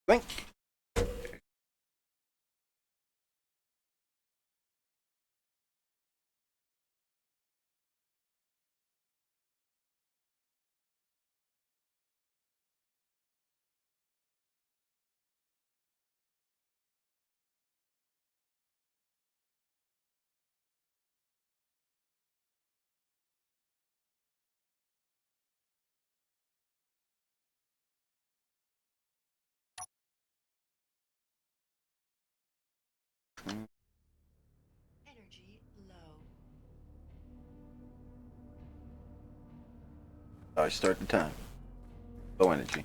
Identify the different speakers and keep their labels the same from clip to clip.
Speaker 1: Blink.
Speaker 2: Energy low.
Speaker 1: I start the time. Low energy.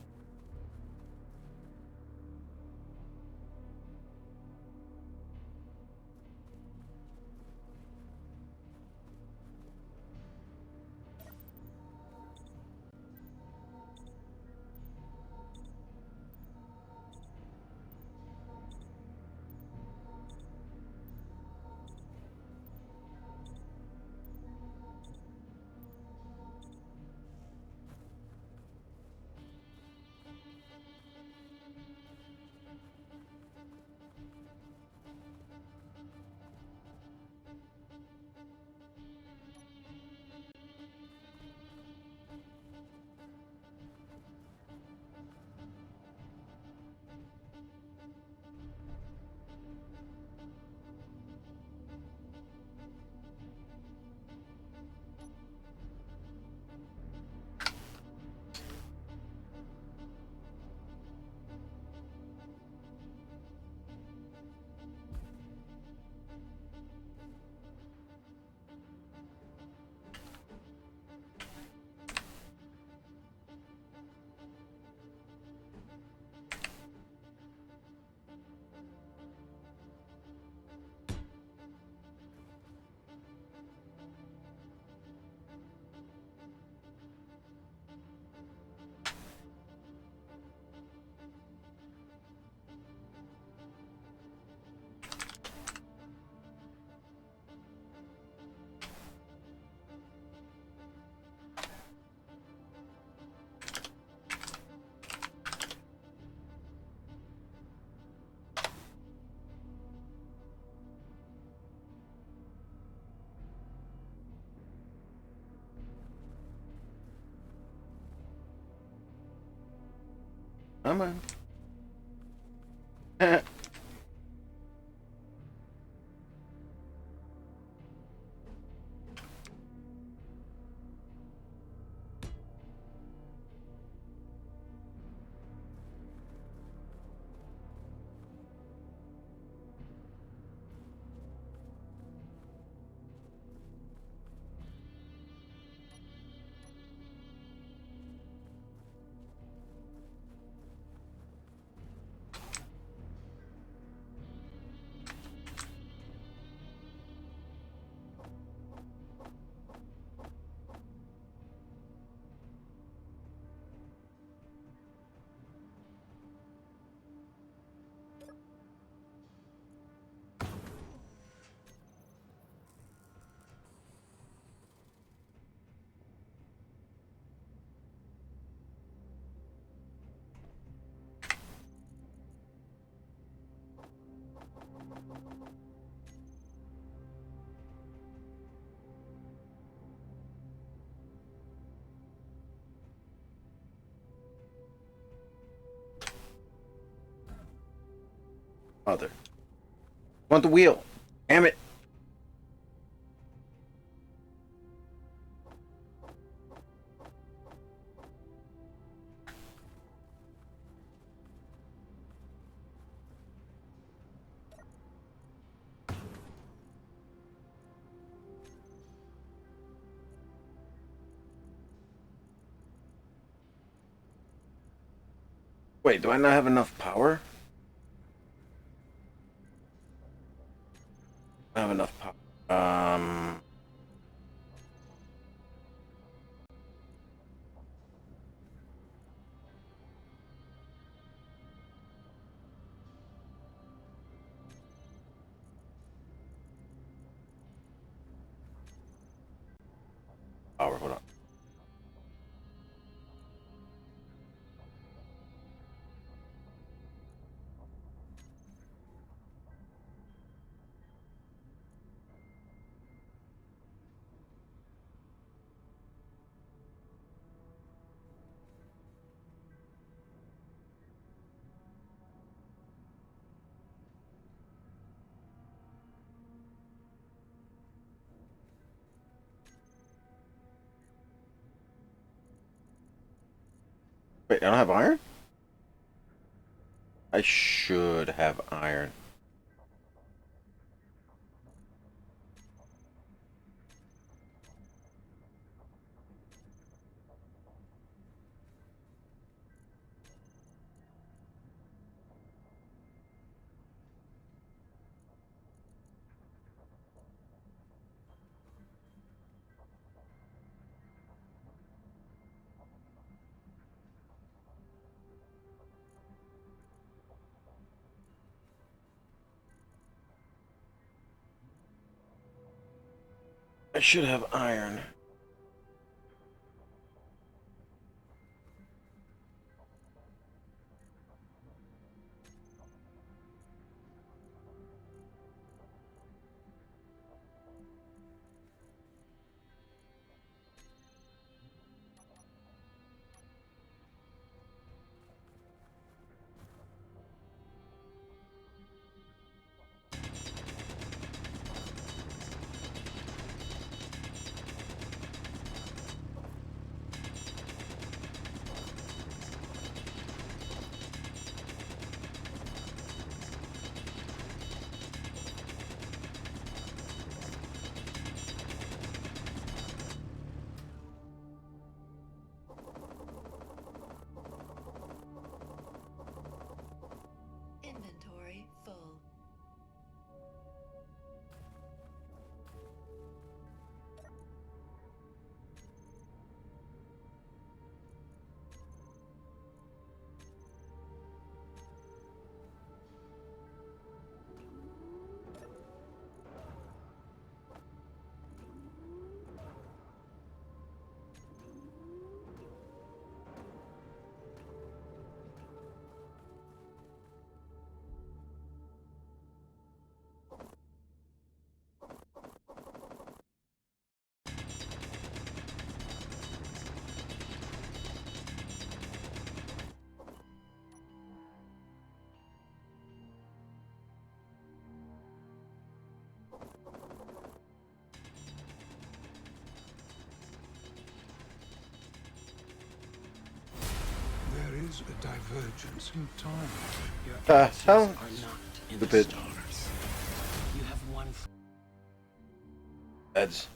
Speaker 1: Come on. Mother. Want the wheel. Damn it. Wait, do I not have enough power? I have enough power. Power, hold on. Wait, I don't have iron? I should have iron. I should have iron.
Speaker 2: Inventory full.
Speaker 3: There is a divergence in time.
Speaker 4: Your answers
Speaker 1: hell?
Speaker 4: are not in the
Speaker 1: Stupid.
Speaker 4: stars. You have one.
Speaker 1: Eds.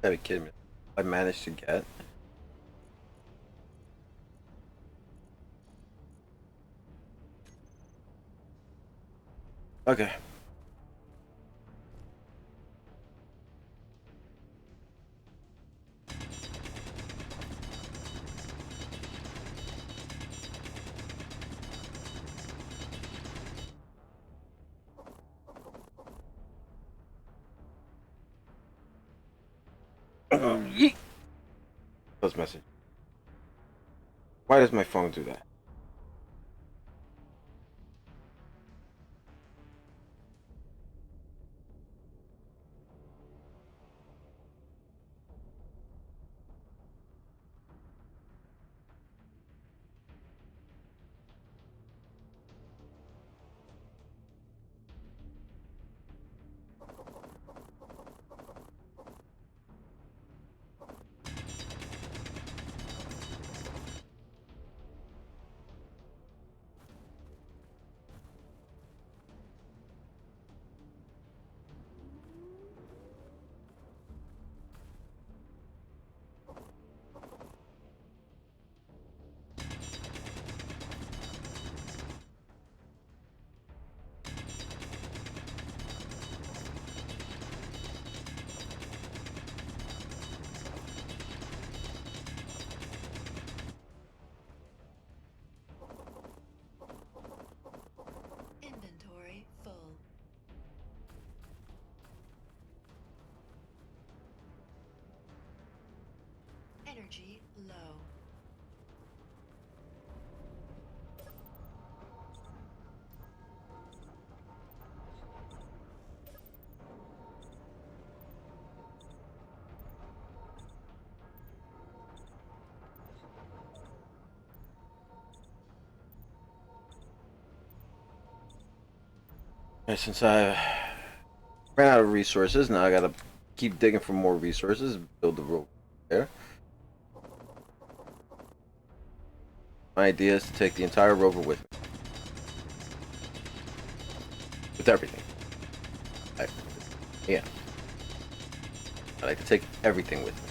Speaker 1: Gotta be kidding me. I managed to get. Okay. Yeet. Those message. Why does my phone do that?
Speaker 2: Inventory full. Energy low.
Speaker 1: Okay, since I ran out of resources, now I gotta keep digging for more resources. Build the rope there. My idea is to take the entire rover with me. With everything. I, yeah. I like to take everything with me.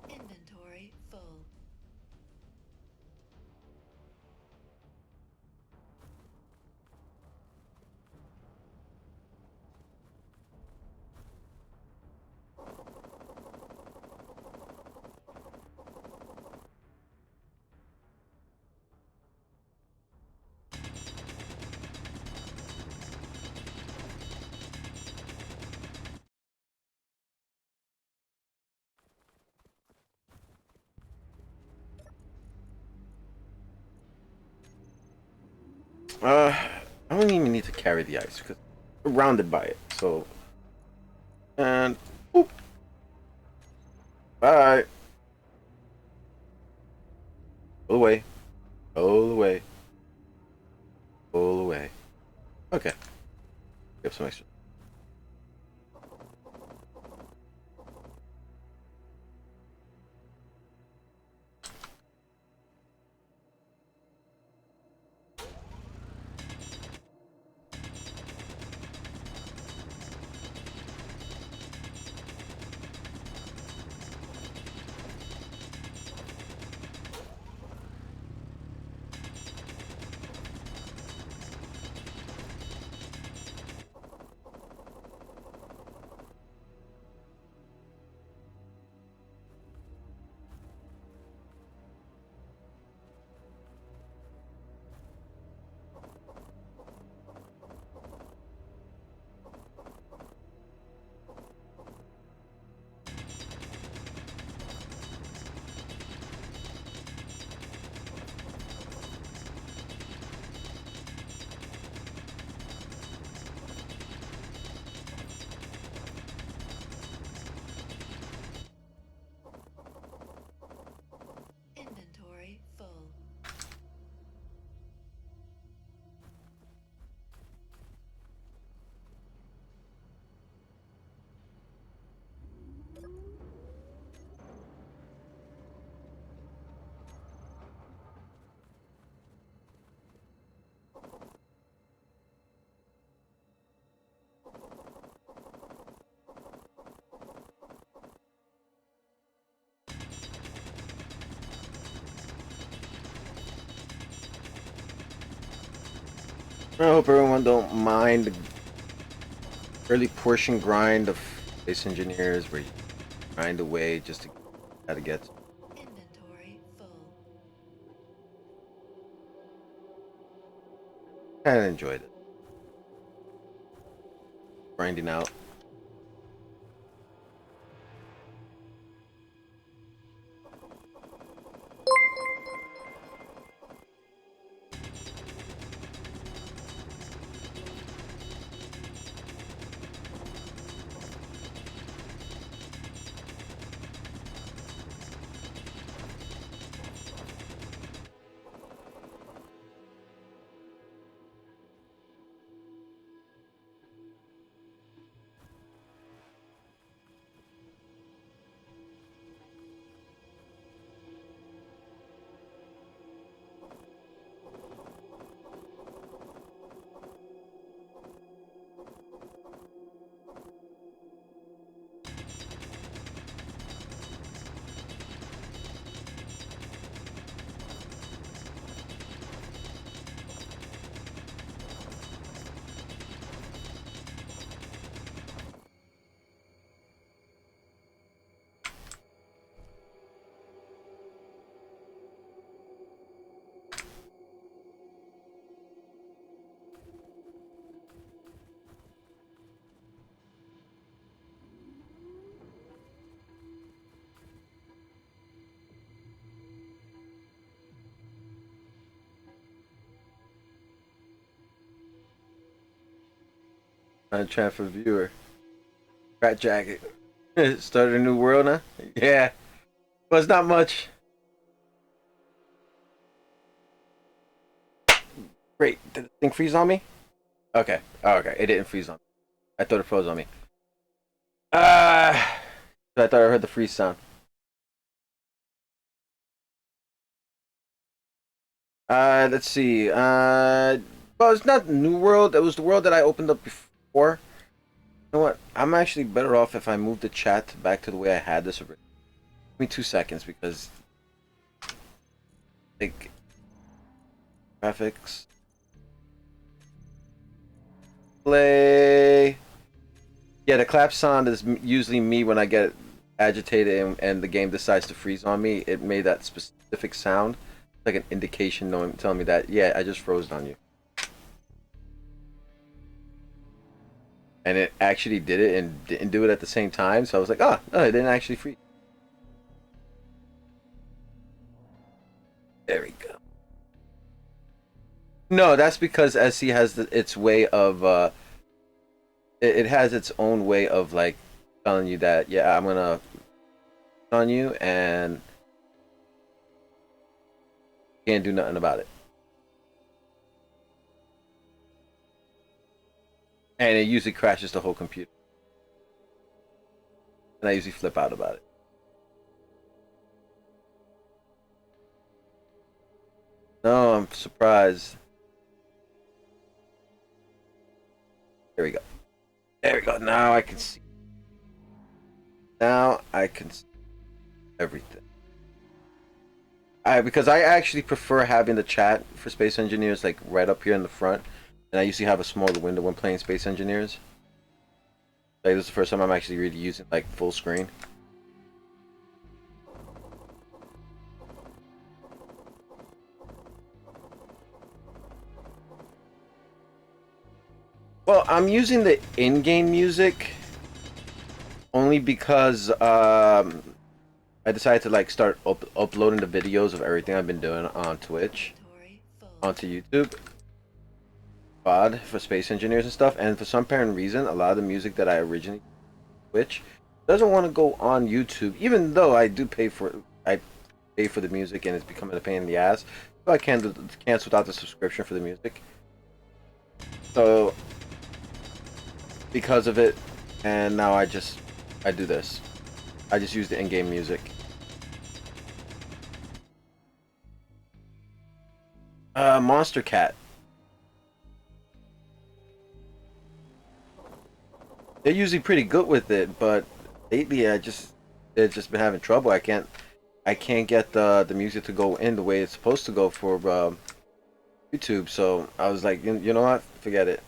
Speaker 2: Inventory full.
Speaker 1: I don't even need to carry the ice because we're surrounded by it. So, and boop. Bye. All the way. All the way. All the way. Okay. We have some extra. I hope everyone don't mind the early portion grind of Space Engineers where you grind away just to how to get.
Speaker 2: Inventory full.
Speaker 1: Kind of enjoyed it. Grinding out. Transfer viewer. Rat jacket. Started a new world, huh? Yeah. Well, it's not much. Great. Did the thing freeze on me? Okay. Oh, okay. It didn't freeze on me. I thought it froze on me. I thought I heard the freeze sound. Let's see. Well, it's not New World. It was the world that I opened up before. You know what? I'm actually better off if I move the chat back to the way I had this already. Give me 2 seconds because, like, graphics. Play. Yeah, the clap sound is usually me when I get agitated and the game decides to freeze on me. It made that specific sound, like an indication, telling me that yeah, I just froze on you. And it actually did it and didn't do it at the same time. So I was like, oh, no, it didn't actually freeze. There we go. No, that's because SC has its way of it has its own way of like telling you that yeah, I'm gonna on you and can't do nothing about it. And it usually crashes the whole computer. And I usually flip out about it. No, I'm surprised. There we go. There we go. Now I can see. Now I can see everything. Because I actually prefer having the chat for Space Engineers like right up here in the front. And I usually have a smaller window when playing Space Engineers. Like this is the first time I'm actually really using like full screen. Well, I'm using the in-game music only because I decided to like start uploading the videos of everything I've been doing on Twitch
Speaker 2: Inventory full.
Speaker 1: onto YouTube. VOD for Space Engineers and stuff, and for some apparent reason, a lot of the music that I originally Twitch doesn't want to go on YouTube, even though I do pay for it. I pay for the music, and it's becoming a pain in the ass. So I can't cancel out the subscription for the music. So because of it, and now I do this. I just use the in-game music. Monster Cat. They're usually pretty good with it, but lately it's just been having trouble. I can't get the music to go in the way it's supposed to go for YouTube. So I was like, you know what? Forget it.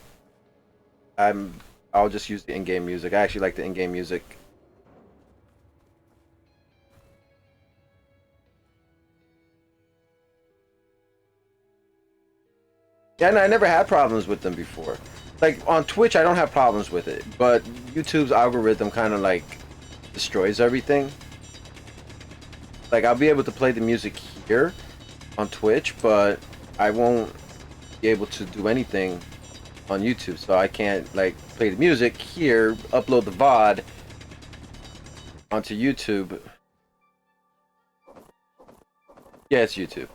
Speaker 1: I'll just use the in-game music. I actually like the in-game music. Yeah, and I never had problems with them before. Like on Twitch, I don't have problems with it, but YouTube's algorithm kind of like destroys everything. Like I'll be able to play the music here on Twitch, but I won't be able to do anything on YouTube. So I can't like play the music here, upload the VOD onto YouTube. Yeah, it's YouTube.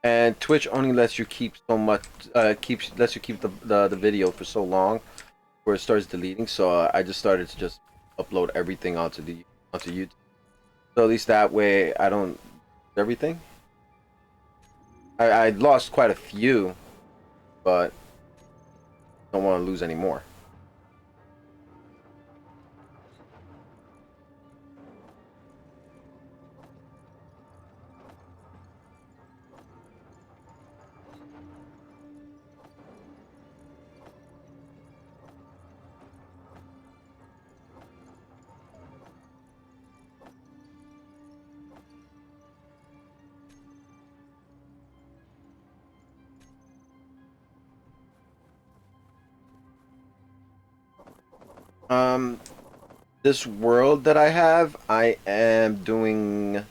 Speaker 1: And Twitch only lets you keep so much, lets you keep the video for so long, where it starts deleting. So I just started to just upload everything onto YouTube. So at least that way I don't everything. I lost quite a few, but don't want to lose any more. Um, this world that I have, I am doing.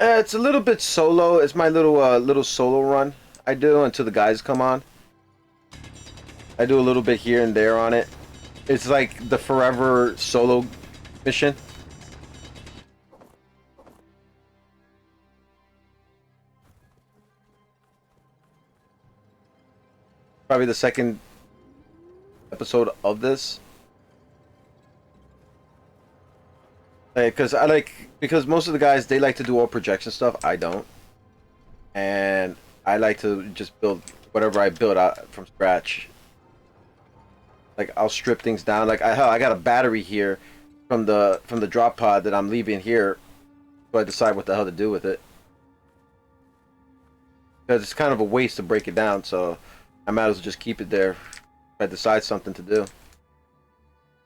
Speaker 1: It's a little bit solo. It's my little solo run I do until the guys come on. I do a little bit here and there on it. It's like the forever solo mission. Probably the second episode of this. Because most of the guys, they like to do all projection stuff. I don't, and I like to just build whatever I build out from scratch. Like I'll strip things down. Like I got a battery here from the drop pod that I'm leaving here, so I decide what the hell to do with it. Because it's kind of a waste to break it down, so I might as well just keep it there if I decide something to do.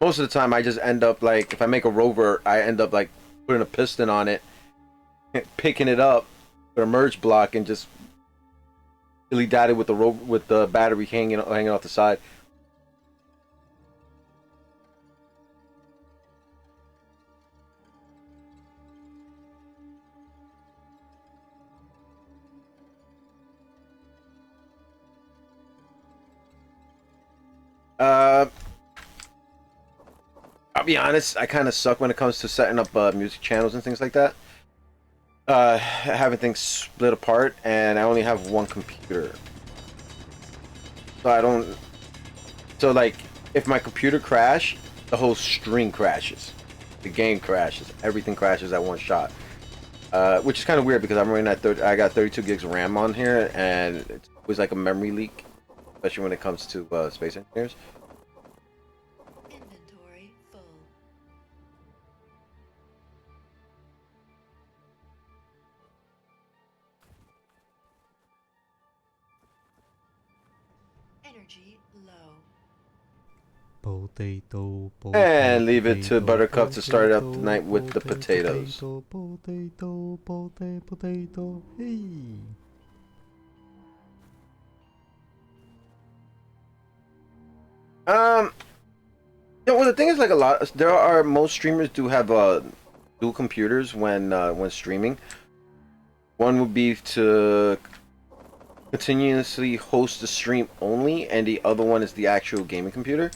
Speaker 1: Most of the time I just end up like, if I make a rover, I end up like putting a piston on it, picking it up with a merge block, and just dilly dally with the rover, with the battery hanging off the side. I'll be honest, I kind of suck when it comes to setting up music channels and things like that. Having things split apart, and I only have one computer. So I don't... So, like, if my computer crash, the whole stream crashes. The game crashes. Everything crashes at one shot. Which is kind of weird because I'm running at I got 32 gigs of RAM on here, and it's always like a memory leak. Especially when it comes to Space Engineers.
Speaker 2: Inventory full. Energy low.
Speaker 5: Potato,
Speaker 1: And leave it to Buttercup to start up the night with the potatoes.
Speaker 5: Potato, hey.
Speaker 1: Well, the thing is, like most streamers do have dual computers when streaming. One would be to continuously host the stream only, and the other one is the actual gaming computer.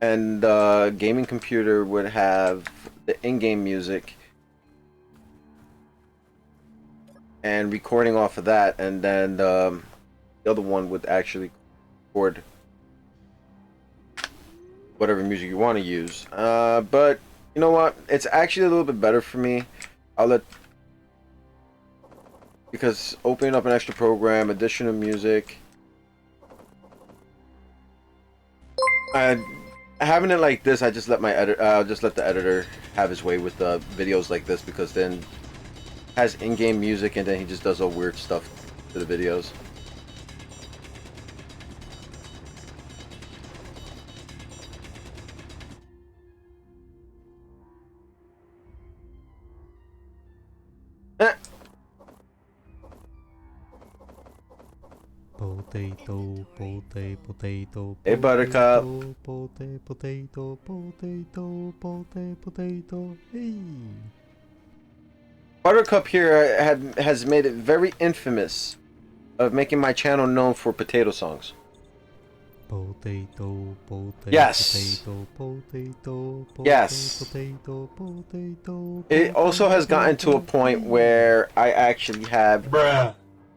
Speaker 1: And the gaming computer would have the in-game music and recording off of that, and then the other one would actually record whatever music you want to use. But you know what? It's actually a little bit better for me. Because opening up an extra program, addition of music, having it like this, I just let I'll just let the editor have his way with the videos like this, because then has in-game music, and then he just does all weird stuff to the videos. Eh.
Speaker 5: Potato, potato.
Speaker 1: Hey, Buttercup.
Speaker 5: Potato. Hey.
Speaker 1: Buttercup here has made it very infamous of making my channel known for potato songs.
Speaker 5: Potato.
Speaker 1: Yes.
Speaker 5: Potato.
Speaker 1: Yes.
Speaker 5: Potato.
Speaker 1: It also has gotten to a point where I actually have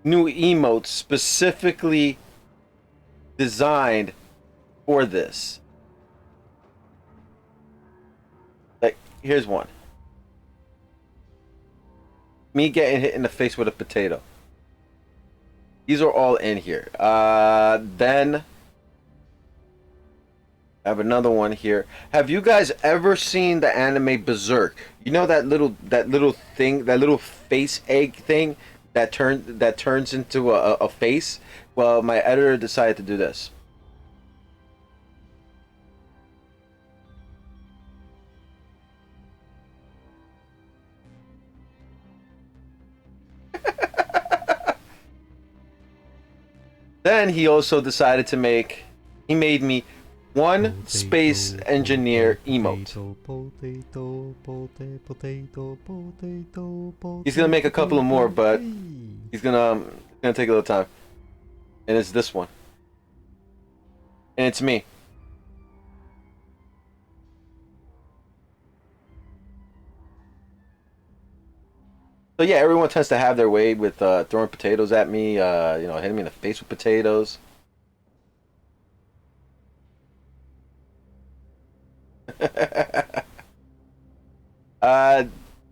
Speaker 1: new emotes specifically designed for this. Like, here's one. Me getting hit in the face with a potato. These are all in here. Then I have another one here. Have you guys ever seen the anime Berserk? You know that little thing, that little face egg thing that turns into a face? Well, my editor decided to do this. Then he also decided to he made me one space engineer emote. He's gonna make a couple of more, but he's gonna take a little time. And it's this one. And it's me. So yeah, everyone tends to have their way with throwing potatoes at me, hitting me in the face with potatoes.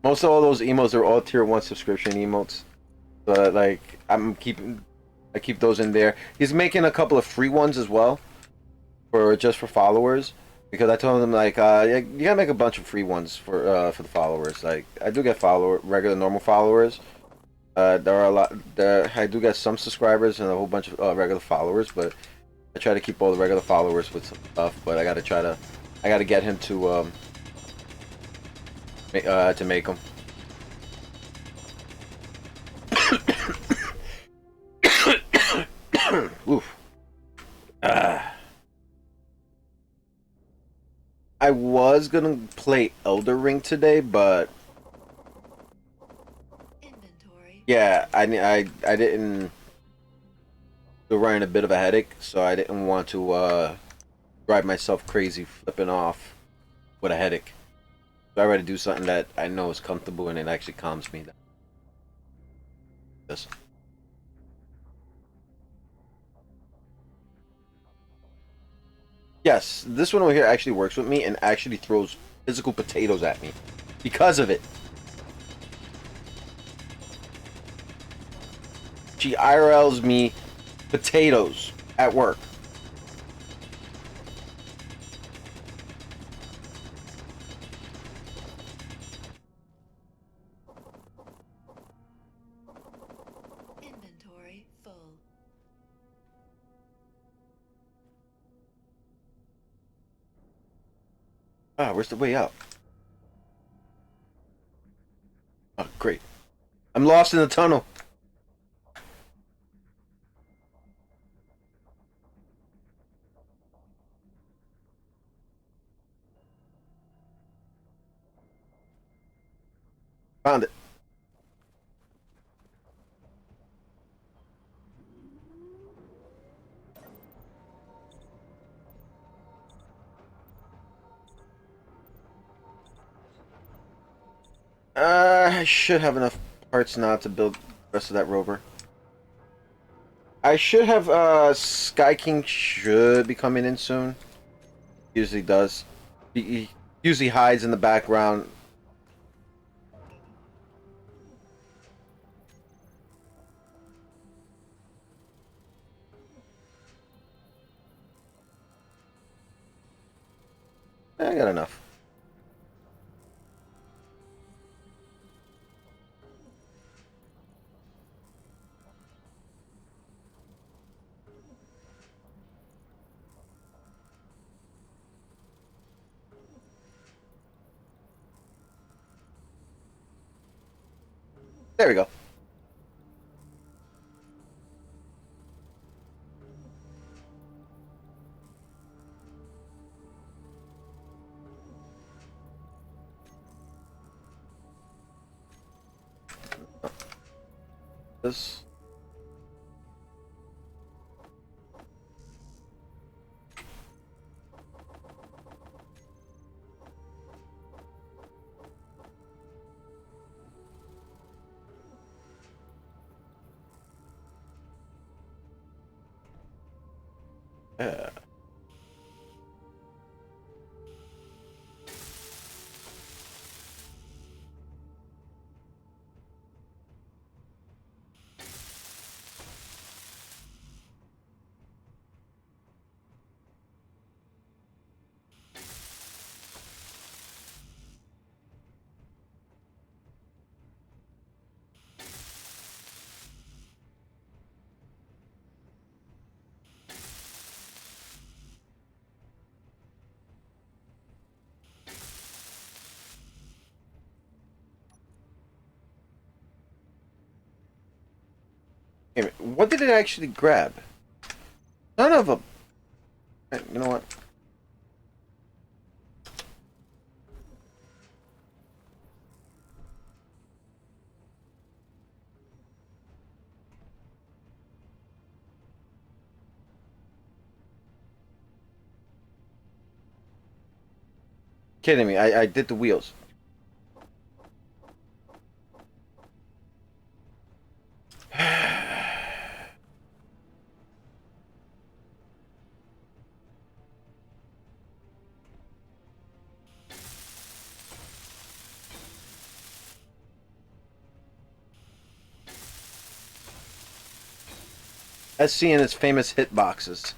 Speaker 1: Most of all those emotes are all tier 1 subscription emotes. So like I keep those in there. He's making a couple of free ones as well for followers, because I told him like you gotta make a bunch of free ones for the followers. Like I do get regular normal followers. There are a lot there. I do get some subscribers and a whole bunch of regular followers, but I try to keep all the regular followers with some stuff. But I gotta get him to make them. Oof. I was gonna play Elder Ring today, but
Speaker 2: Inventory.
Speaker 1: yeah, I didn't. Still running a bit of a headache, so I didn't want to drive myself crazy flipping off with a headache. So I rather do something that I know is comfortable and it actually calms me down. This. Yes, this one over here actually works with me and actually throws physical potatoes at me because of it. She IRLs me potatoes at work.
Speaker 2: Inventory full.
Speaker 1: Ah, where's the way out? Oh, great. I'm lost in the tunnel. Found it. I should have enough parts now to build the rest of that rover. I should have, Sky King should be coming in soon. Usually does. He usually hides in the background. I got enough. There we go. This. Yeah. Wait a minute, what did it actually grab? Son of a. You know what? Kidding me? I did the wheels. As seen its famous hitboxes.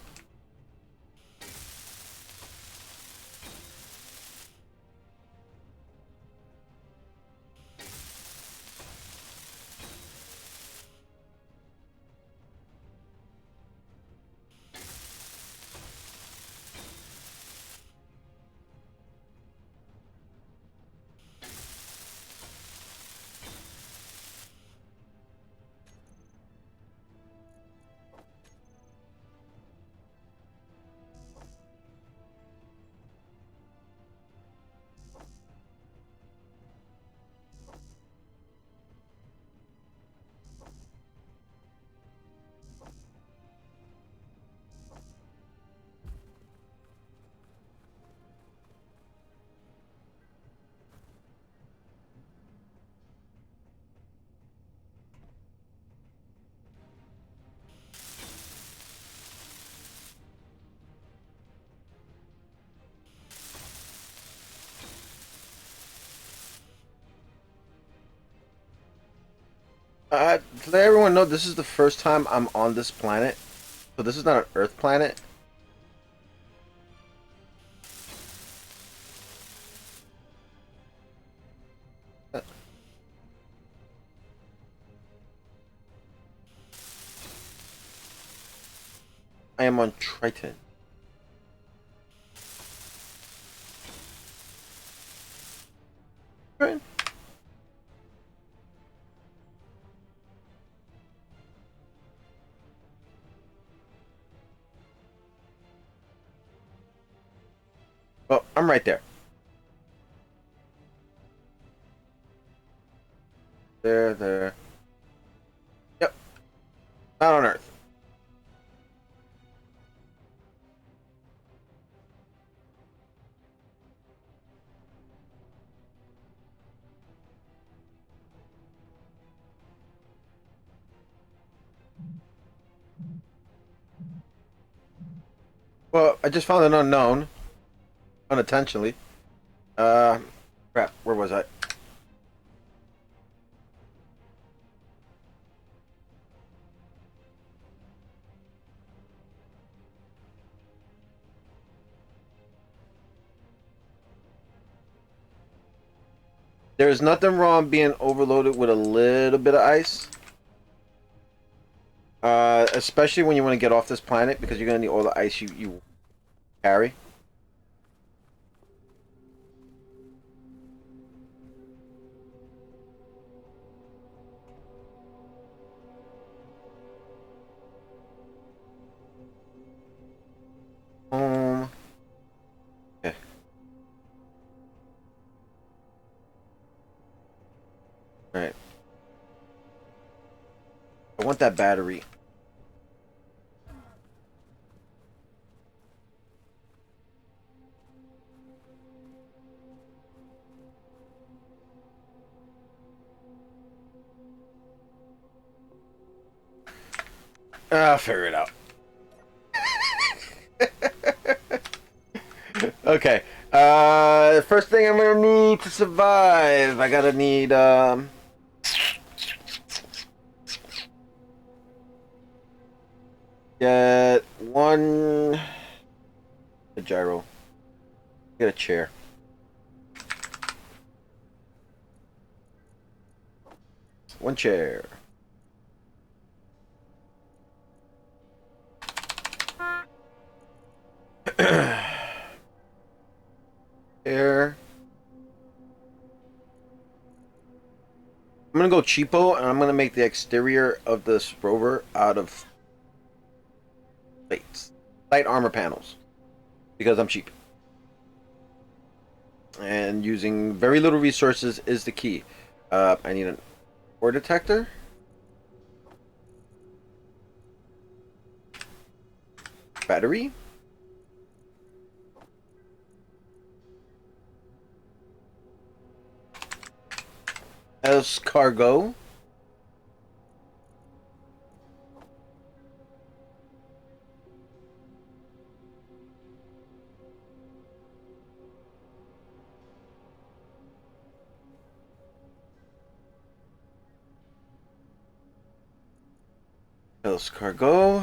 Speaker 1: To let everyone know, this is the first time I'm on this planet. So this is not an Earth planet. I am on Triton. Right. Well, I'm right there. There. Yep. Not on Earth. Well, I just found an unknown. Unintentionally. Crap. Where was I? There's nothing wrong being overloaded with a little bit of ice. Especially when you want to get off this planet because you're gonna need all the ice you carry. that battery. I'll figure it out. Okay. First thing I'm gonna need to survive, I gotta need get one a gyro. Get a chair. One chair. Chair. I'm gonna go cheapo, and I'm gonna make the exterior of this rover out of plates, light armor panels, because I'm cheap. And using very little resources is the key. I need an ore detector. Battery. As cargo. Else cargo.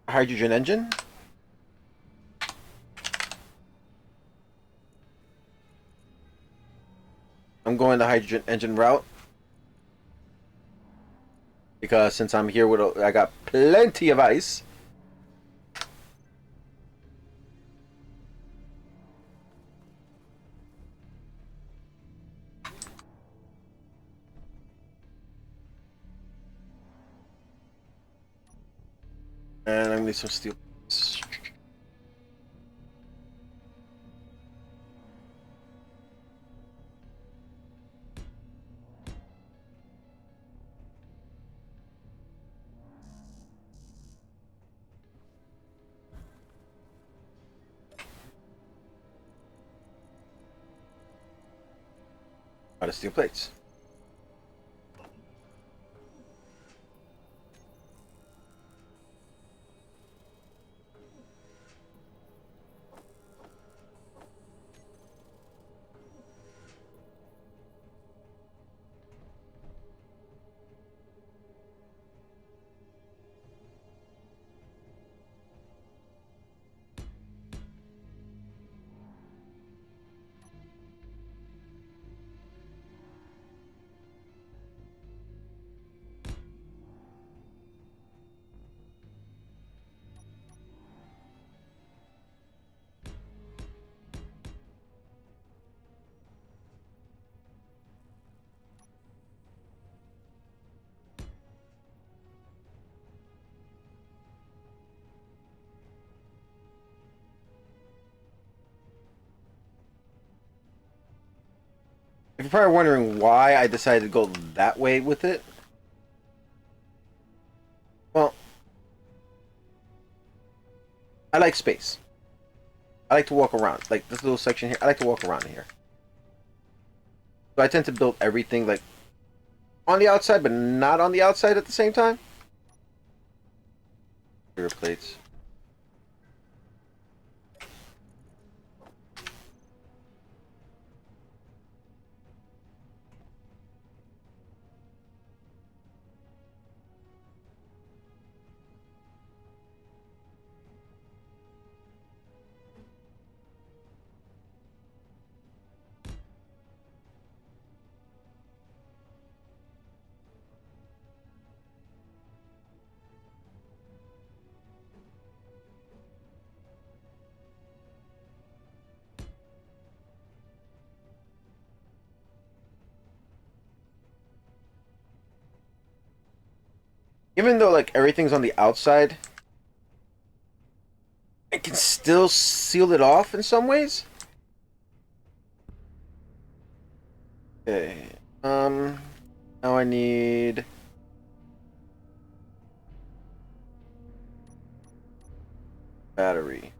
Speaker 1: Hydrogen engine. I'm going the hydrogen engine route because since I'm here with I got plenty of ice. And I need some steel. Out of steel plates. If you're probably wondering why I decided to go that way with it, well, I like space. I like to walk around. Like this little section here, I like to walk around here. So I tend to build everything like on the outside, but not on the outside at the same time. Bigger plates. Even though like everything's on the outside, I can still seal it off in some ways. Okay. Now I need battery.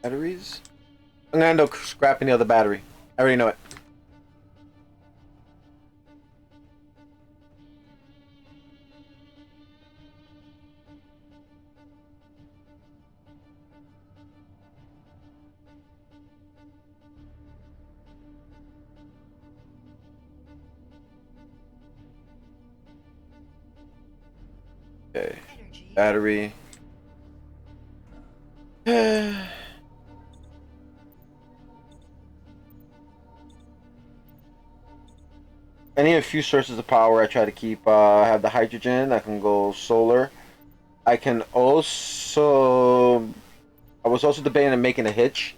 Speaker 1: Batteries? I'm gonna end up scrapping the other battery. I already know it. Okay.
Speaker 2: Energy.
Speaker 1: Battery. I need a few sources of power. I try to keep. I have the hydrogen. I can go solar. I can also. I was also debating on making a hitch.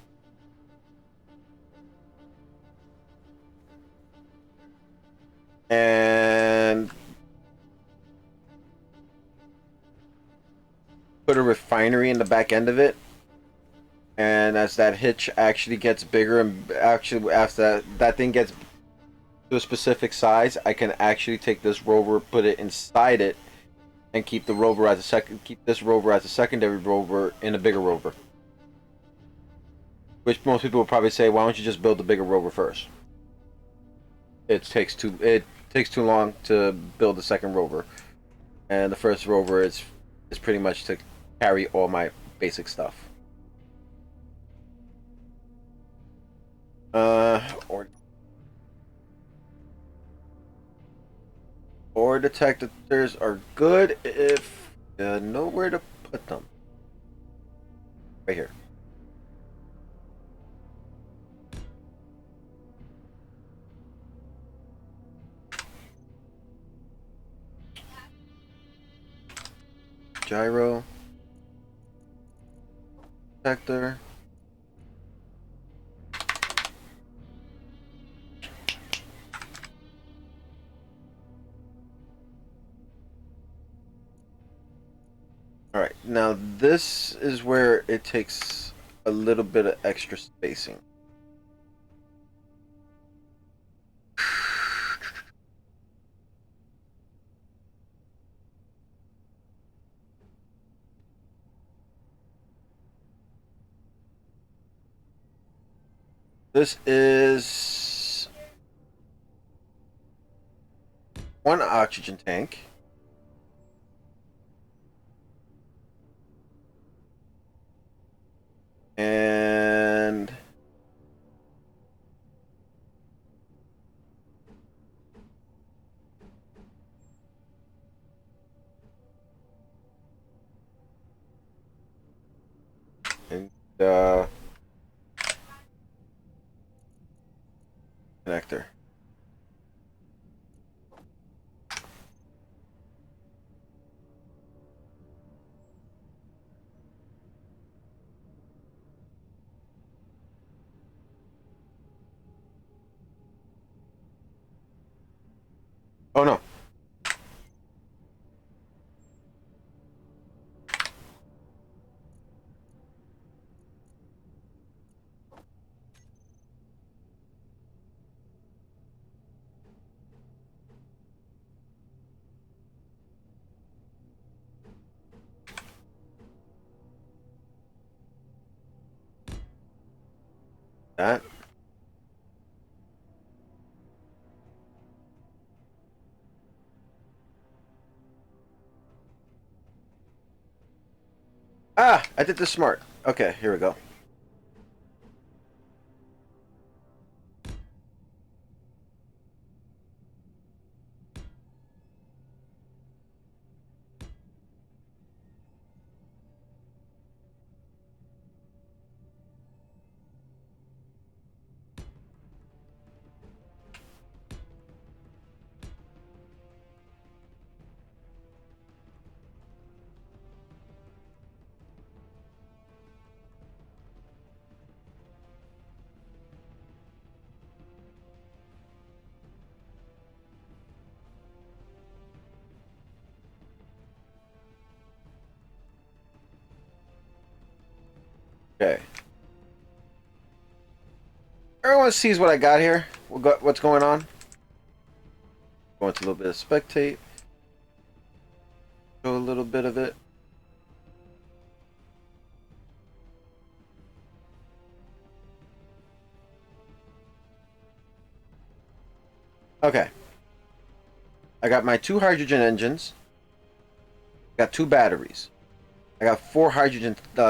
Speaker 1: And put a refinery in the back end of it. And as that hitch actually gets bigger, and actually after that thing gets to a specific size, I can actually take this rover, put it inside it, and keep the rover as a second. Keep this rover as a secondary rover in a bigger rover. Which most people would probably say, why don't you just build the bigger rover first? It takes too long to build the second rover, and the first rover is pretty much to carry all my basic stuff. Or detectors are good if you know where to put them. Right here. Gyro. Detector. Alright, now this is where it takes a little bit of extra spacing. This is one oxygen tank. And and connector. Oh no. That. Ah, I did this smart. Okay, here we go. Okay. Everyone sees what I got here. What's going on? Go into a little bit of spectate. Show a little bit of it. Okay. I got my 2 hydrogen engines. Got 2 batteries. I got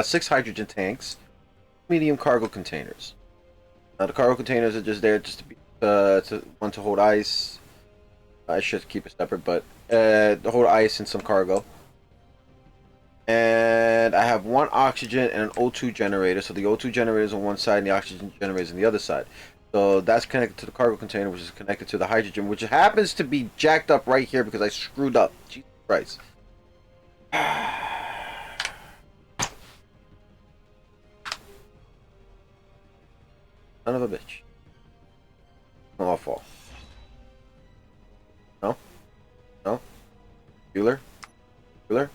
Speaker 1: 6 hydrogen tanks, medium cargo containers. Now the cargo containers are just there just to be to hold ice. I should keep it separate, but to hold ice and some cargo. And I have 1 oxygen and an O2 generator. So the O2 generator is on one side and the oxygen generator is on the other side. So that's connected to the cargo container, which is connected to the hydrogen, which happens to be jacked up right here because I screwed up. Jesus Christ. Son of a bitch. Awful. No? No? Bueller? Bueller?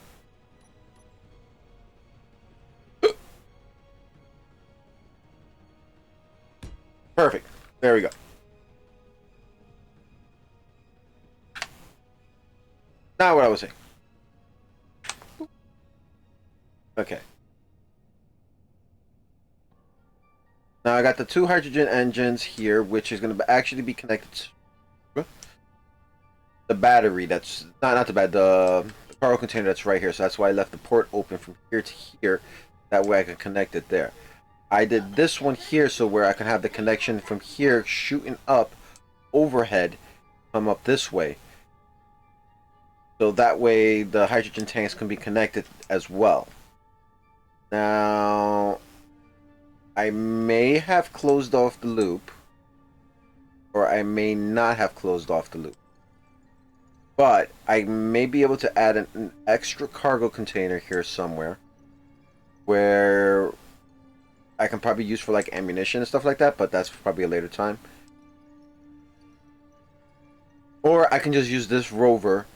Speaker 1: Perfect. There we go. Now what I was saying. Okay. Now I got the 2 hydrogen engines here, which is going to actually be connected to the battery. That's not the cargo container that's right here. So that's why I left the port open from here to here. That way I can connect it there. I did this one here so where I can have the connection from here shooting up overhead, come up this way. So that way the hydrogen tanks can be connected as well. Now, I may have closed off the loop, or I may not have closed off the loop. But I may be able to add an extra cargo container here somewhere where I can probably use for like ammunition and stuff like that, but that's probably a later time. Or I can just use this rover,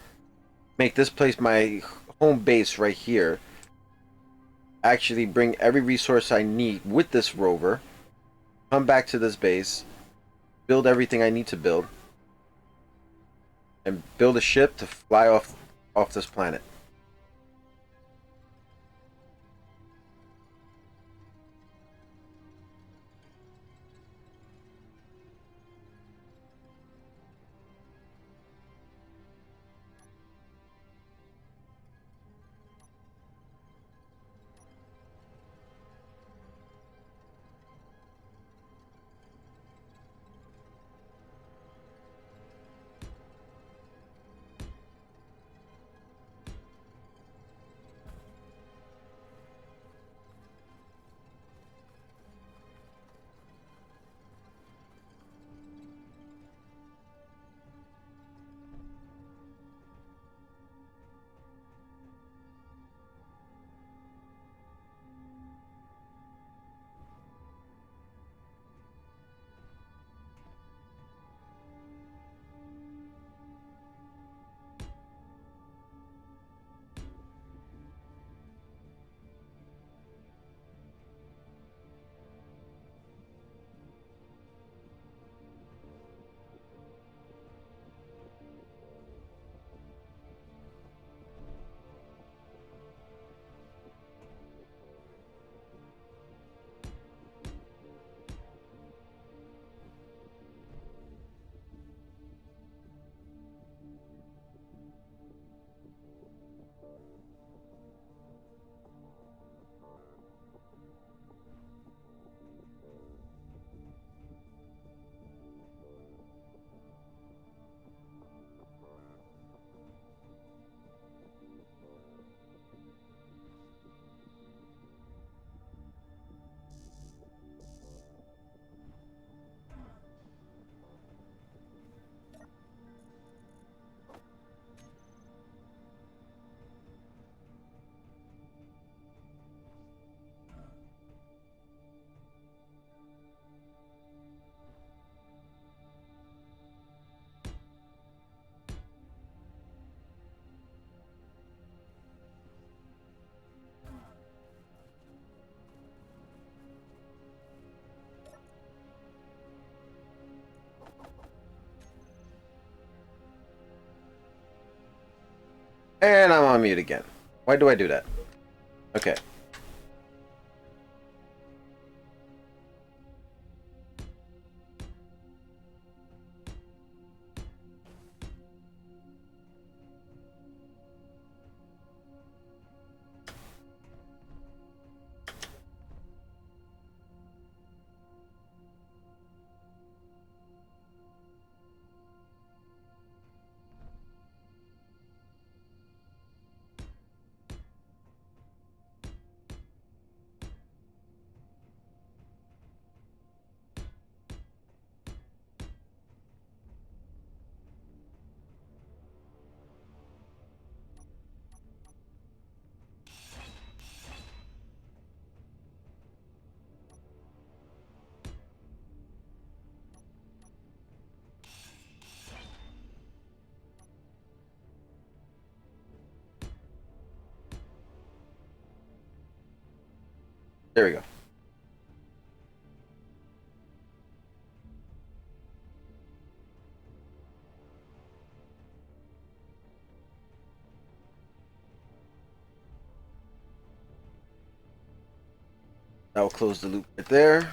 Speaker 1: make this place my home base right here. Actually bring every resource I need with this rover, come back to this base, build everything I need to build, and build a ship to fly off this planet. And I'm on mute again. Why do I do that? Okay. There we go. That will close the loop right there.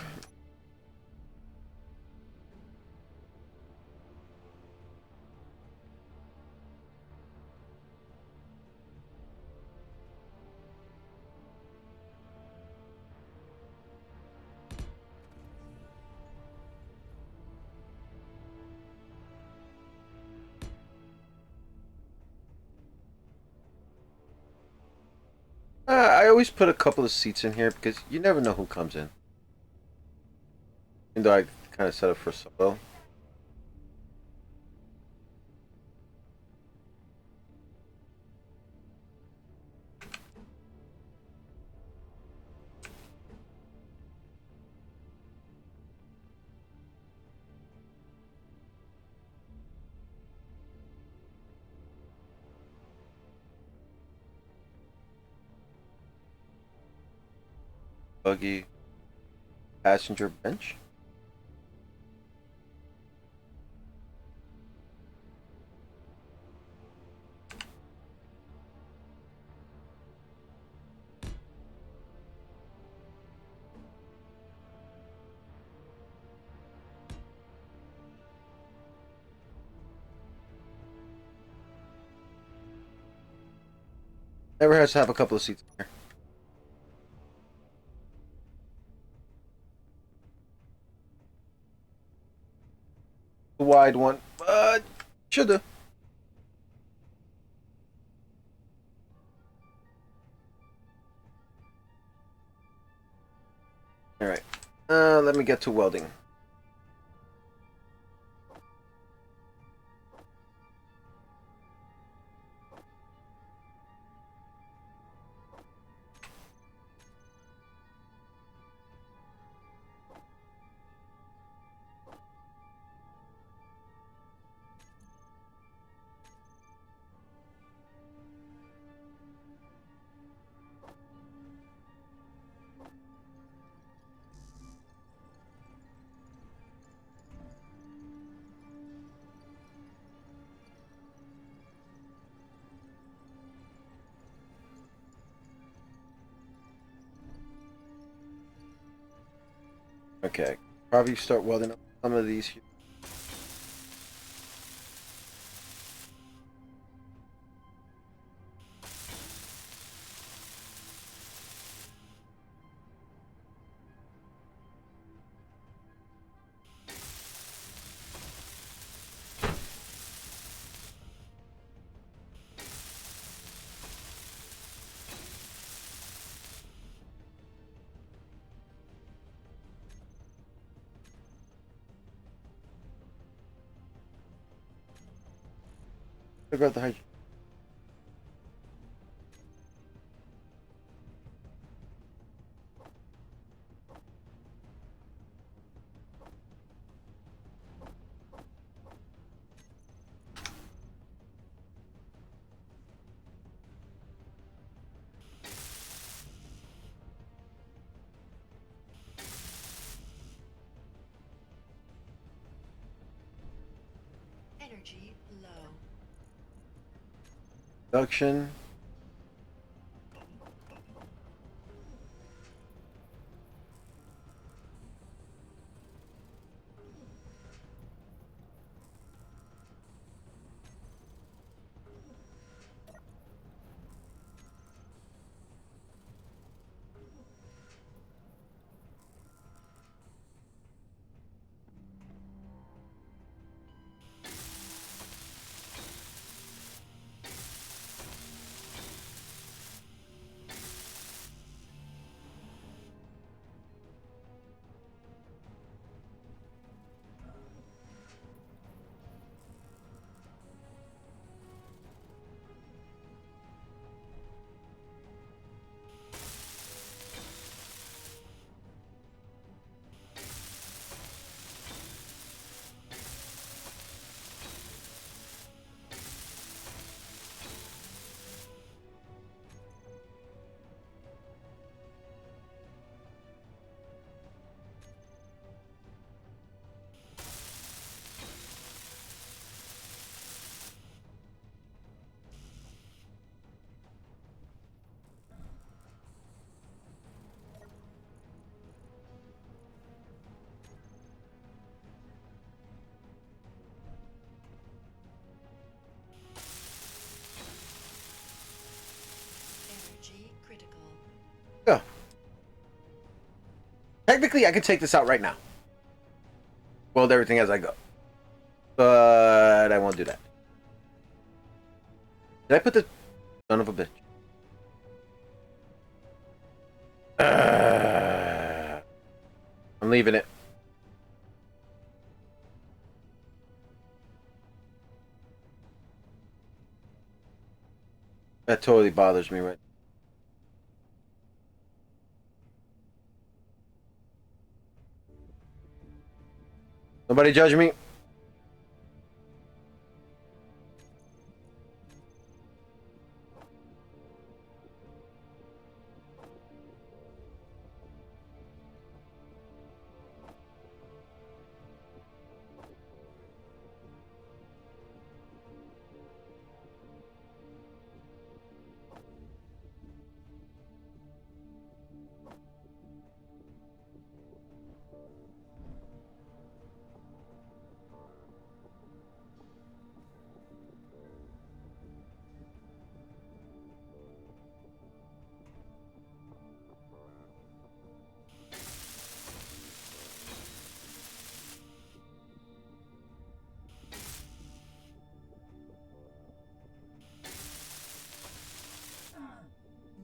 Speaker 1: I always put a couple of seats in here because you never know who comes in. Even though I kind of set up for solo. Buggy. Passenger bench. Never has to have a couple of seats in here. The wide one, but shoulda. All right. Let me get to welding. Okay. Probably start welding up some of these here. Figure out the height.
Speaker 2: Energy low.
Speaker 1: Production.
Speaker 2: Energy critical.
Speaker 1: Yeah. Technically, I could take this out right now. Build everything as I go. But I won't do that. Did I put the son of a bitch? I'm leaving it. That totally bothers me right. Nobody judge me.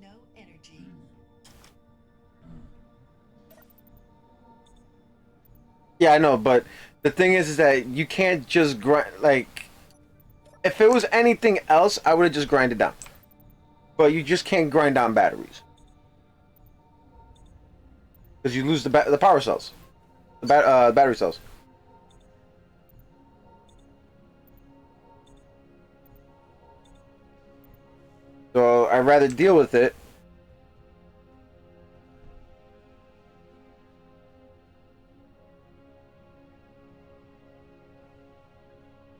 Speaker 2: No energy.
Speaker 1: Yeah, I know, but the thing is that you can't just grind. Like, if it was anything else, I would have just grinded down. But you just can't grind down batteries because you lose the power cells, the battery cells. So I'd rather deal with it.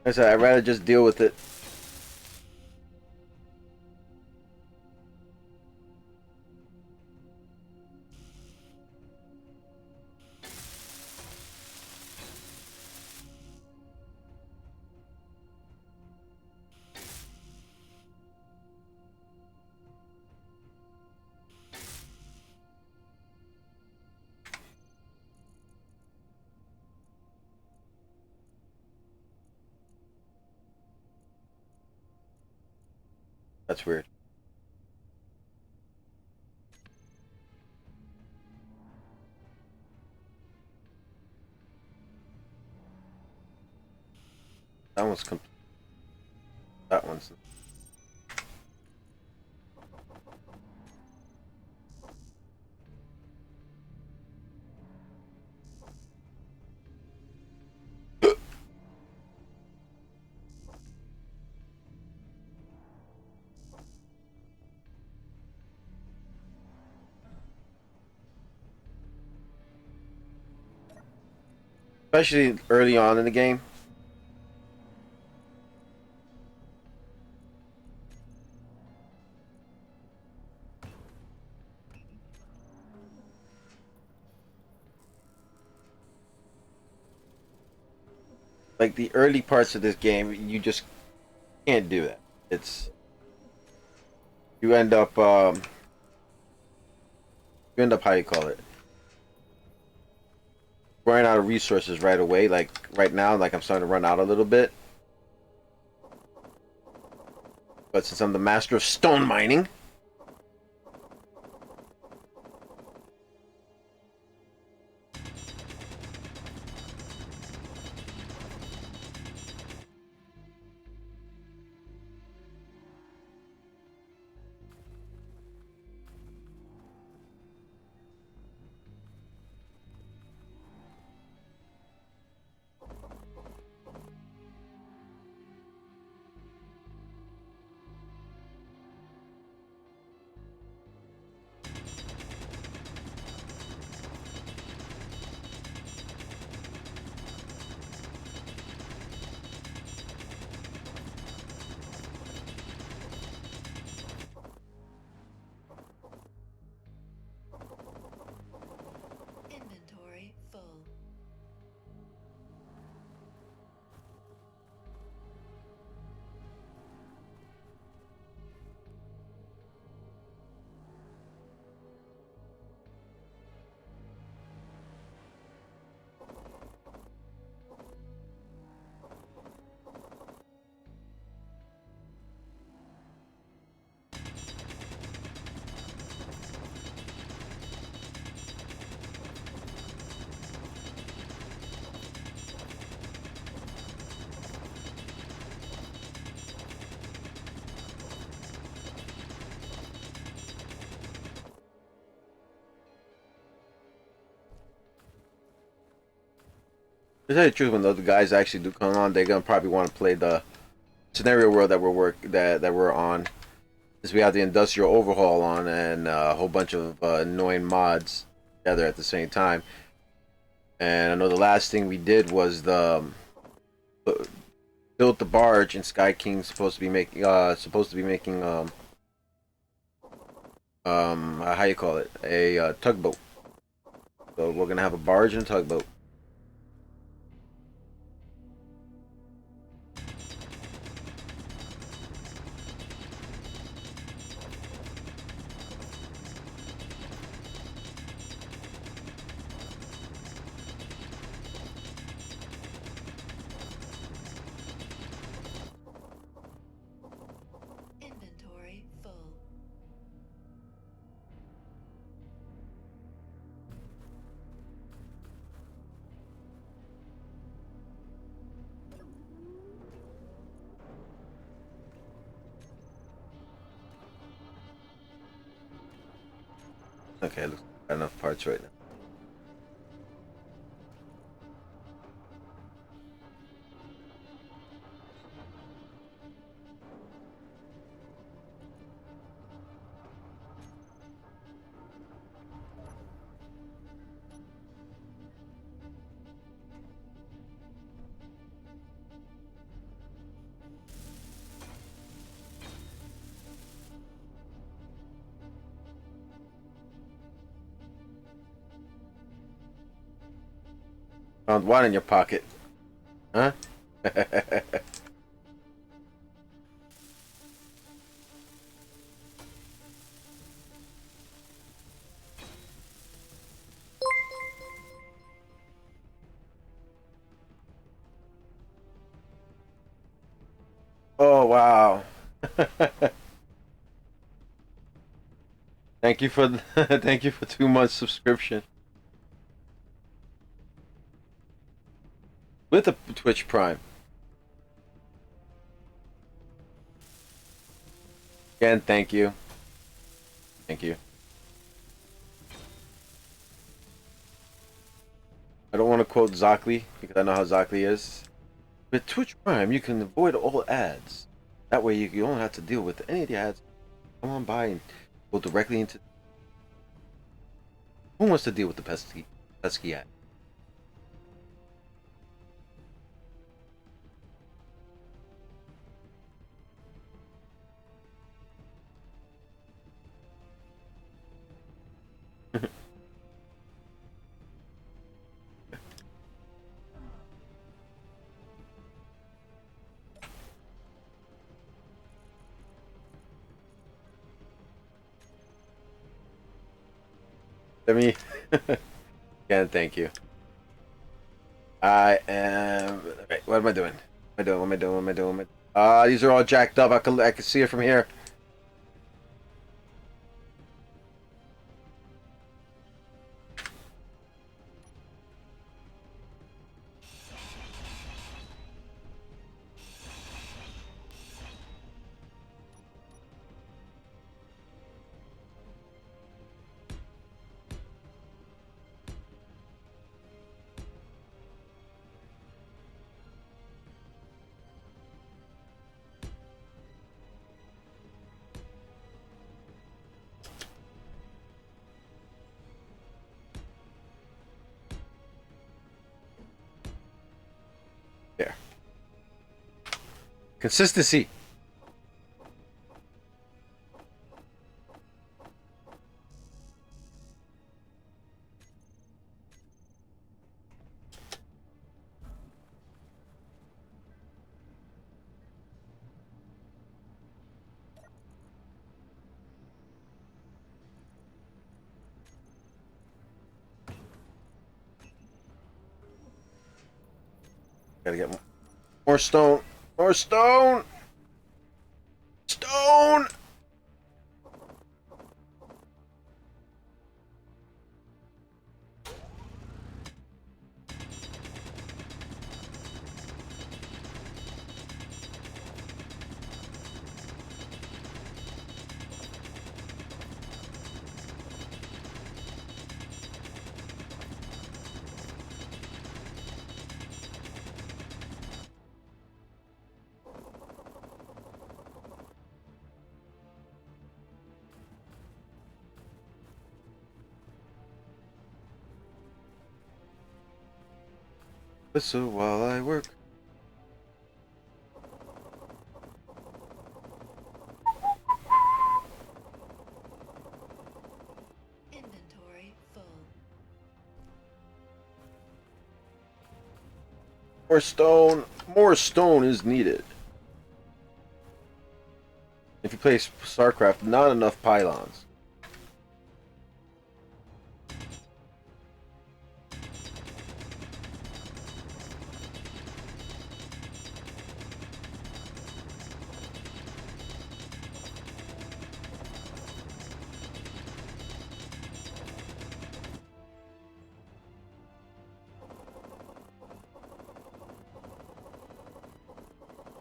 Speaker 1: I said I'd rather just deal with it. That's weird. That one's complete. That one's. Especially early on in the game. like the early parts of this game, you just can't do that. It's you end up how you call it, running out of resources right away. Like right now, like I'm starting to run out a little bit. But since I'm the master of stone mining,
Speaker 2: Inventory full.
Speaker 1: to tell you the truth, when those guys actually do come on, they're gonna probably want to play the scenario world that we're on. Because we have the industrial overhaul on and a whole bunch of annoying mods together at the same time. And I know the last thing we did was the built the barge, and Sky King's supposed to be making how you call it, a tugboat. So we're gonna have a barge and a tugboat.
Speaker 2: Inventory full.
Speaker 1: Okay, looks like I got enough parts right now. Found one in your pocket, huh? Oh wow! Thank you for thank you for 2 months subscription with a Twitch Prime. Again, thank you, thank you. I don't want to quote Zockley because I know how Zockley is. With Twitch Prime, you can avoid all ads. That way, you don't have to deal with any of the ads. Come on by and go directly into. Who wants to deal with the pesky ad? Let me. Again, thank you. I am. Wait, what am I doing? What am I doing? What am I doing? What am I doing? These are all jacked up. I can see it from here. There. Consistency. Gotta get more stone. More stone. Stone. Whistle while I work.
Speaker 2: Inventory full.
Speaker 1: More stone. More stone is needed. If you play StarCraft, not enough pylons.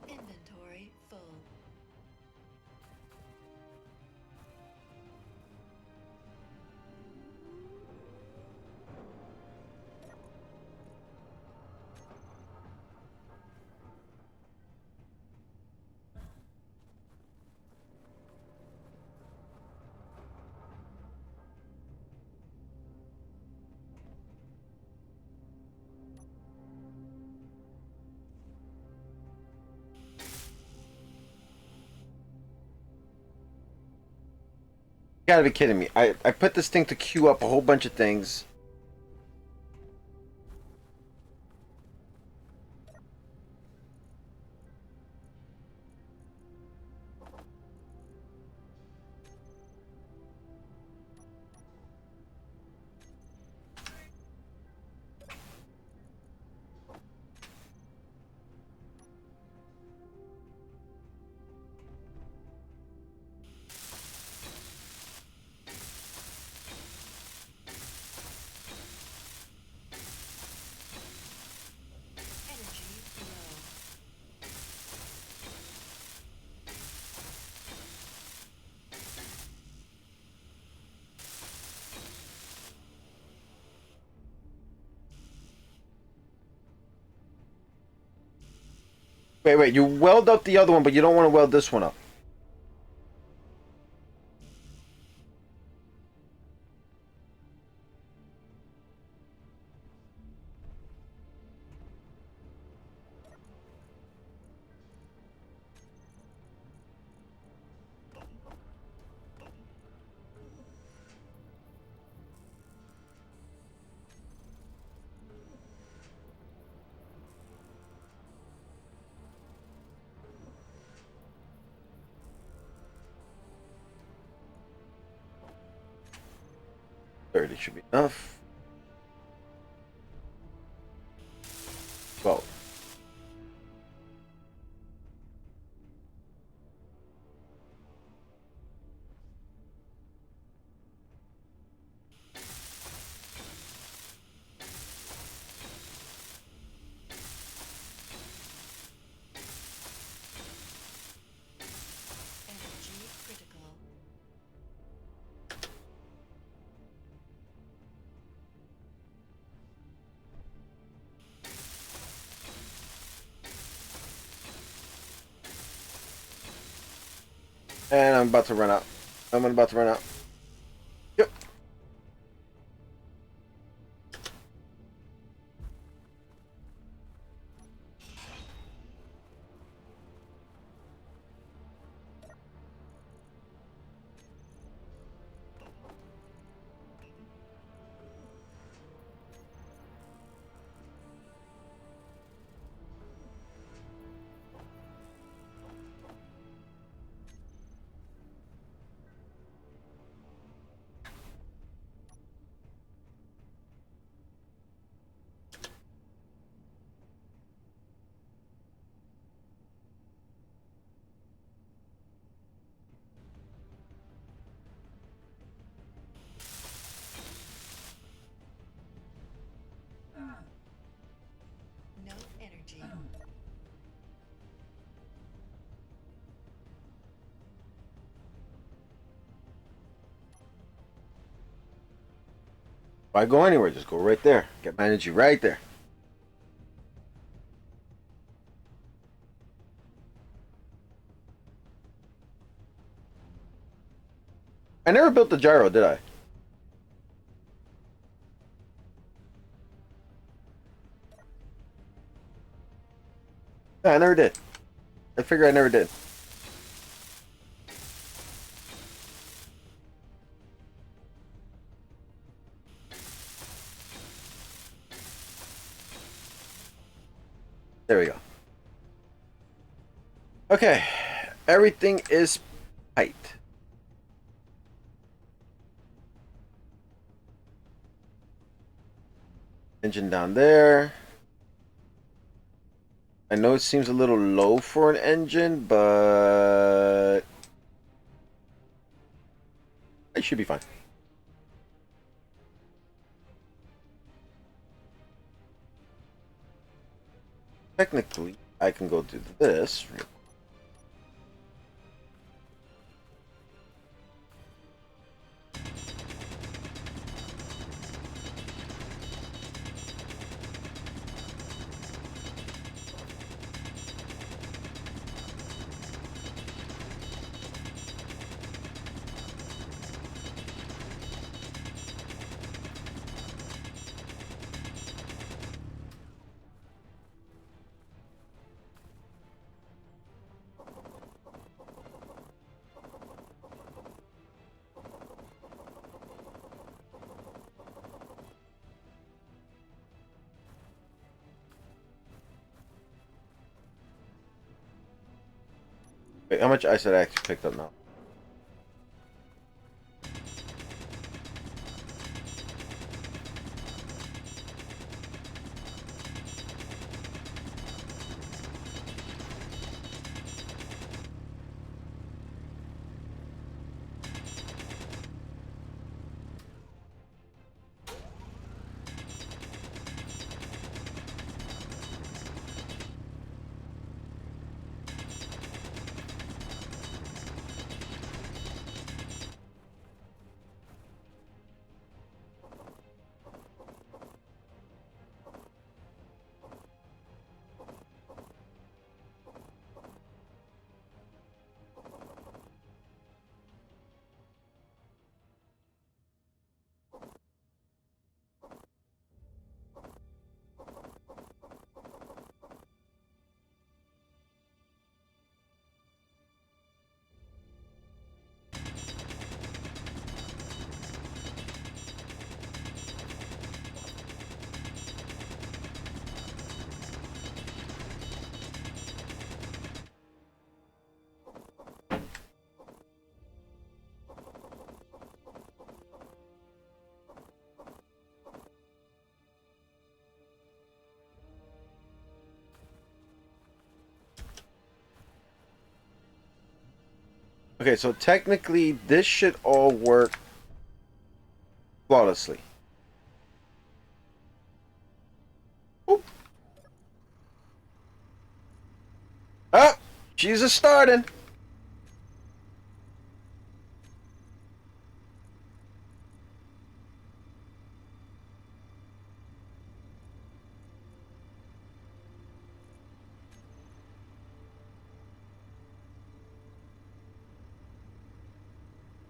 Speaker 2: Inventory full.
Speaker 1: You gotta be kidding me. I put this thing to queue up a whole bunch of things.
Speaker 2: Energy low.
Speaker 1: Wait, you weld up the other one, but you don't want to weld this one up. 30 should be enough. 12.
Speaker 2: Energy critical.
Speaker 1: And I'm about to run out. I'm about to run out. Yep.
Speaker 2: No energy.
Speaker 1: Why go anywhere? Just go right there. Get my energy right there. I never built the gyro, did I? Yeah, I never did. I figure I never did. There we go. Okay. Everything is tight. Engine down there. I know it seems a little low for an engine, but it should be fine. Technically, I can go do this. Wait, how much ice did I actually picked up now? Okay, so technically this should all work flawlessly. Oop. Oh, she's a starting.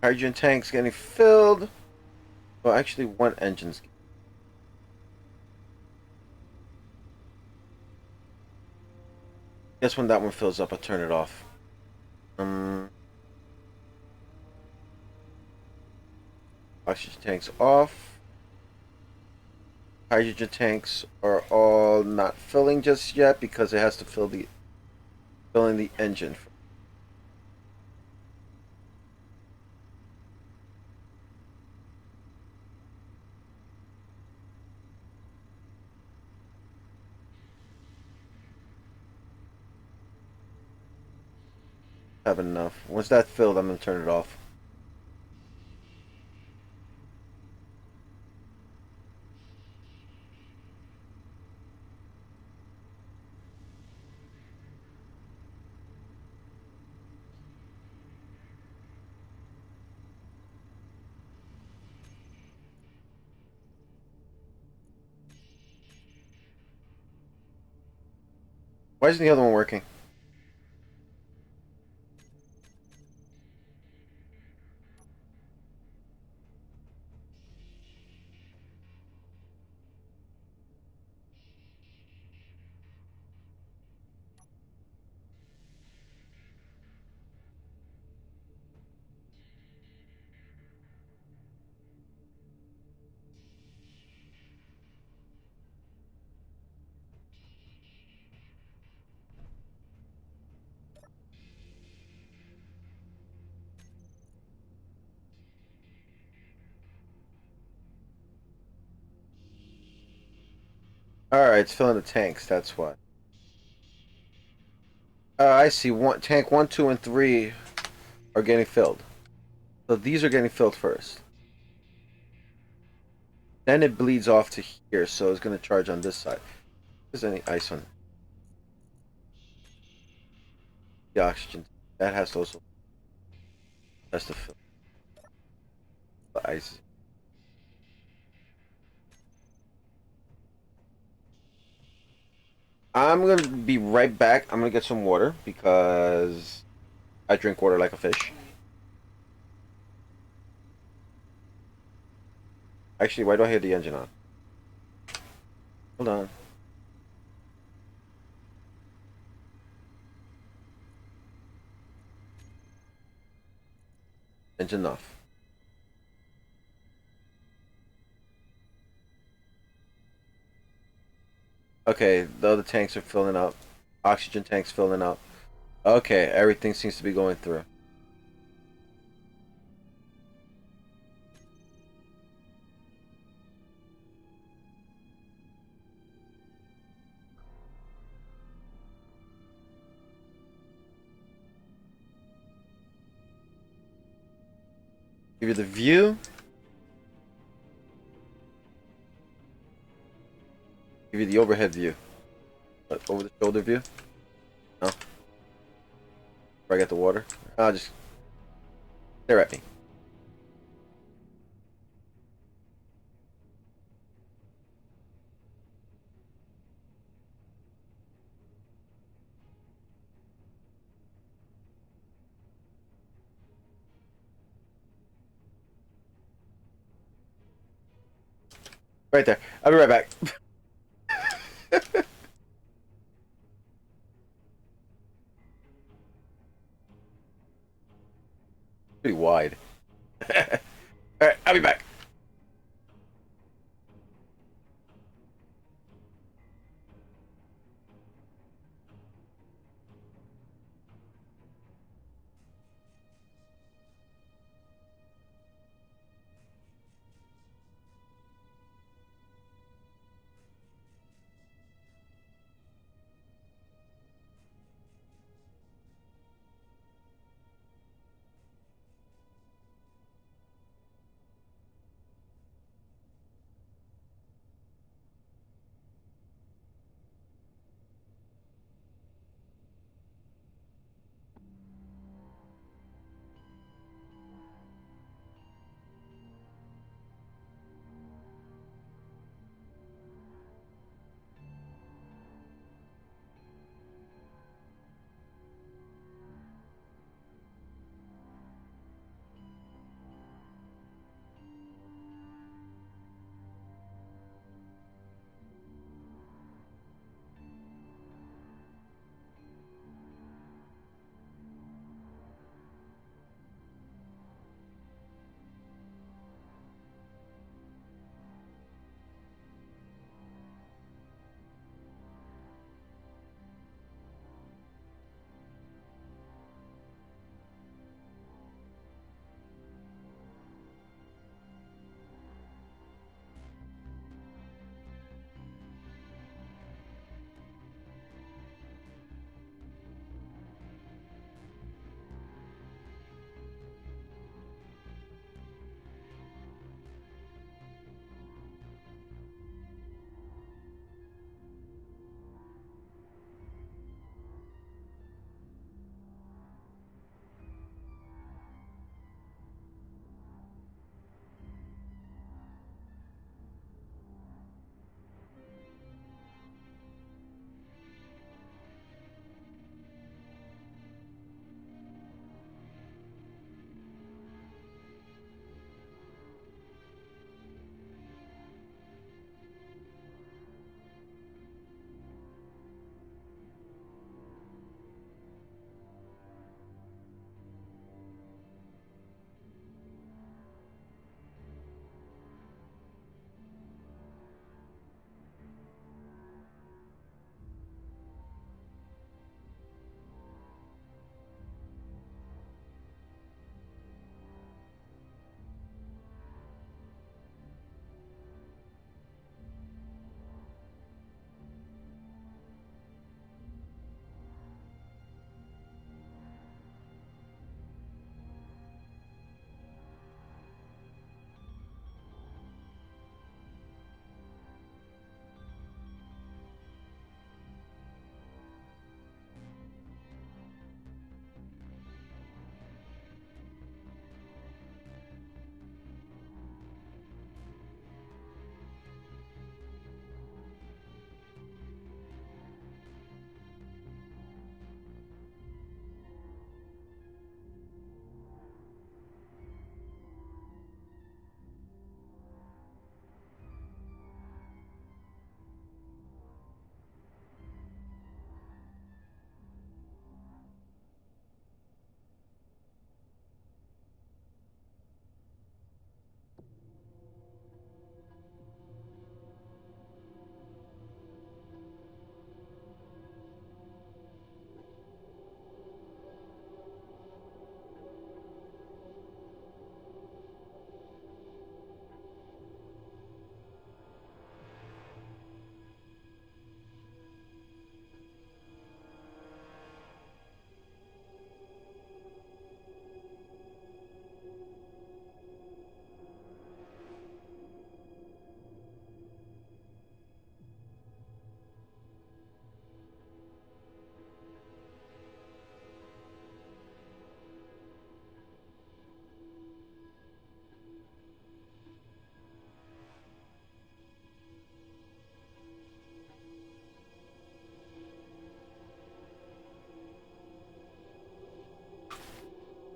Speaker 1: Hydrogen tank's getting filled. Well, actually, one engine's. Guess when that one fills up, I'll turn it off. Oxygen tanks off. Hydrogen tanks are all not filling just yet because it has to fill in the engine. Have enough. Once that's filled, I'm gonna turn it off. Why isn't the other one working? Alright, it's filling the tanks, that's why. I see. Tank 1, 2, and 3 are getting filled. So these are getting filled first. Then it bleeds off to here, so it's gonna charge on this side. Is there any ice on the oxygen? That has to also has to fill the ice. I'm gonna be right back. I'm gonna get some water because I drink water like a fish. Actually, why do I hear the engine on? Hold on. Engine off. Okay, the other tanks are filling up. Oxygen tanks filling up. Okay, everything seems to be going through. Give you the view. Give you the overhead view. Over the shoulder view. No. Where I get the water. I'll just stare at me. Right there. I'll be right back. Pretty wide. Alright, I'll be back.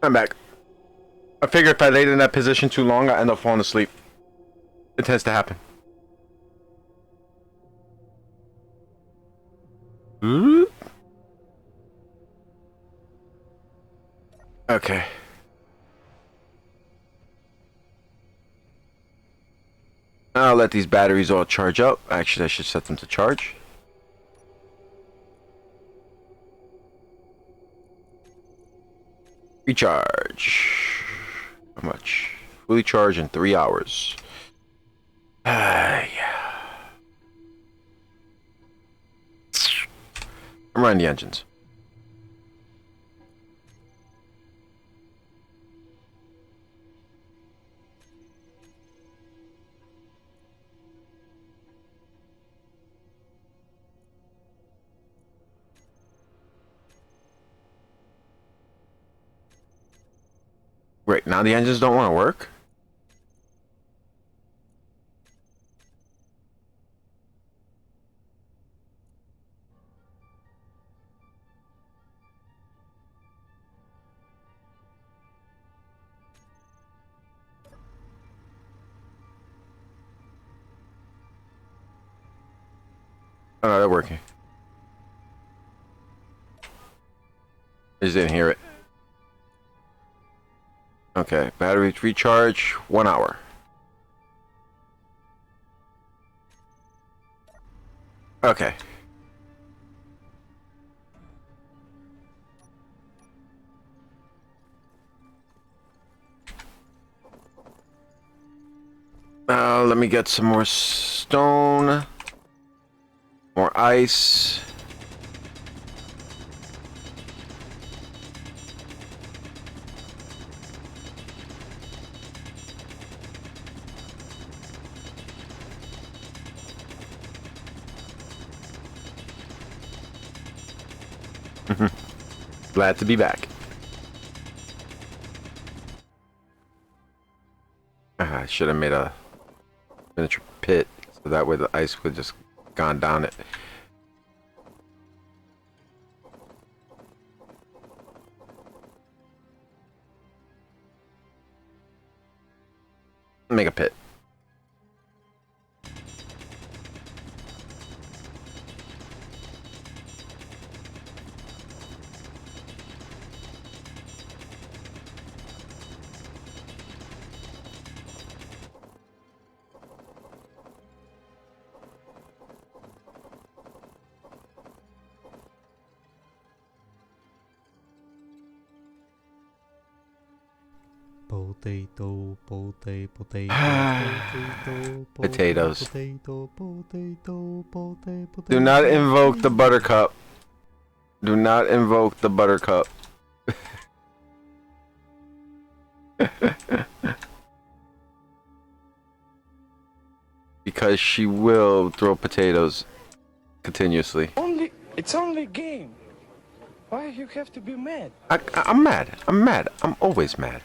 Speaker 1: I'm back. I figure if I laid in that position too long, I end up falling asleep. It tends to happen. Okay. I'll let these batteries all charge up. Actually, I should set them to charge. Recharge. How much? Fully charge in 3 hours. Yeah. I'm running the engines. Wait, now the engines don't want to work? Oh, no, they're working. I just didn't hear it. Okay, battery recharge, 1 hour. Okay. Let me get some more stone. More ice. Glad to be back. I should have made a miniature pit so that way the ice would just gone down it. Make a pit.
Speaker 5: Potato, potato, potato, potato,
Speaker 1: Potatoes.
Speaker 5: potato, potato, potato, potato.
Speaker 1: Do not invoke the buttercup. Do not invoke the buttercup. Because she will throw potatoes continuously.
Speaker 6: It's only a game. Why you have to be mad?
Speaker 1: I'm mad. I'm mad. I'm always mad.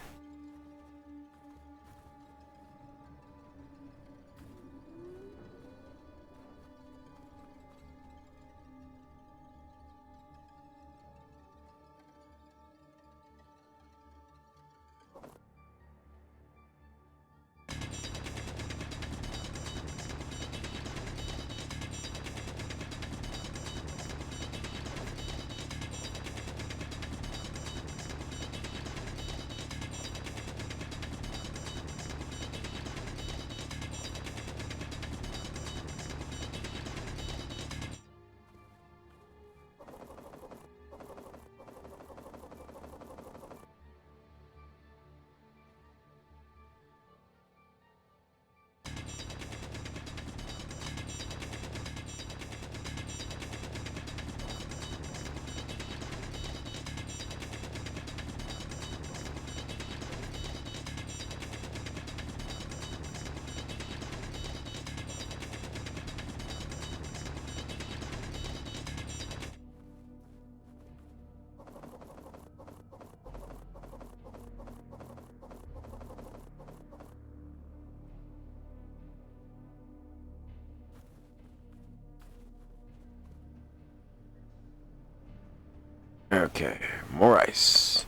Speaker 1: Okay, more ice.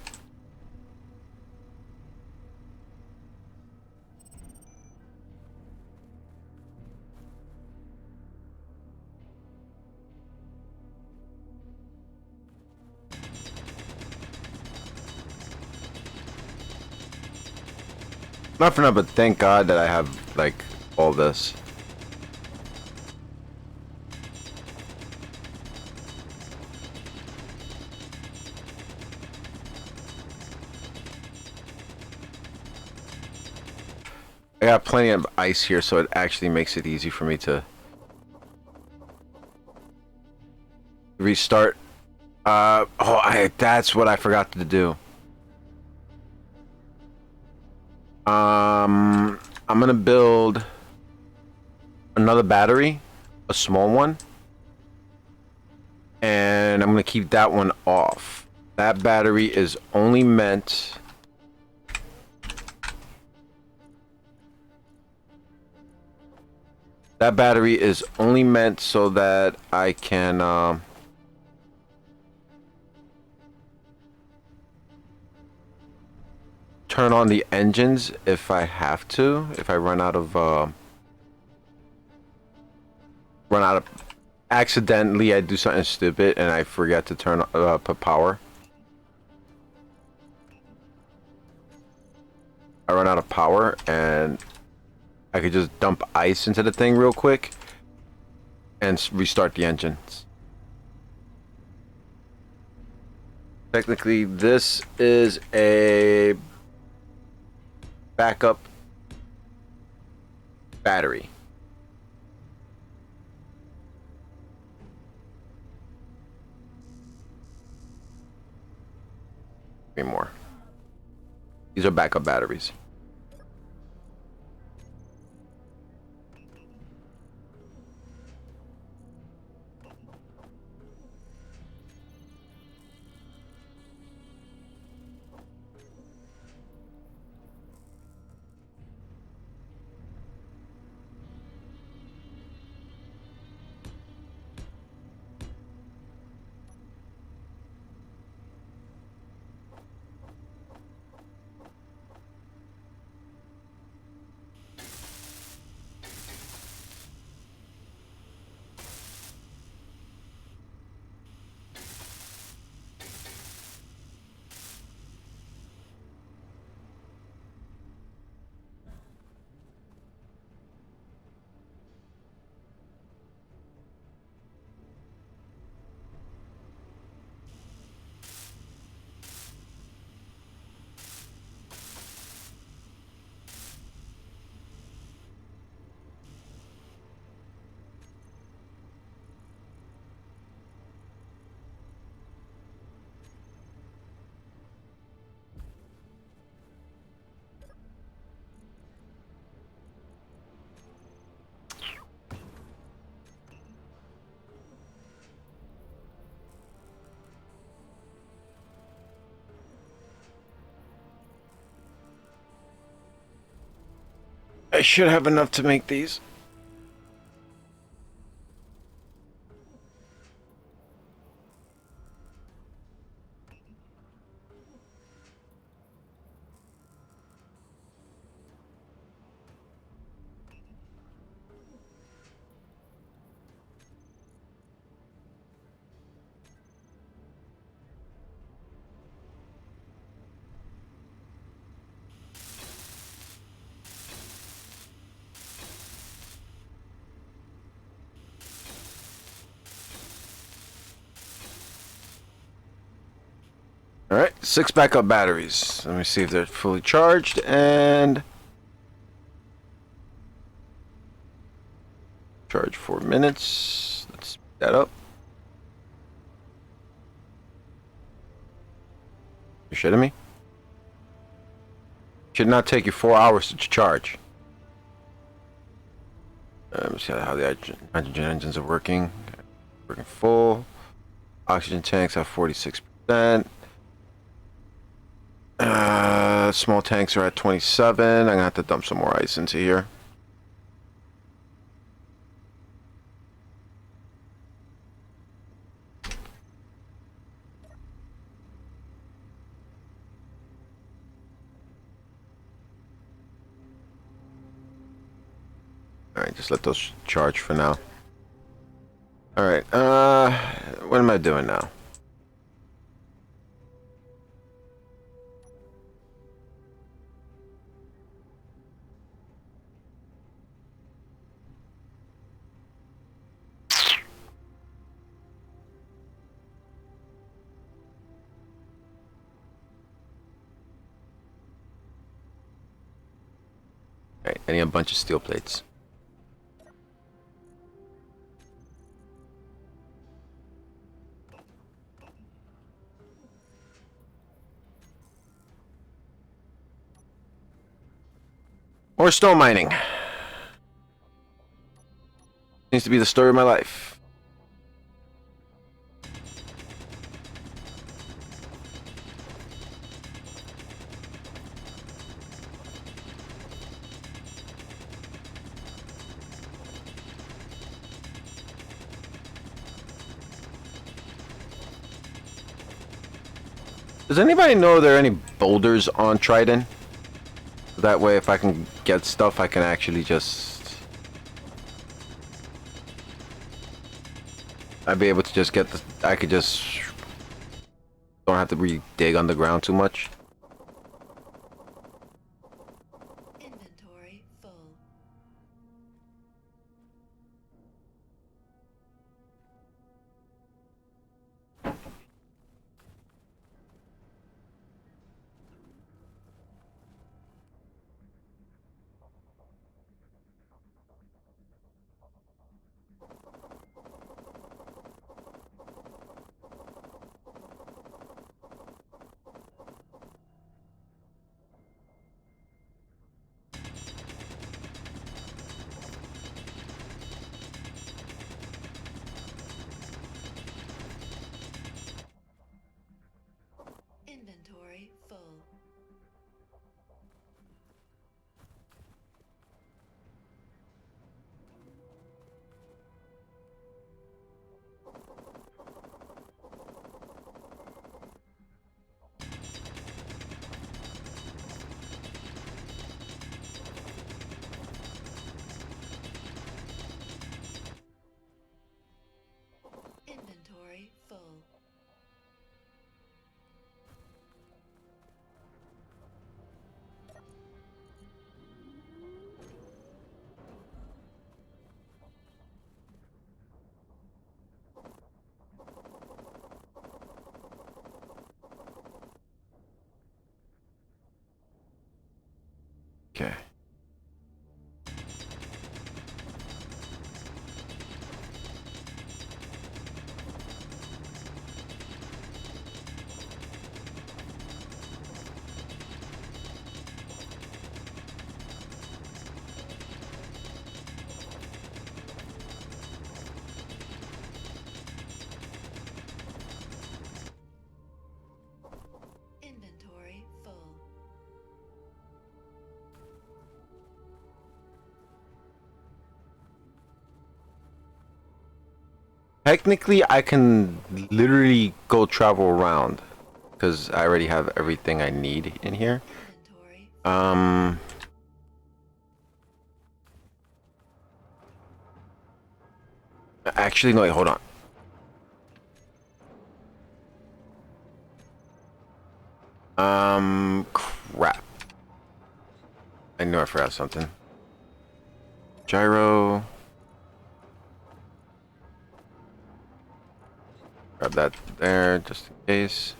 Speaker 1: Not for nothing, but thank God that I have like all this. I got plenty of ice here, so it actually makes it easy for me to restart. That's what I forgot to do. I'm gonna build another battery, a small one, and I'm gonna keep that one off. That battery is only meant so that I can turn on the engines if I have to, if I run out of accidentally I do something stupid and I forget to turn put power. I run out of power and I could just dump ice into the thing real quick and restart the engines. Technically, this is a backup battery. More. These are backup batteries. I should have enough to make these. All right, 6 backup batteries. Let me see if they're fully charged and charge 4 minutes. Let's speed that up. You shitting me? Should not take you 4 hours to charge. Let me see how the hydrogen engines are working. Working full. Oxygen tanks have 46%. Small tanks are at 27. I'm gonna have to dump some more ice into here. Alright, just let those charge for now. Alright, what am I doing now? I need a bunch of steel plates. Or stone mining. Seems to be the story of my life. Does anybody know if there are any boulders on Trident? That way, if I can get stuff, I can actually just... I'd be able to just get the... I could just... Don't have to re-dig underground too much.
Speaker 2: Inventory full. Inventory full. Inventory full.
Speaker 1: Okay.
Speaker 2: Inventory full.
Speaker 1: Technically, I can literally go travel around. Because I already have everything I need in here.
Speaker 2: Inventory.
Speaker 1: Actually, no, wait, hold on. Crap. I knew I forgot something. Gyro. Grab that there, just in case.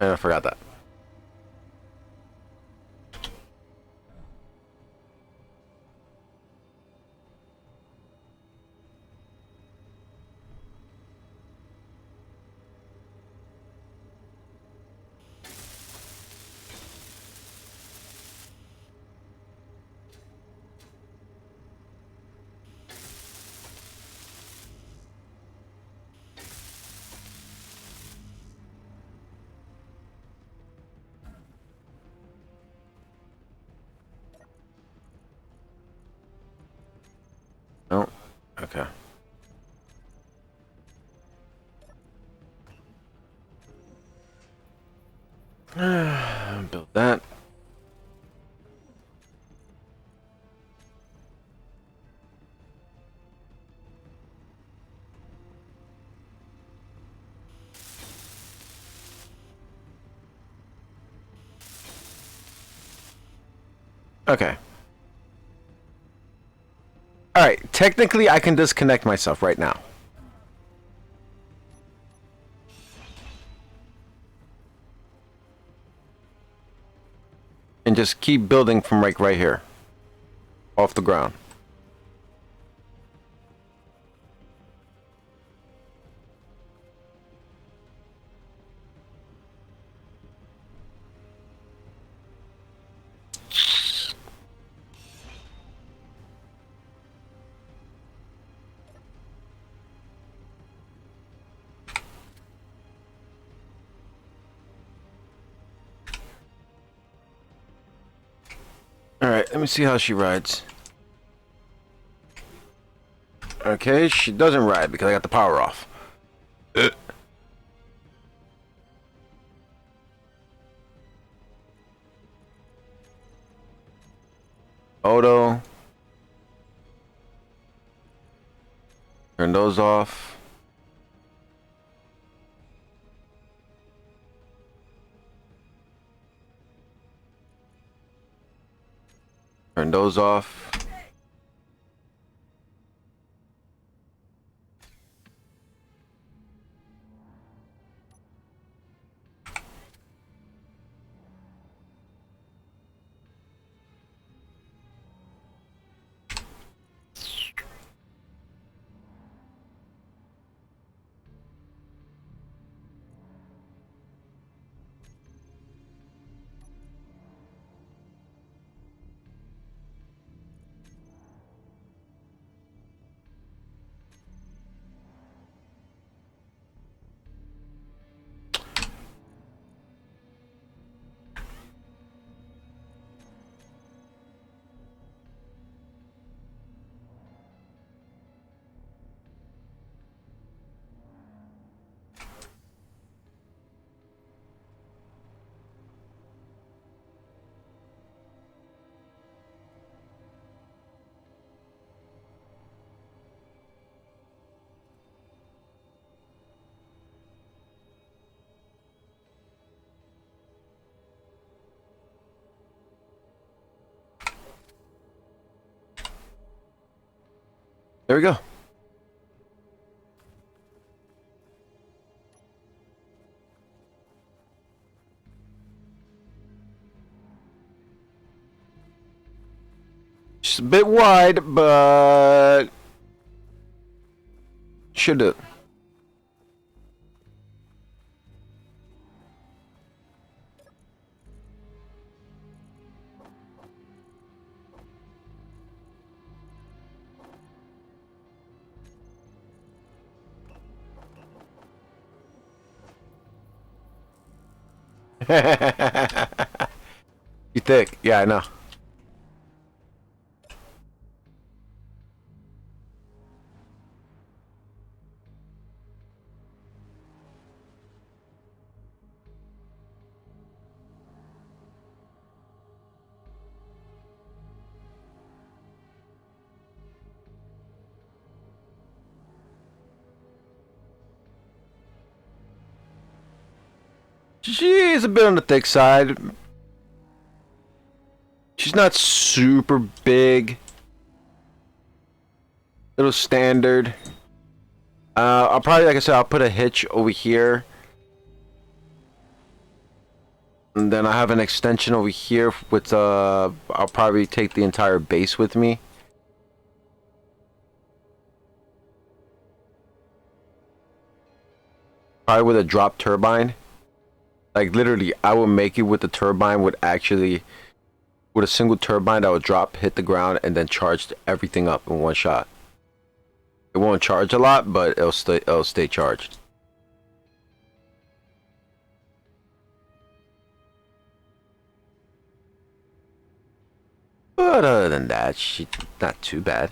Speaker 1: And I forgot that. Oh, okay. Build that. Okay. Alright, technically I can disconnect myself right now. And just keep building from like right here. Off the ground. Alright, let me see how she rides. Okay, she doesn't ride because I got the power off. Auto. Turn those off. Turn those off. There we go. Just a bit wide, but should do. You thick? Yeah, I know. She's a bit on the thick side. She's not super big. Little standard. I'll probably, like I said, I'll put a hitch over here. And then I have an extension over here with, I'll probably take the entire base with me. Probably with a drop turbine. Like literally, I would make it with the turbine with actually, with a single turbine that would drop, hit the ground, and then charge everything up in one shot. It won't charge a lot, but it'll stay charged. But other than that, she's not too bad.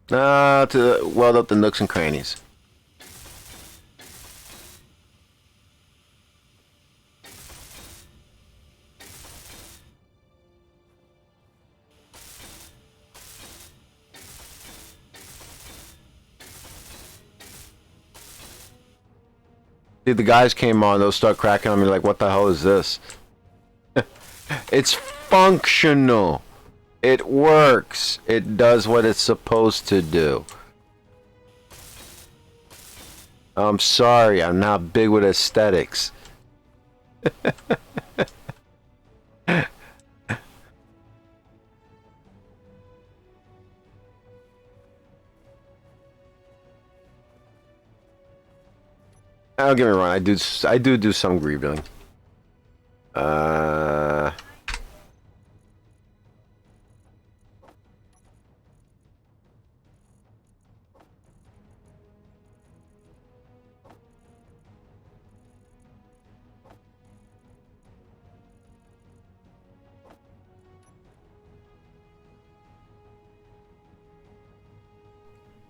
Speaker 1: To weld up the nooks and crannies. See, the guys came on, they'll start cracking on me like, what the hell is this? It's functional. It works. It does what it's supposed to do. I'm sorry, I'm not big with aesthetics. Don't get me wrong, I do some greebling.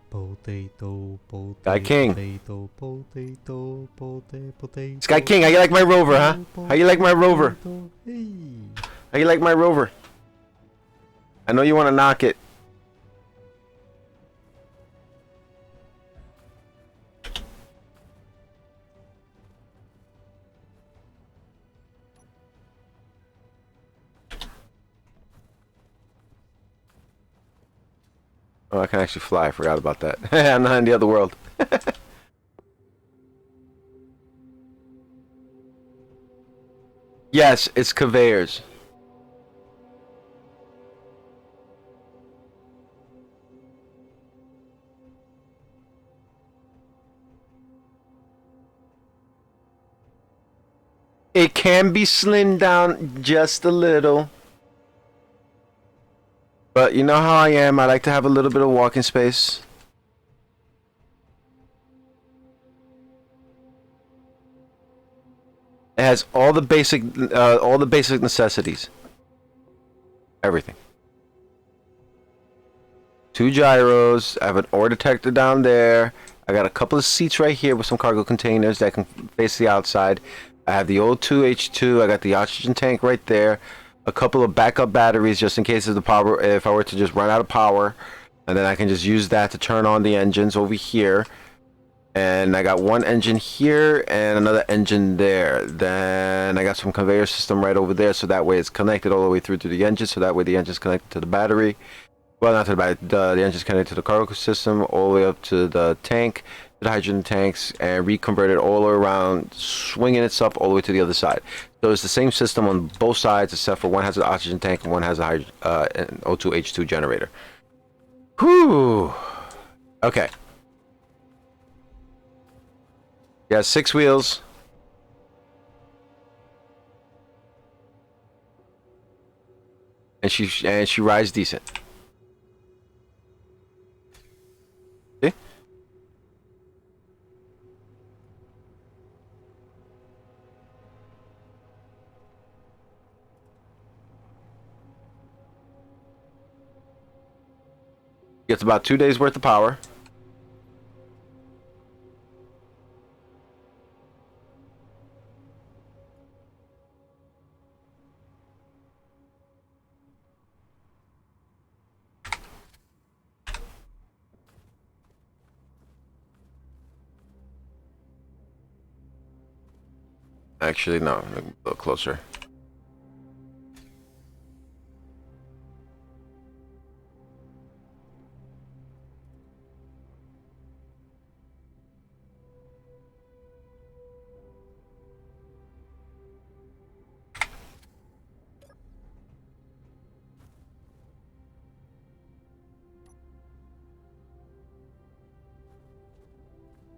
Speaker 5: Potato, potato,
Speaker 1: Sky King.
Speaker 5: potato, potato, potato, potato.
Speaker 1: Sky King, how you like my rover, huh? How you like my rover?
Speaker 5: Potato. Hey.
Speaker 1: How you like my rover? I know you want to knock it. Oh, I can actually fly. I forgot about that. I'm not in the other world. Yes, it's conveyors. It can be slimmed down just a little. But you know how I am. I like to have a little bit of walking space. It has all the basic necessities. Everything. 2 gyros. I have an ore detector down there. I got a couple of seats right here with some cargo containers that can face the outside. I have the O2H2. I got the oxygen tank right there. A couple of backup batteries just in case of the power. If I were to just run out of power, and then I can just use that to turn on the engines over here. And I got one engine here and another engine there. Then I got some conveyor system right over there, so that way it's connected all the way through to the engine. So that way the engine's connected to the battery. Well, not to the battery. The engine's connected to the cargo system, all the way up to the tank, to the hydrogen tanks, and reconverted all the way around, swinging itself all the way to the other side. So it's the same system on both sides, except for one has an oxygen tank and one has an O2H2 generator. Whew. Okay. Yeah, 6 wheels. And she rides decent. See? Gets about 2 days worth of power. Actually, no. A little closer.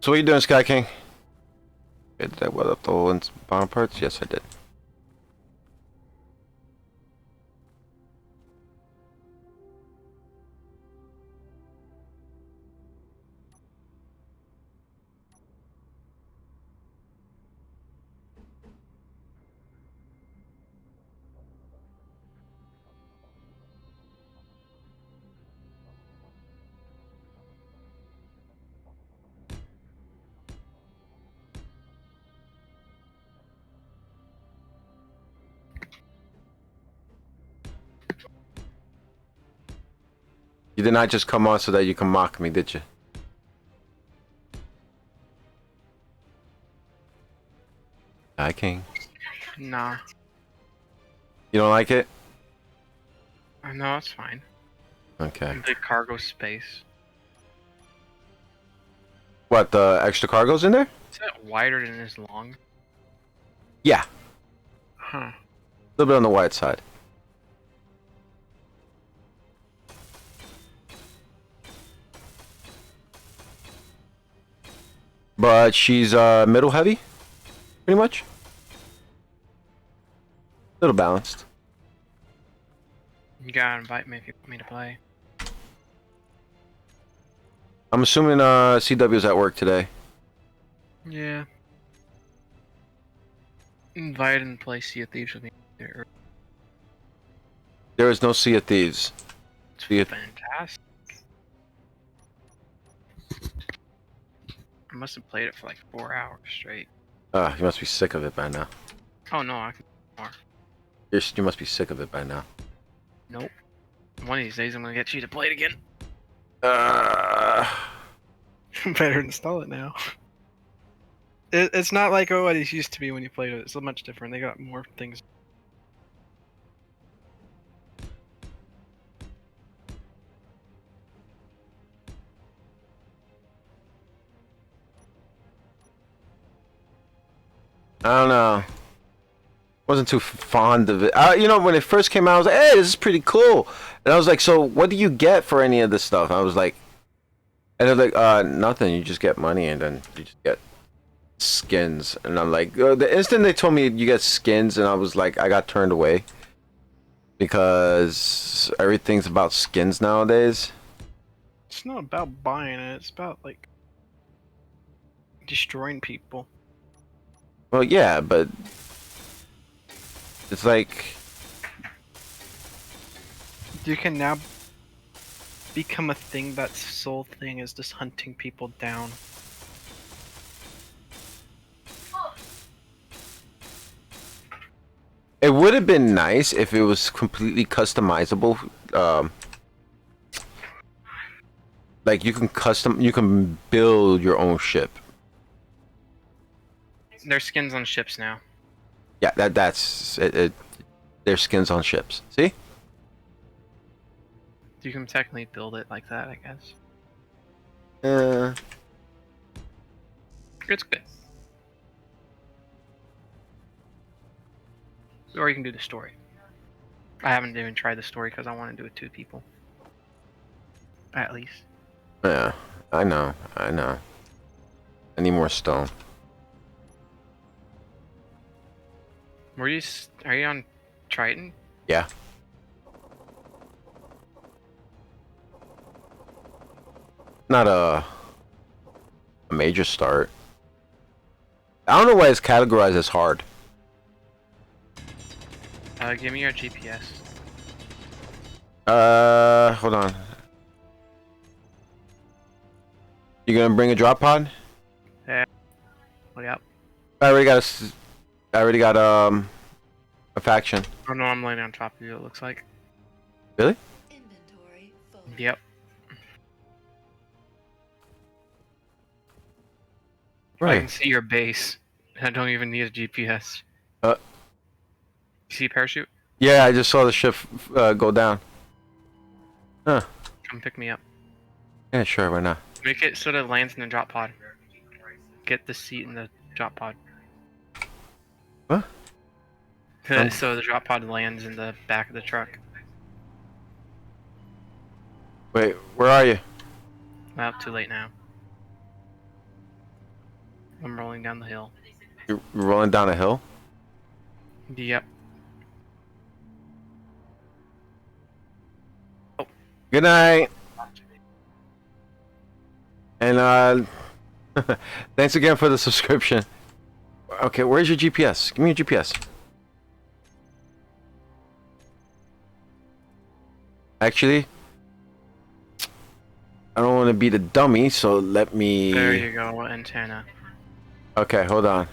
Speaker 1: So what are you doing, Sky King? Did I weld up the whole bottom parts? Yes, I did. You did not just come on so that you can mock me, did you? Hi, King.
Speaker 7: Nah.
Speaker 1: You don't like it?
Speaker 7: No, it's fine.
Speaker 1: Okay.
Speaker 7: Big cargo space.
Speaker 1: What, the extra cargo's in there?
Speaker 7: Is that wider than it is long?
Speaker 1: Yeah.
Speaker 7: Huh.
Speaker 1: A little bit on the wide side. But she's middle heavy, pretty much. A little balanced.
Speaker 7: You gotta invite me if you want me to play.
Speaker 1: I'm assuming CW's at work today.
Speaker 7: Yeah. Invite and play Sea of Thieves with me.
Speaker 1: There is no Sea of Thieves. Sea of...
Speaker 7: Fantastic. I must have played it for like 4 hours straight.
Speaker 1: You must be sick of it by now.
Speaker 7: Oh no, I can more.
Speaker 1: You must be sick of it by now.
Speaker 7: Nope. One of these days I'm gonna get you to play it again. Better install it now. It's not like what it used to be when you played it. It's so much different. They got more things.
Speaker 1: I don't know. Wasn't too fond of it. You know, when it first came out, I was like, "Hey, this is pretty cool." And I was like, "So, what do you get for any of this stuff?" I was like, and they're like, nothing. You just get money, and then you just get skins." And I'm like, the instant they told me you get skins, and I was like, I got turned away because everything's about skins nowadays.
Speaker 7: It's not about buying it. It's about like destroying people.
Speaker 1: Well, yeah, but it's like
Speaker 7: You can now become a thing that's sole thing is just hunting people down.
Speaker 1: it would have been nice if it was completely customizable. Like you can build your own ship.
Speaker 7: There's skins on ships now.
Speaker 1: Yeah, that's it. There's skins on ships. See?
Speaker 7: You can technically build it like that, I guess. It's good. Or you can do the story. I haven't even tried the story because I want to do it 2 people. At least.
Speaker 1: Yeah, I know. I need more stone.
Speaker 7: Are you on Triton?
Speaker 1: Yeah. Not a major start. I don't know why it's categorized as hard.
Speaker 7: Give me your GPS.
Speaker 1: Hold on. You gonna bring a drop pod?
Speaker 7: Yeah. Oh, yep.
Speaker 1: I already got a faction.
Speaker 7: Oh no, I'm laying on top of you, it looks like.
Speaker 1: Really?
Speaker 2: Inventory full.
Speaker 7: Yep. I can
Speaker 1: Right.
Speaker 7: see your base. I don't even need a GPS.
Speaker 1: Uh.
Speaker 7: You see a parachute?
Speaker 1: Yeah, I just saw the ship go down. Huh.
Speaker 7: Come pick me up.
Speaker 1: Yeah, sure. Why not?
Speaker 7: Make it so that it lands in the drop pod. Get the seat in the drop pod.
Speaker 1: What?
Speaker 7: So the drop pod lands in the back of the truck.
Speaker 1: Wait, where are you?
Speaker 7: Well, too late now. I'm rolling down the hill.
Speaker 1: You're rolling down a hill?
Speaker 7: Yep.
Speaker 1: Good night. And thanks again for the subscription. Okay, where's your GPS? Give me your GPS. Actually, I don't want to be the dummy, so let me...
Speaker 7: There you go, antenna.
Speaker 1: Okay, hold on.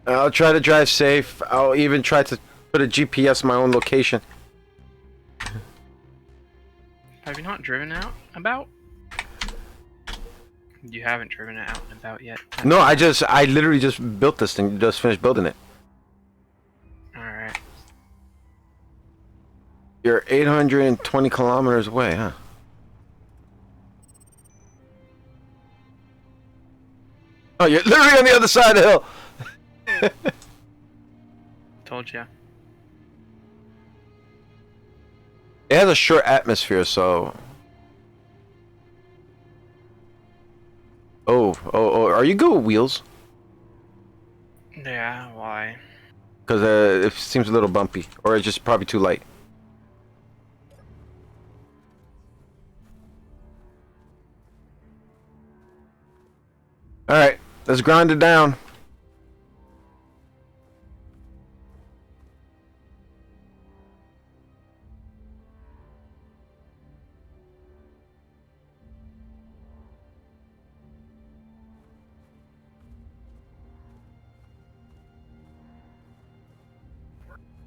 Speaker 1: I'll try to drive safe. I'll even try to put a GPS in my own location.
Speaker 7: Have you not driven out about? You haven't driven it out and about yet.
Speaker 1: No, I literally just built this thing. Just finished building it.
Speaker 7: Alright.
Speaker 1: You're 820 kilometers away, huh? Oh, you're literally on the other side of the hill.
Speaker 7: Told ya.
Speaker 1: It has a short atmosphere, so. Oh, are you good with wheels?
Speaker 7: Yeah, why?
Speaker 1: Because it seems a little bumpy, or it's just probably too light. All right, let's grind it down.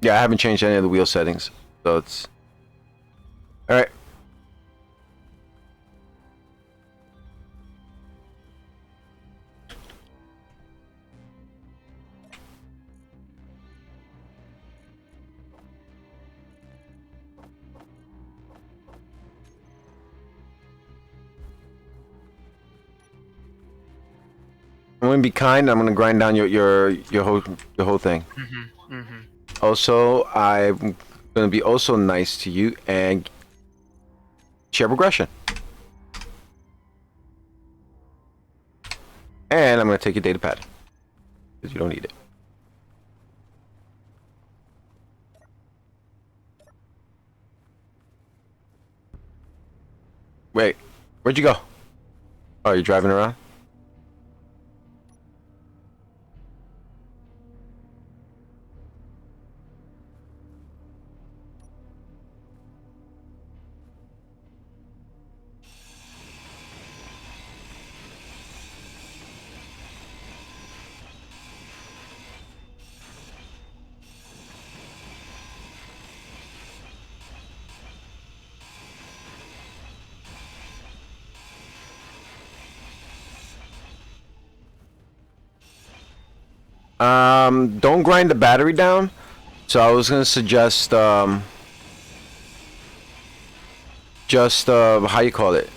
Speaker 1: Yeah, I haven't changed any of the wheel settings, so it's all right. I'm gonna be kind. I'm gonna grind down your whole thing. Also, I'm gonna be also nice to you and share progression. And I'm gonna take your data pad because you don't need it. Wait, where'd you go? Oh, you're driving around? Don't grind the battery down. So I was gonna suggest, just, how you call it?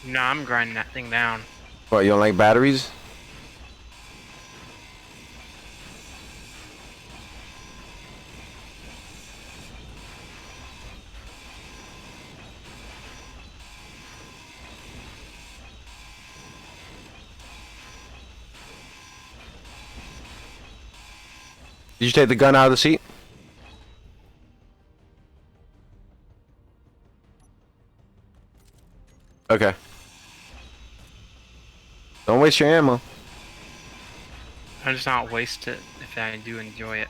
Speaker 7: No, I'm grinding that thing down.
Speaker 1: What, you don't like batteries? Did you take the gun out of the seat? Okay. Don't waste your ammo.
Speaker 7: I just not waste it if I do enjoy it.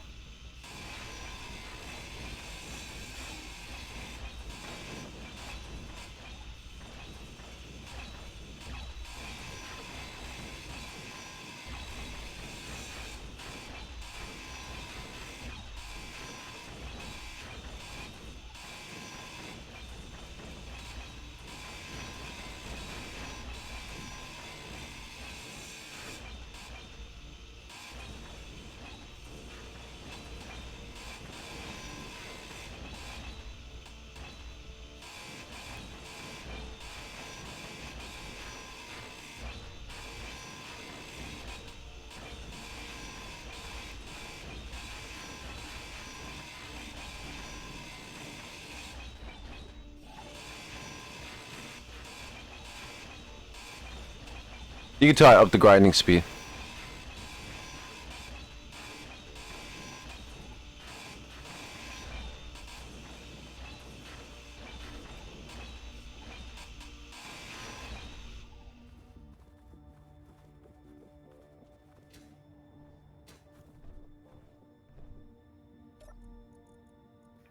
Speaker 1: You can tell I up the grinding speed.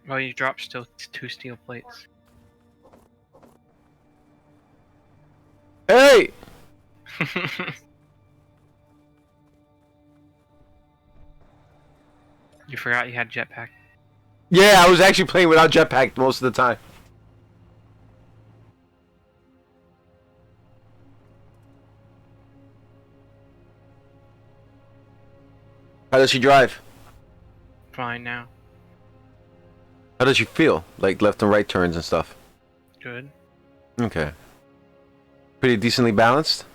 Speaker 7: Well, you dropped still 2 steel plates.
Speaker 1: Hey!
Speaker 7: You forgot you had jetpack.
Speaker 1: Yeah, I was actually playing without jetpack most of the time. How does she drive?
Speaker 7: Fine now.
Speaker 1: How does she feel? Like left and right turns and stuff.
Speaker 7: Good.
Speaker 1: Okay. Pretty decently balanced.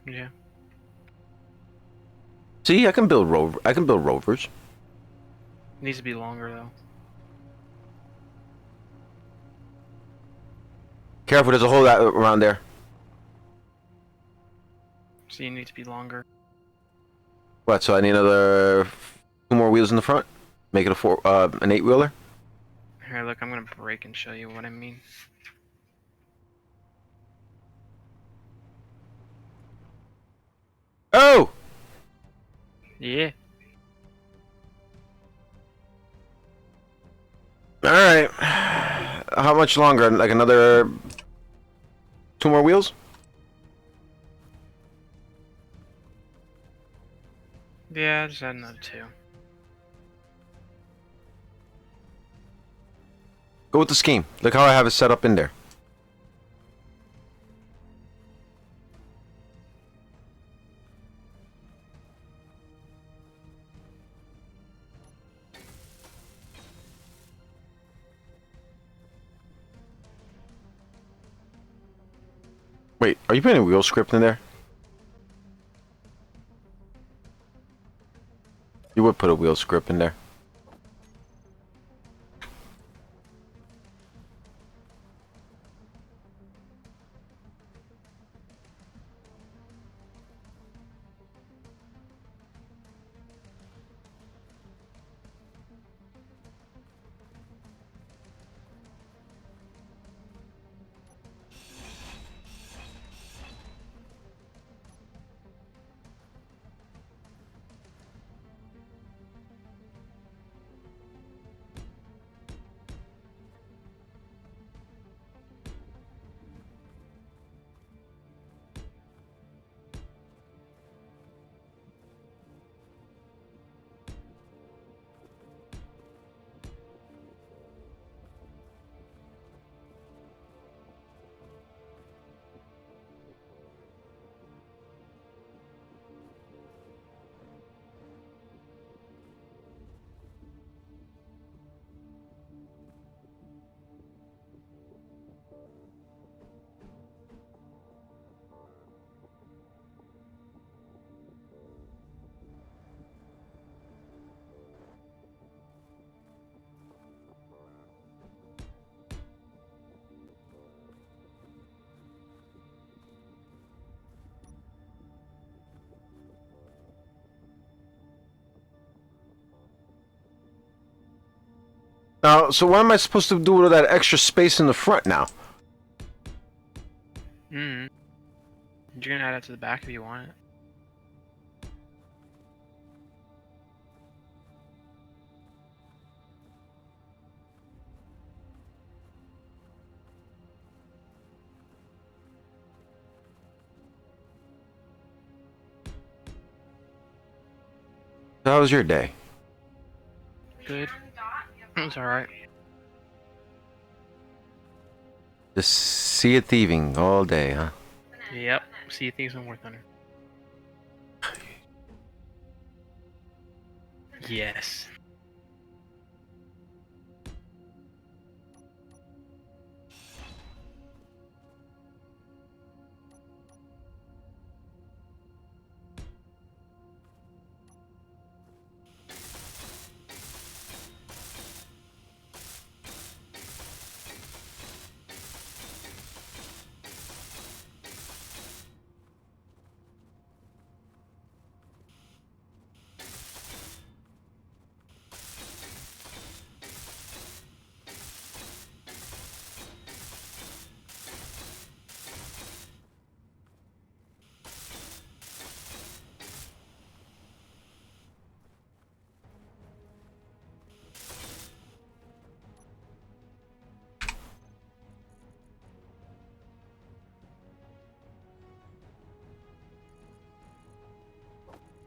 Speaker 7: Yeah.
Speaker 1: See, I can build rovers.
Speaker 7: Needs to be longer though.
Speaker 1: Careful, there's a hole out around there.
Speaker 7: So you need to be longer.
Speaker 1: What? So I need another 2 more wheels in the front. Make it an 8-wheeler.
Speaker 7: Here, look, I'm gonna break and show you what I mean.
Speaker 1: Oh!
Speaker 7: Yeah.
Speaker 1: All right. How much longer? Like another 2 more wheels?
Speaker 7: Yeah, just add another 2.
Speaker 1: Go with the scheme. Look how I have it set up in there. Wait, are you putting a wheel script in there? You would put a wheel script in there. Now, so what am I supposed to do with that extra space in the front now?
Speaker 7: You're gonna add it to the back if you want it.
Speaker 1: How was your day?
Speaker 7: Good. It's alright.
Speaker 1: Just sea of thieving all day, huh?
Speaker 7: Yep. See, things been worth under. Yes.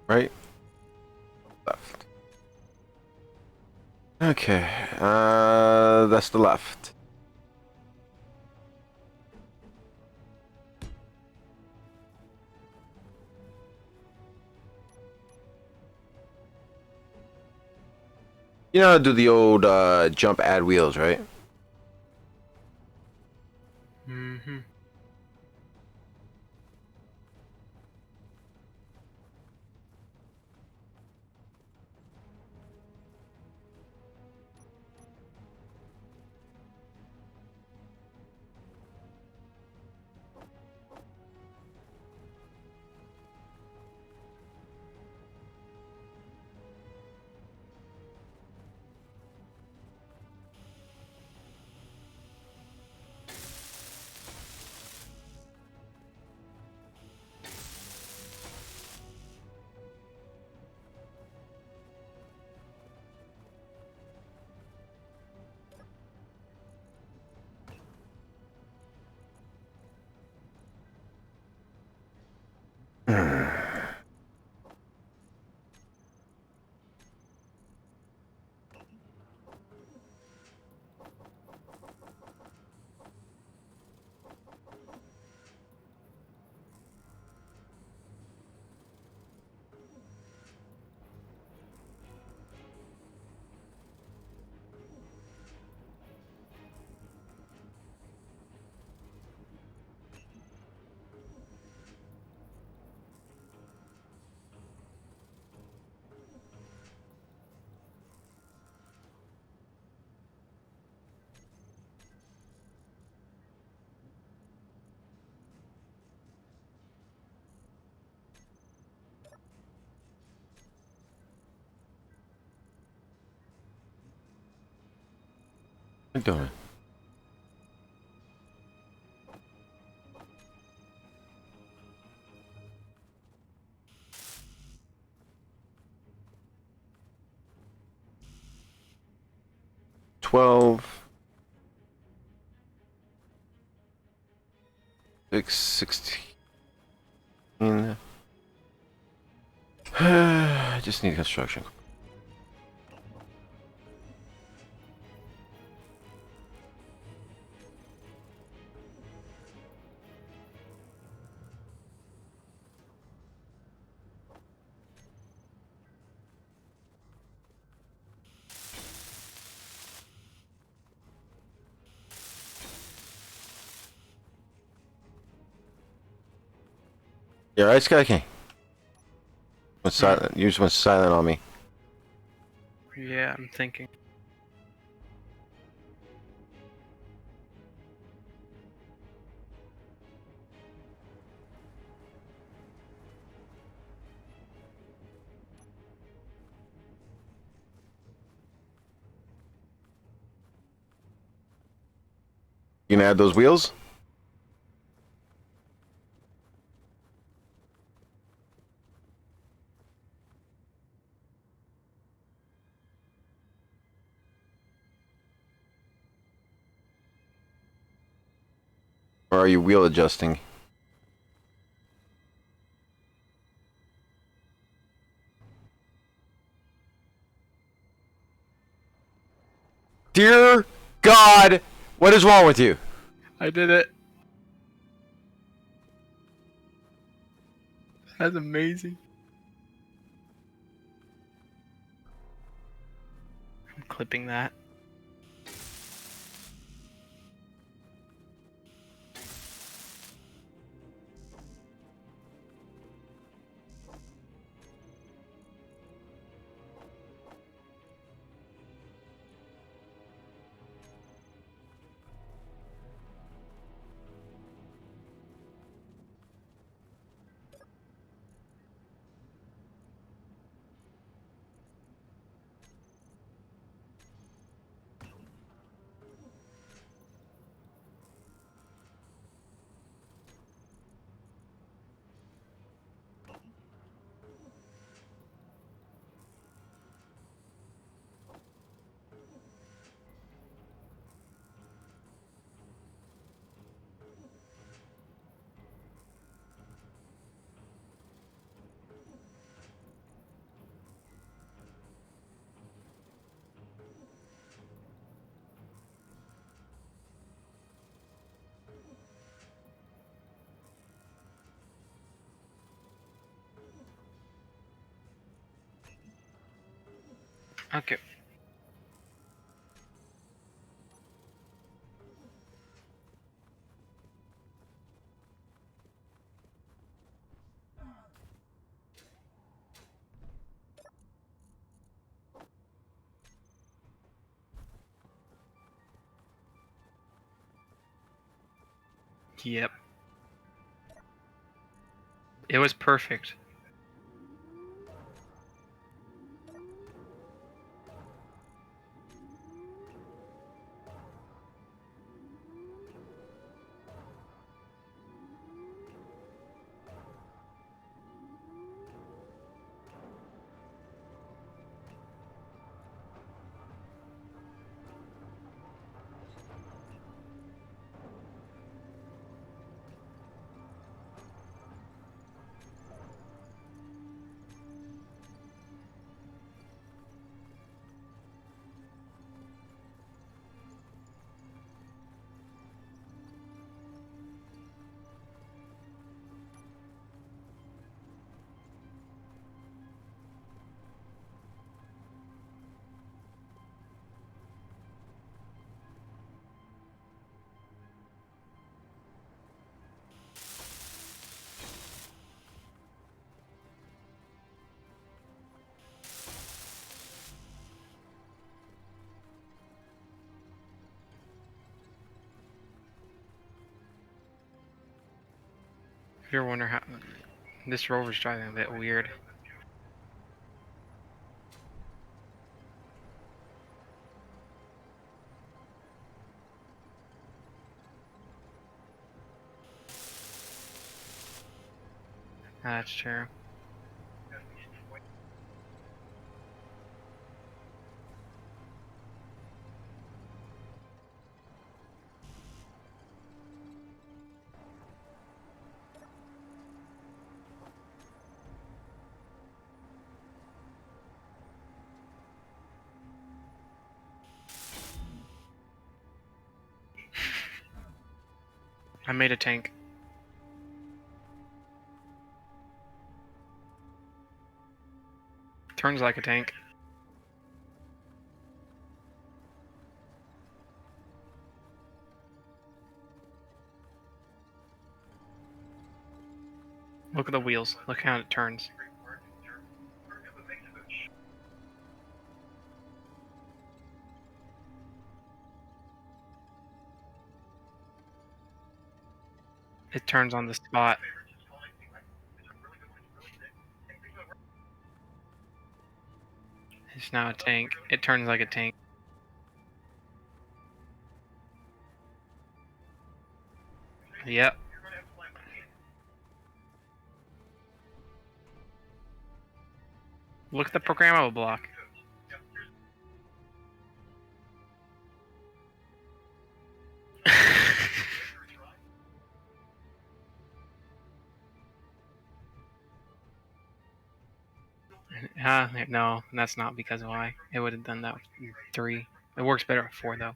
Speaker 1: Right? Left. Okay, that's the left. You know how to do the old jump add wheels, right?
Speaker 7: Mm-hmm.
Speaker 1: What are you doing? $12, 6, 16. I just need construction. Yeah, right, Sky King. Went silent. You just went silent on me.
Speaker 7: Yeah, I'm thinking.
Speaker 1: You gonna add those wheels? Or are you wheel adjusting? Dear God, what is wrong with you?
Speaker 7: I did it. That's amazing. I'm clipping that. Okay. Yep. It was perfect. If you ever wonder how this rover's driving a bit weird. That's true. I made a tank. Turns like a tank. Look at the wheels. Look how it turns. It turns on the spot. It's now a tank. It turns like a tank. Yep. Look at the programmable block. No, that's not because of why. It would have done that with 3. It works better with 4 though.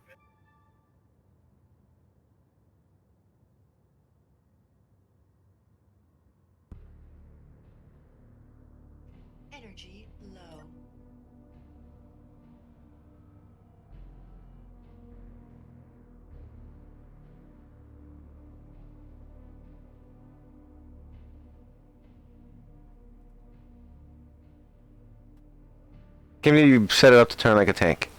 Speaker 2: Energy low.
Speaker 1: Give me you set it up to turn like a tank.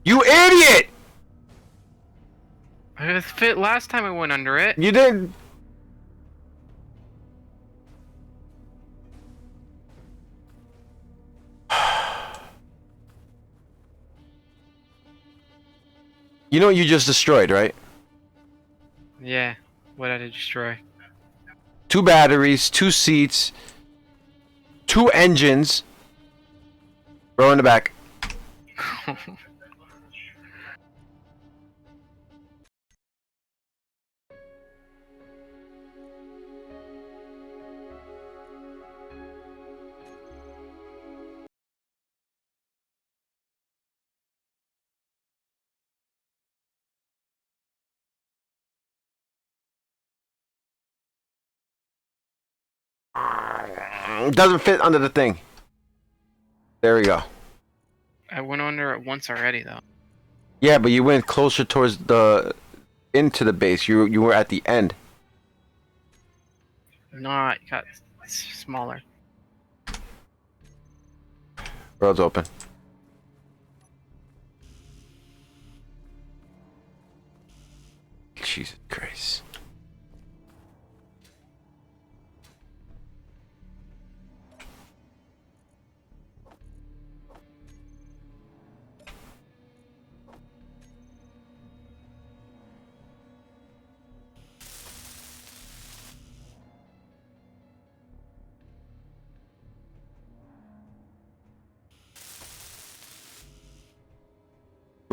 Speaker 1: You idiot!
Speaker 7: It fit last time I went under it.
Speaker 1: You didn't. You know what you just destroyed, right?
Speaker 7: Yeah. What did I destroy?
Speaker 1: 2 batteries, 2 seats, 2 engines. Row in the back. It doesn't fit under the thing. There we go.
Speaker 7: I went under it once already though.
Speaker 1: Yeah, but you went closer towards the into the base. You were at the end.
Speaker 7: No, it got smaller.
Speaker 1: Road's open.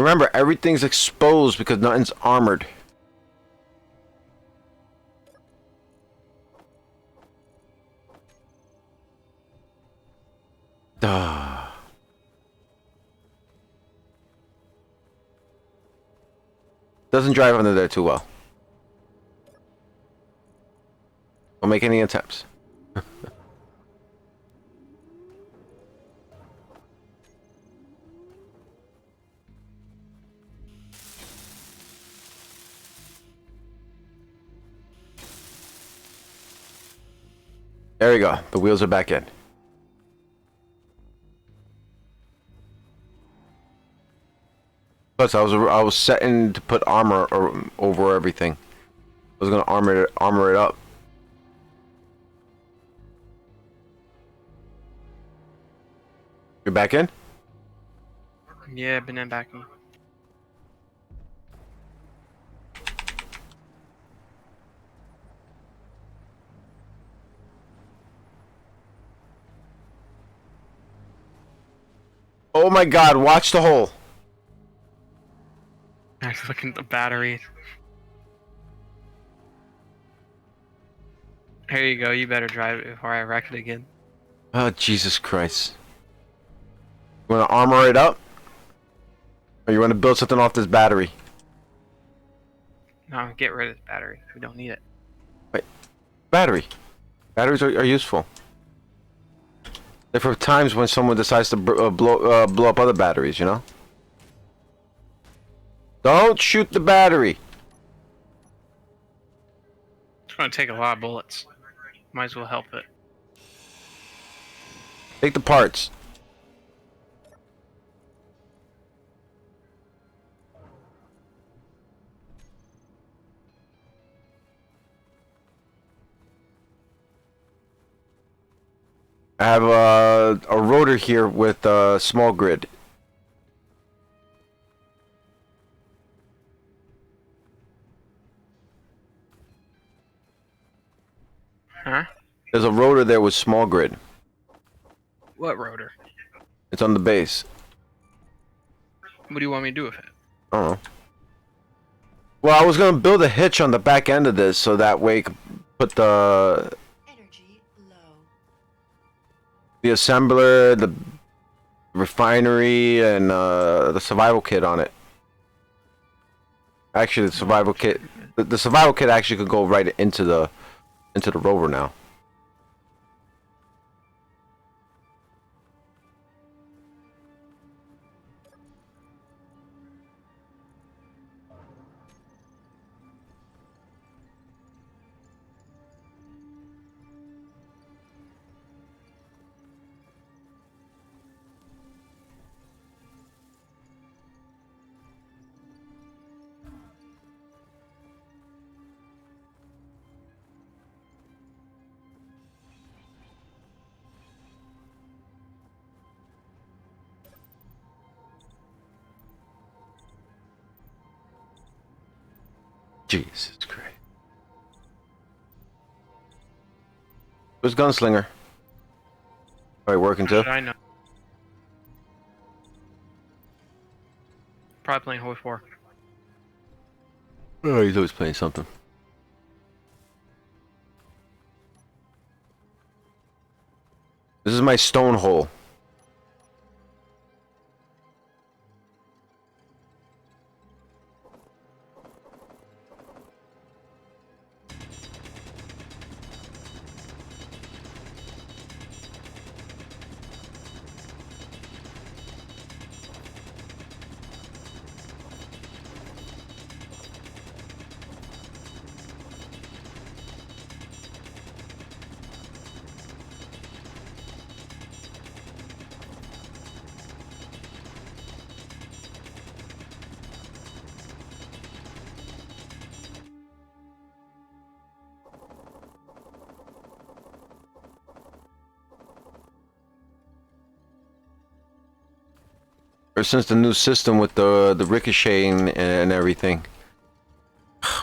Speaker 1: Remember, everything's exposed because nothing's armored. Duh. Doesn't drive under there too well. Don't make any attempts. There we go. The wheels are back in. Plus, I was setting to put armor over everything. I was gonna armor it up. You're back in?
Speaker 7: Yeah, been in back in.
Speaker 1: Oh my God! Watch the hole.
Speaker 7: I was looking at the battery. Here you go. You better drive it before I wreck it again.
Speaker 1: Oh Jesus Christ! You want to armor it up, or you want to build something off this battery?
Speaker 7: No, get rid of this battery. We don't need it.
Speaker 1: Batteries are useful. They're for times when someone decides to blow up other batteries, you know? Don't shoot the battery!
Speaker 7: It's gonna take a lot of bullets. Might as well help it.
Speaker 1: Take the parts. I have a rotor here with a small grid.
Speaker 7: Huh?
Speaker 1: There's a rotor there with small grid.
Speaker 7: What rotor?
Speaker 1: It's on the base.
Speaker 7: What do you want me to do with it?
Speaker 1: I don't know. Well, I was gonna build a hitch on the back end of this so that way you could put the
Speaker 2: Energy low.
Speaker 1: assembler, the refinery, and the survival kit on it. Actually, the survival kit, the survival kit actually could go right into the rover now. Jesus Christ. Where's Gunslinger? Alright, working too?
Speaker 7: Should I know? Probably playing Hoi 4.
Speaker 1: Oh, he's always playing something. This is my stone hole. Or since the new system with the ricocheting and everything.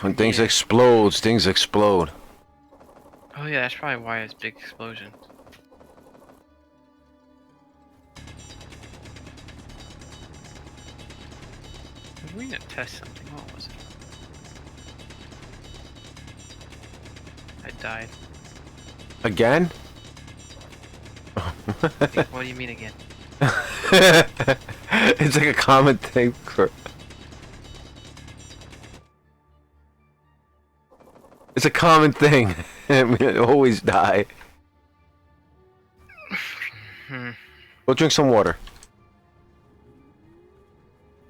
Speaker 1: When things explode, things explode.
Speaker 7: Oh yeah, that's probably why it's big explosions. We need to test something. What was it? I died.
Speaker 1: Again?
Speaker 7: What do you mean again?
Speaker 1: It's like a common thing for. It's a common thing. We always die. Go drink some water.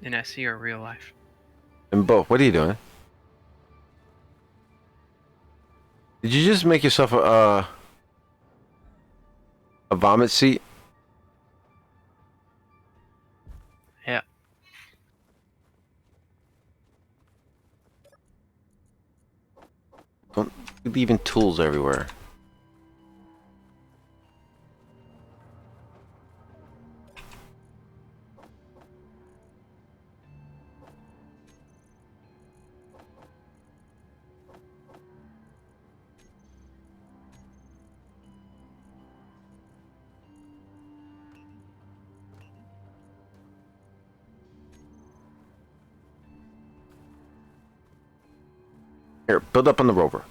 Speaker 7: In SE or real life?
Speaker 1: And both. What are you doing? Did you just make yourself a vomit seat?
Speaker 7: Yeah.
Speaker 1: Don't be leaving tools everywhere. Here, build up on the rover.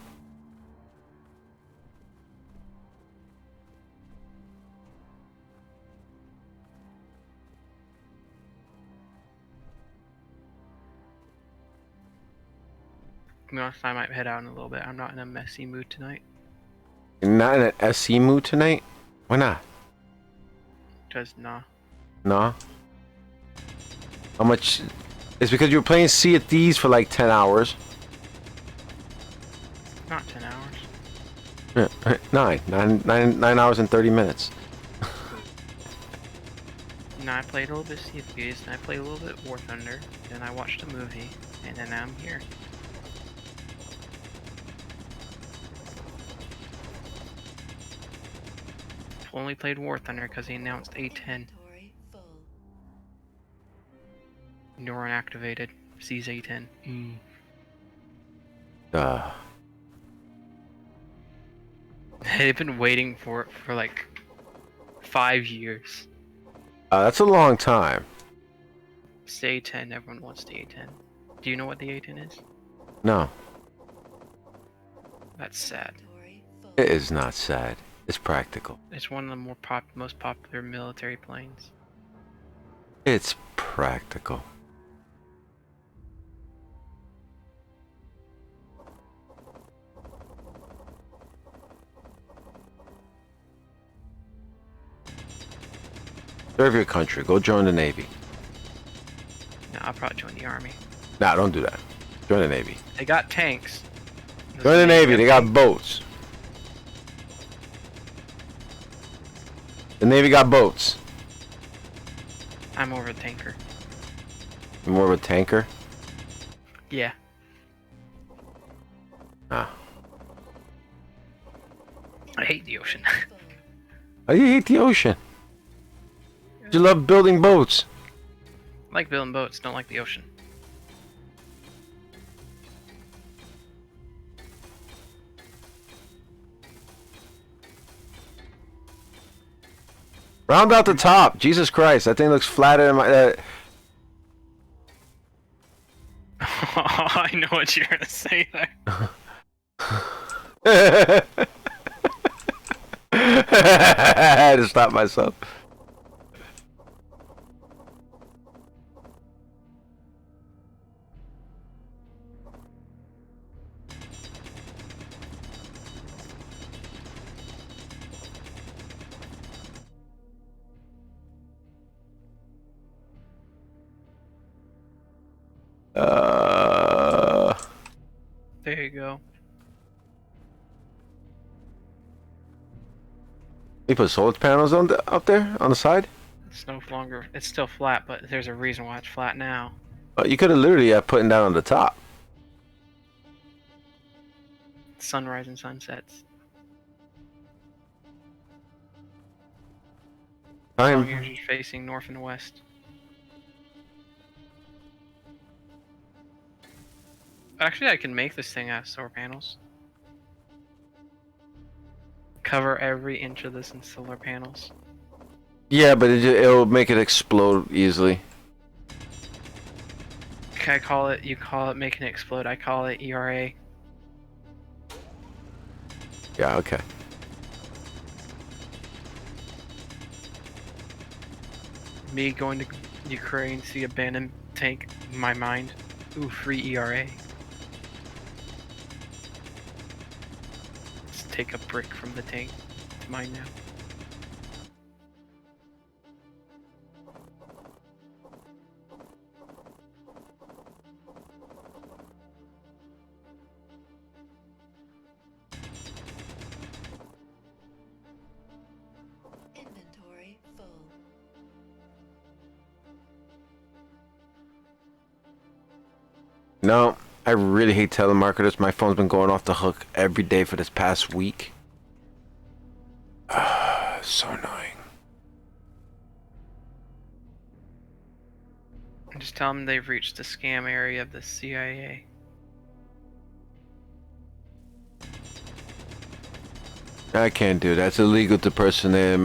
Speaker 7: To be honest, I might head out in a little bit. I'm not in a messy mood tonight.
Speaker 1: You're not in an SC mood tonight? Why not?
Speaker 7: Cause nah.
Speaker 1: No? How much? It's because you were playing Sea of Thieves for like 10 hours.
Speaker 7: Not 10 hours.
Speaker 1: Yeah, 9 hours and 30 minutes.
Speaker 7: No, I played a little bit of Sea of Thieves, and I played a little bit of War Thunder, then I watched a movie, and then I'm here. Only played War Thunder because he announced A10.
Speaker 2: Inventory full.
Speaker 7: Neuron activated. Sees A10. They've been waiting for it for like 5 years.
Speaker 1: That's a long time.
Speaker 7: It's the A10, everyone wants the A10. Do you know what the A10 is?
Speaker 1: No,
Speaker 7: That's sad.
Speaker 2: Inventory full.
Speaker 1: it is not sad. It's practical.
Speaker 7: It's one of the most popular military planes.
Speaker 1: It's practical. Serve your country. Go join the Navy.
Speaker 7: No, I'll probably join the army.
Speaker 1: Nah, don't do that. Join the Navy.
Speaker 7: They got tanks.
Speaker 1: Join the Navy. They got boats. The Navy got boats.
Speaker 7: I'm more of a tanker.
Speaker 1: You're more of a tanker?
Speaker 7: Yeah.
Speaker 1: Ah.
Speaker 7: I hate the ocean.
Speaker 2: Full.
Speaker 1: Oh, you hate the ocean. You love building boats.
Speaker 7: I like building boats, don't like the ocean.
Speaker 1: Round out the top. Jesus Christ, that thing looks flatter than my.
Speaker 7: I know what you're gonna say there.
Speaker 1: I had to stop myself.
Speaker 7: There you go.
Speaker 1: You put solar panels on up there on the side.
Speaker 7: It's no longer. It's still flat, but there's a reason why it's flat now.
Speaker 1: You could have literally putting that on the top.
Speaker 7: Sunrise and sunsets. As long as you're just facing north and west. Actually, I can make this thing out of solar panels. Cover every inch of this in solar panels.
Speaker 1: Yeah, but it'll make it explode easily.
Speaker 7: I call it. You call it making it explode. I call it ERA.
Speaker 1: Yeah, okay.
Speaker 7: Me going to Ukraine, see abandoned tank. In my mind, ooh, free ERA. Let's take a brick from the tank. It's mine now.
Speaker 2: Inventory full.
Speaker 1: No, I really hate telemarketers. My phone's been going off the hook every day for this past week. So annoying.
Speaker 7: Just tell them they've reached the scam area of the CIA.
Speaker 1: I can't do that. It's illegal to impersonate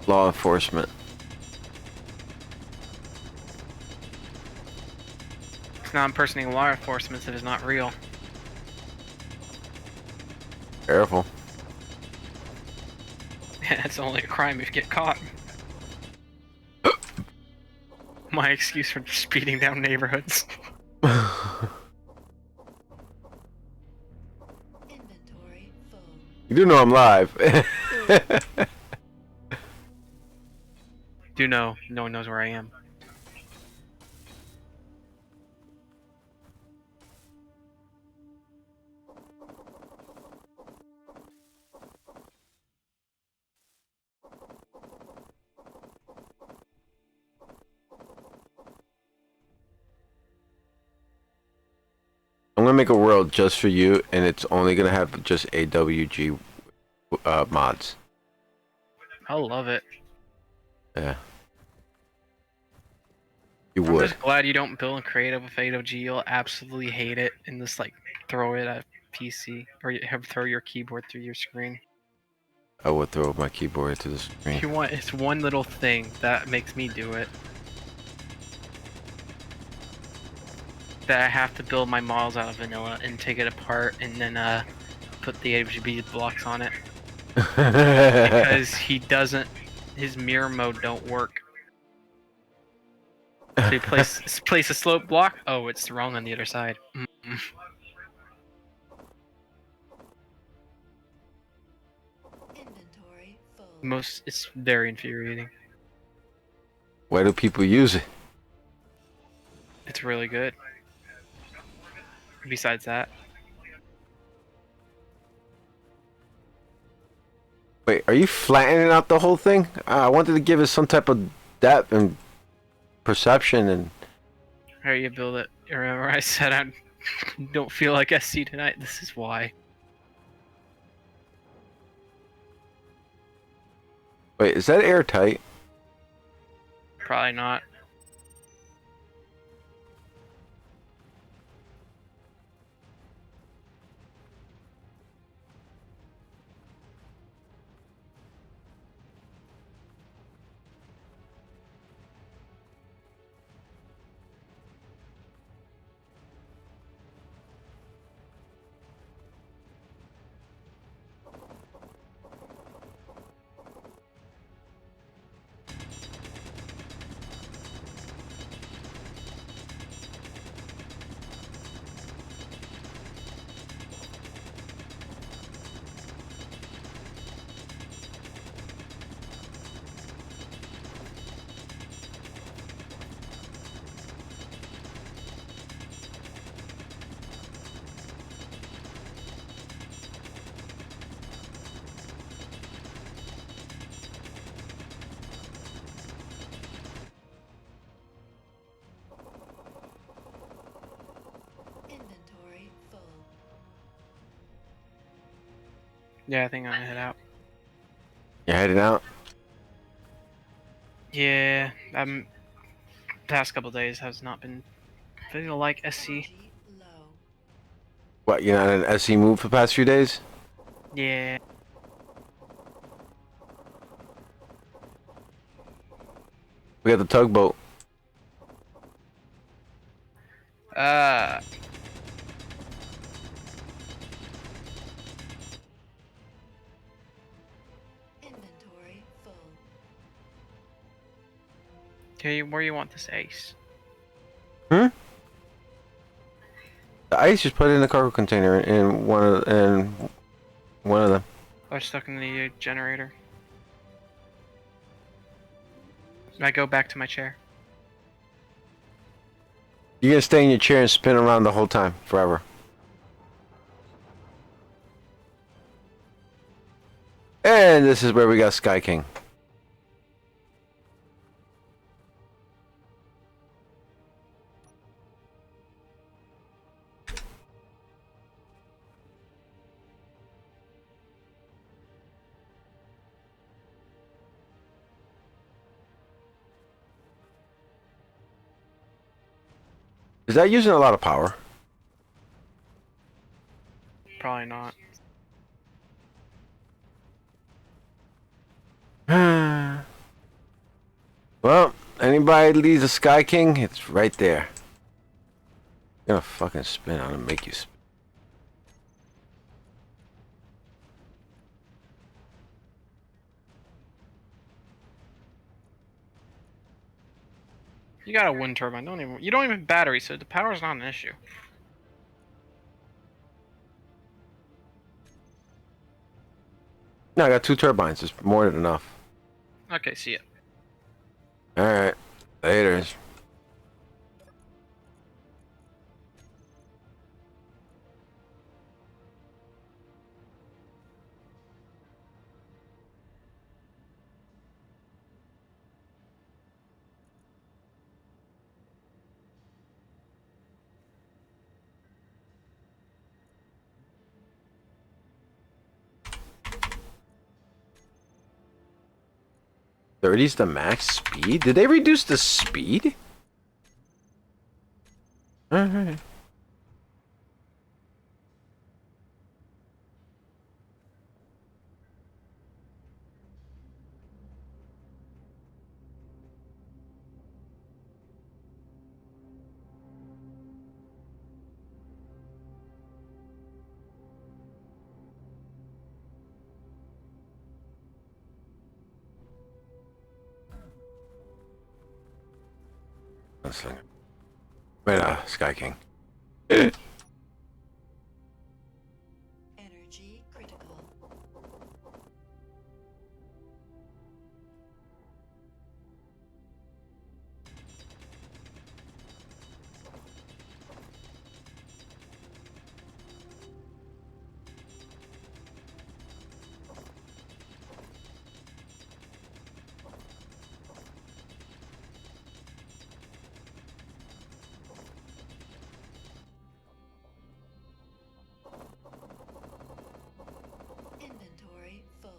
Speaker 1: law enforcement.
Speaker 7: It's not impersonating law enforcement if it's not real.
Speaker 1: Careful.
Speaker 7: It's only a crime if you get caught. My excuse for speeding down neighborhoods.
Speaker 2: Inventory full.
Speaker 1: You do know I'm live.
Speaker 7: Do know, no one knows where I am.
Speaker 1: I'm gonna make a world just for you, and it's only gonna have just AWG mods.
Speaker 7: I love it.
Speaker 1: Yeah. You
Speaker 7: I'm
Speaker 1: would.
Speaker 7: just glad you don't build creative with AOG. You'll absolutely hate it and just like throw it at PC or you have throw your keyboard through your screen.
Speaker 1: I would throw my keyboard to the
Speaker 7: If
Speaker 1: screen.
Speaker 7: you want, it's one little thing that makes me do it. That I have to build my models out of vanilla and take it apart and then put the AOG blocks on it because he doesn't. His mirror mode don't work. So you place a slope block. Oh, it's wrong on the other side.
Speaker 2: Inventory full.
Speaker 7: It's very infuriating.
Speaker 1: Why do people use it?
Speaker 7: It's really good. Besides that,
Speaker 1: Wait, are you flattening out the whole thing? I wanted to give it some type of depth and perception and...
Speaker 7: how you build it. Remember I said I don't feel like SC tonight. This is why.
Speaker 1: Wait, is that airtight?
Speaker 7: Probably not.
Speaker 2: Inventory full.
Speaker 7: Yeah, I think I'm gonna head out.
Speaker 1: You're heading out?
Speaker 7: Yeah, past couple days has not been feeling like SC.
Speaker 2: Energy low.
Speaker 1: What, you're not in an SC move for the past few days?
Speaker 7: Yeah.
Speaker 1: We got the tugboat.
Speaker 7: Okay, where you want this ace?
Speaker 1: The ice just put it in the cargo container in one of them.
Speaker 7: Or stuck in the generator. I go back to my chair.
Speaker 1: You're gonna stay in your chair and spin around the whole time, forever. And this is where we got Sky King. Is that using a lot of power?
Speaker 7: Probably not.
Speaker 1: Well, anybody leaves a Sky King, it's right there. I'm gonna fucking spin on and make you spin.
Speaker 7: You got a wind turbine. You don't even have battery, so the power's not an issue.
Speaker 1: No, I got 2 turbines. It's more than enough.
Speaker 7: Okay, see ya.
Speaker 1: Alright. Later. Thirty's the max speed? Did they reduce the speed? Alright. Wait, Sky King.
Speaker 2: Energy critical. Inventory full.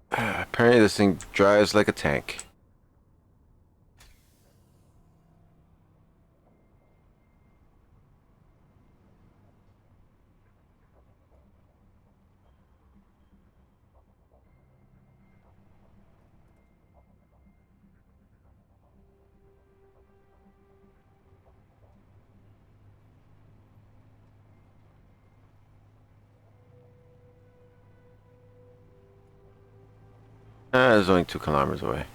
Speaker 1: Apparently this thing drives like a tank. It's only 2 kilometers away.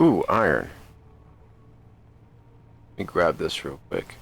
Speaker 1: Ooh, iron. Let me grab this real quick.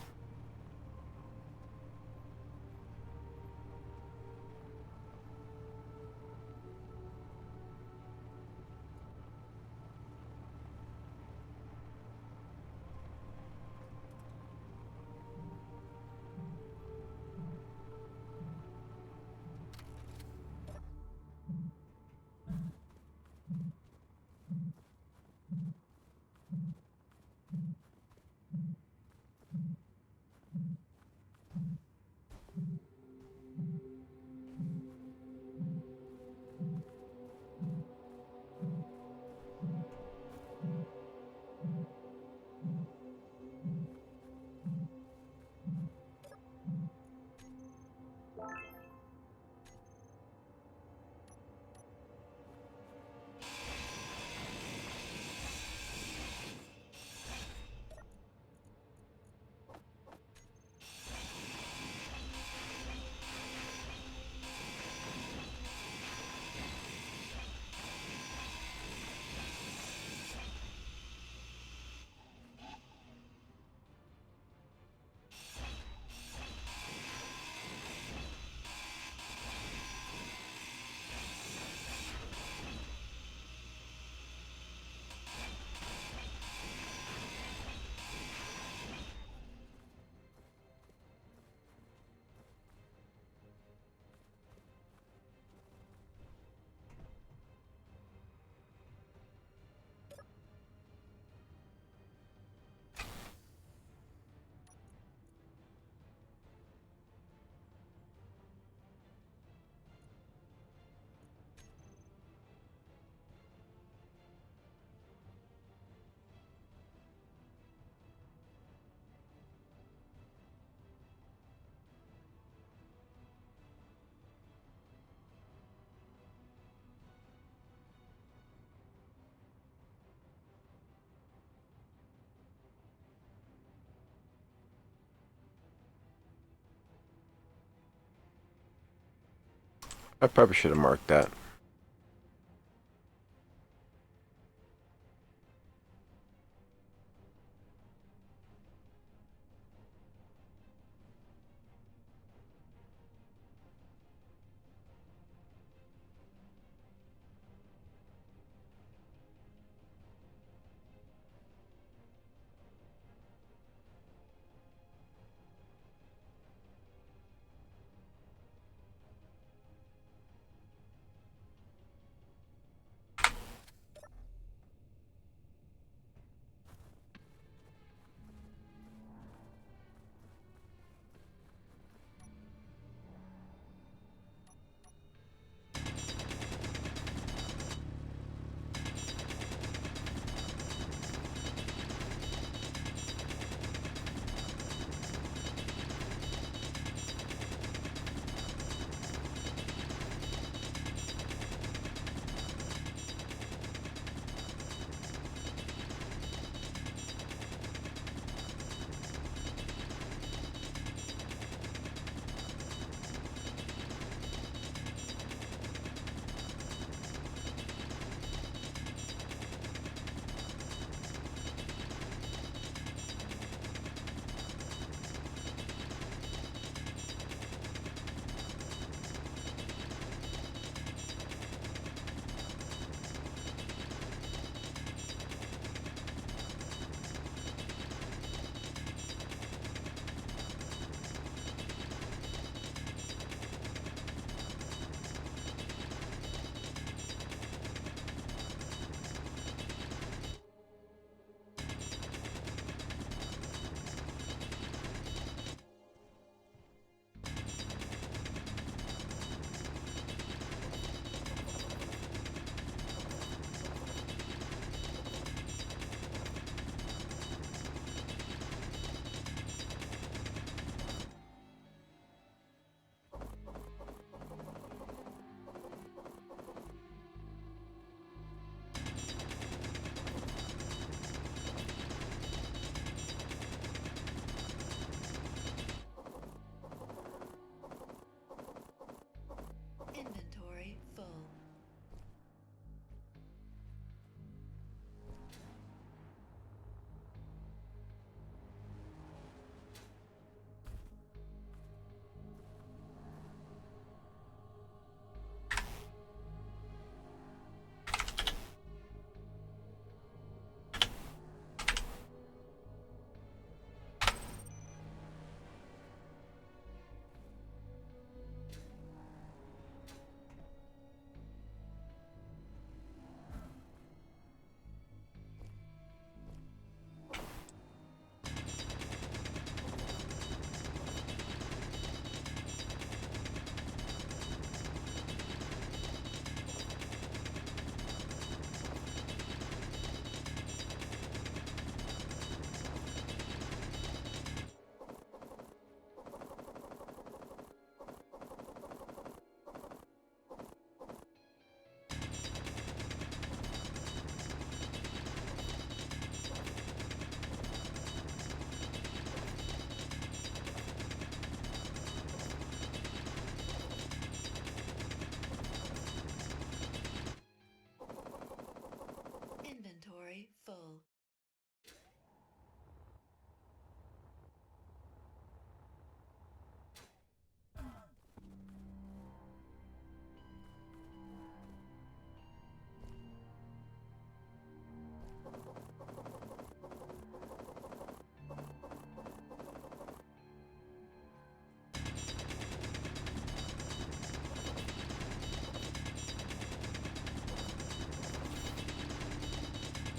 Speaker 1: I probably should have marked that.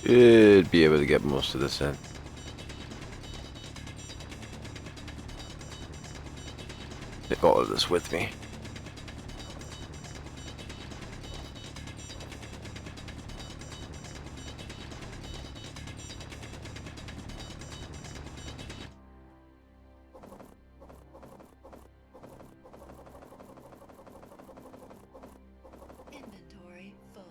Speaker 1: Should be able to get most of this in. Take all of this with me.
Speaker 2: Inventory full.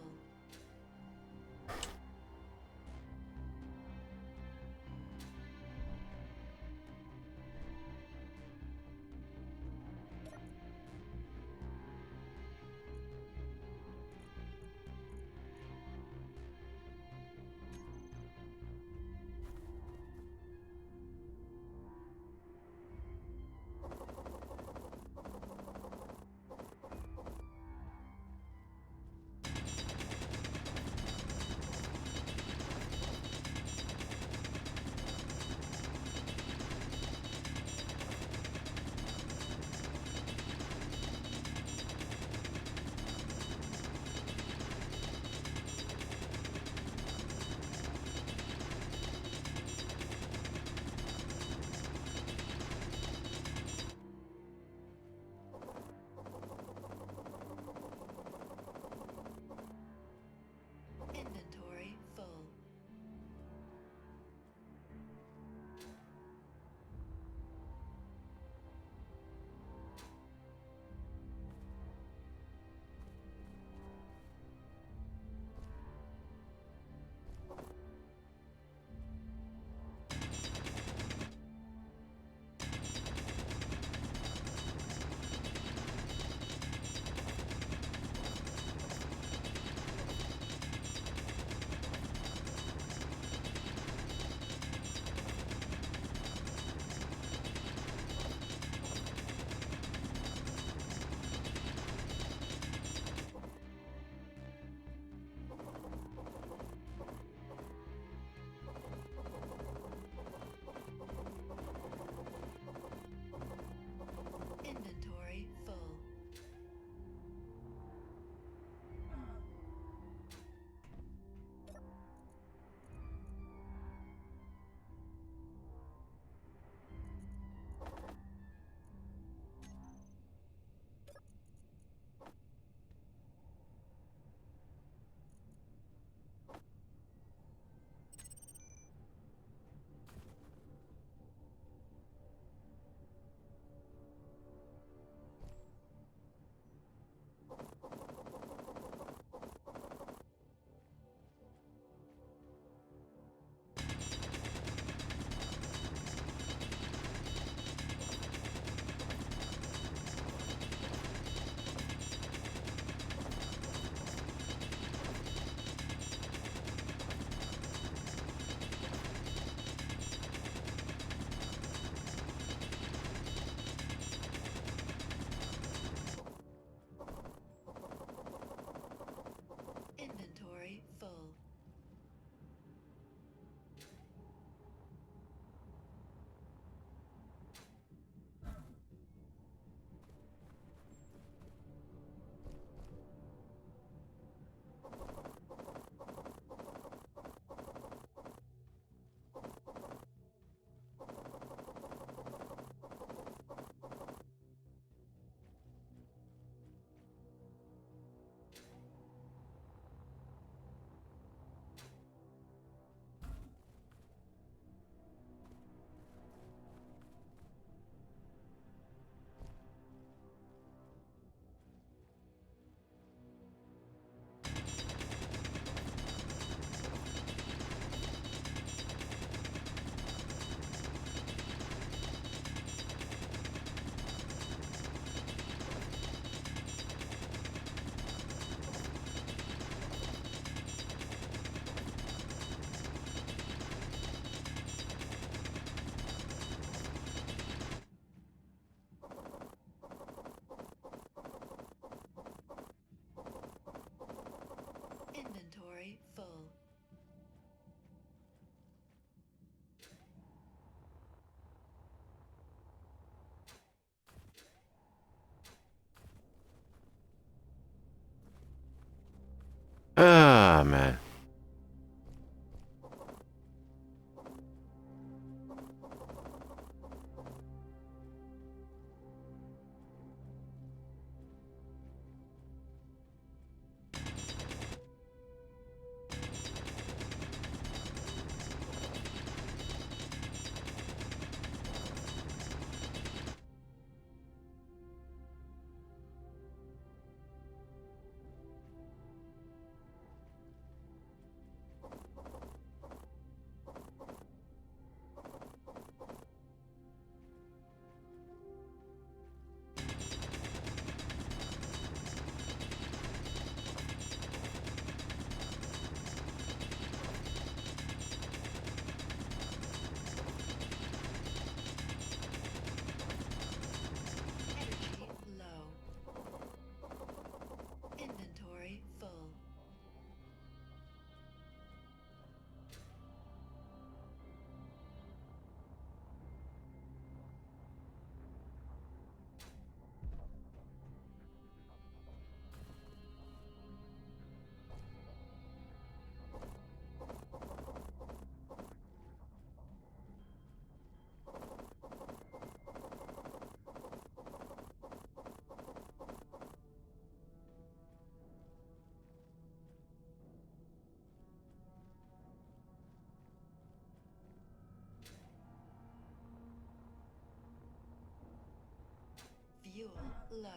Speaker 2: Fuel low.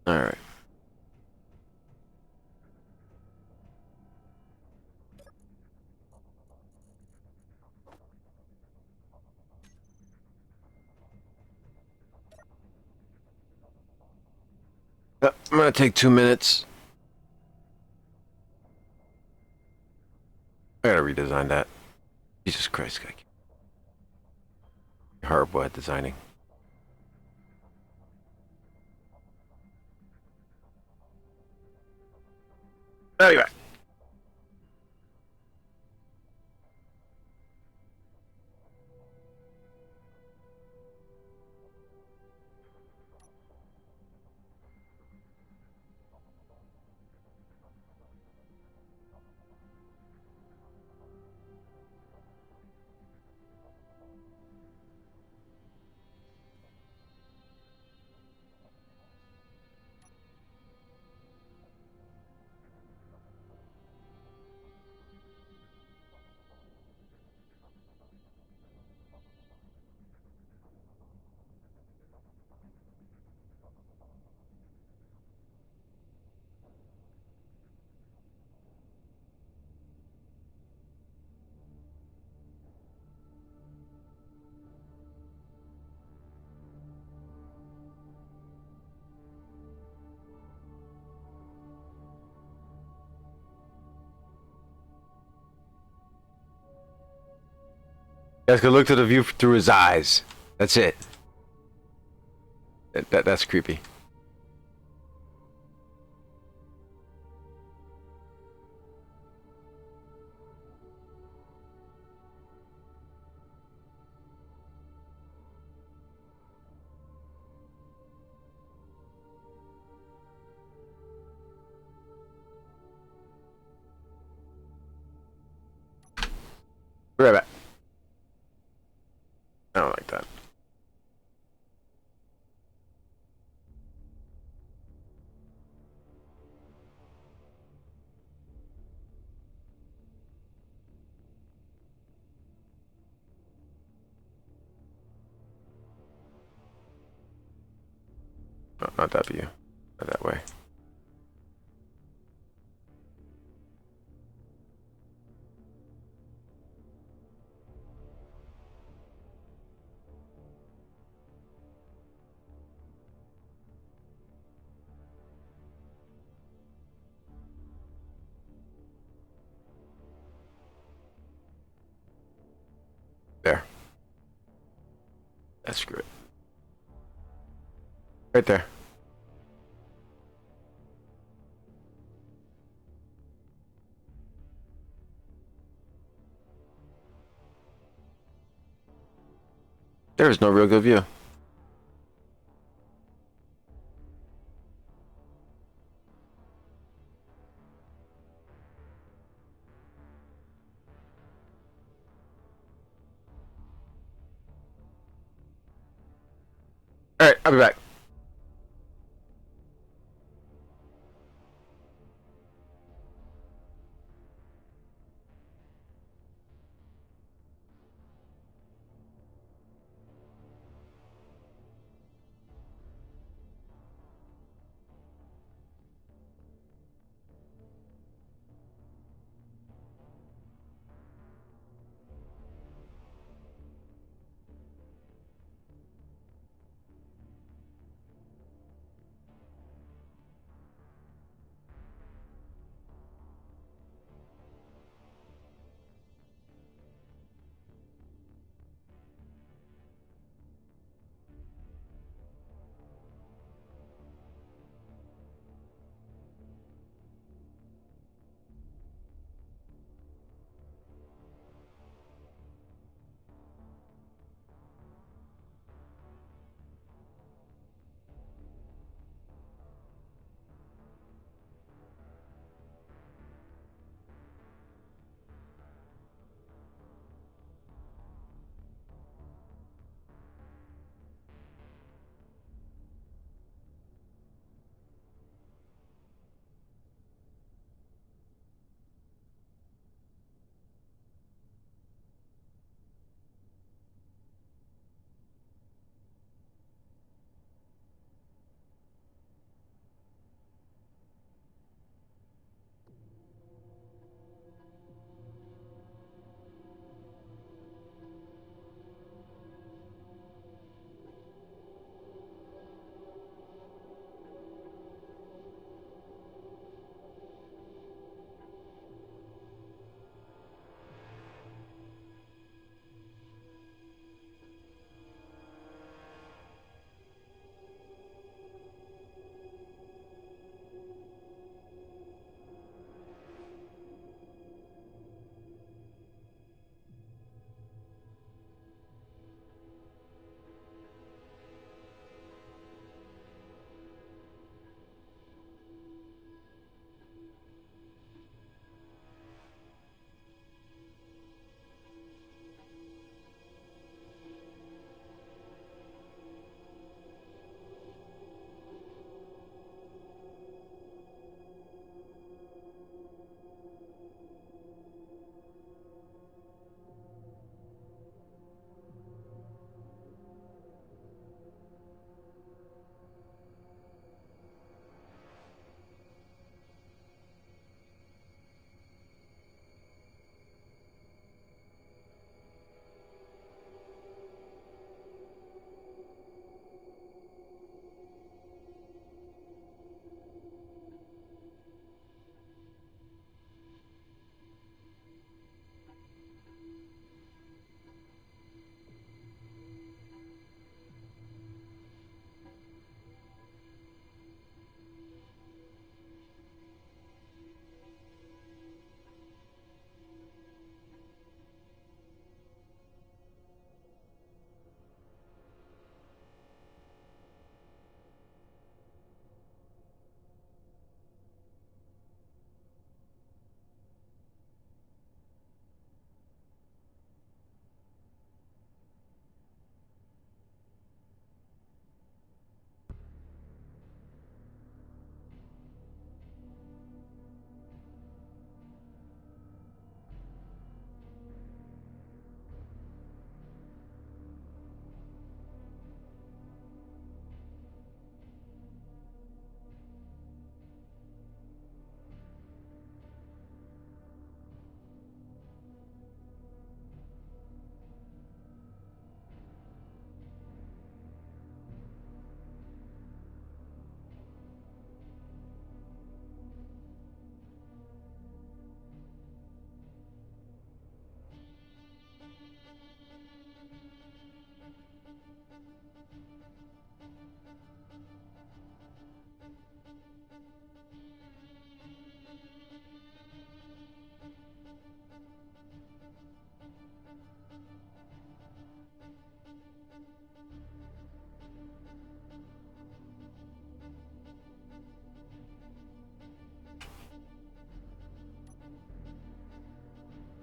Speaker 1: All right. I'm gonna take 2 minutes. I gotta redesign that. Jesus Christ, guy. Horrible at designing. I'll be back. You guys can look to the view through his eyes. That's it. That's creepy. Be right back. I don't like that. No, not that view. Not that way. There. That's screw it. Right there. There is no real good view. Alright, I'll be back.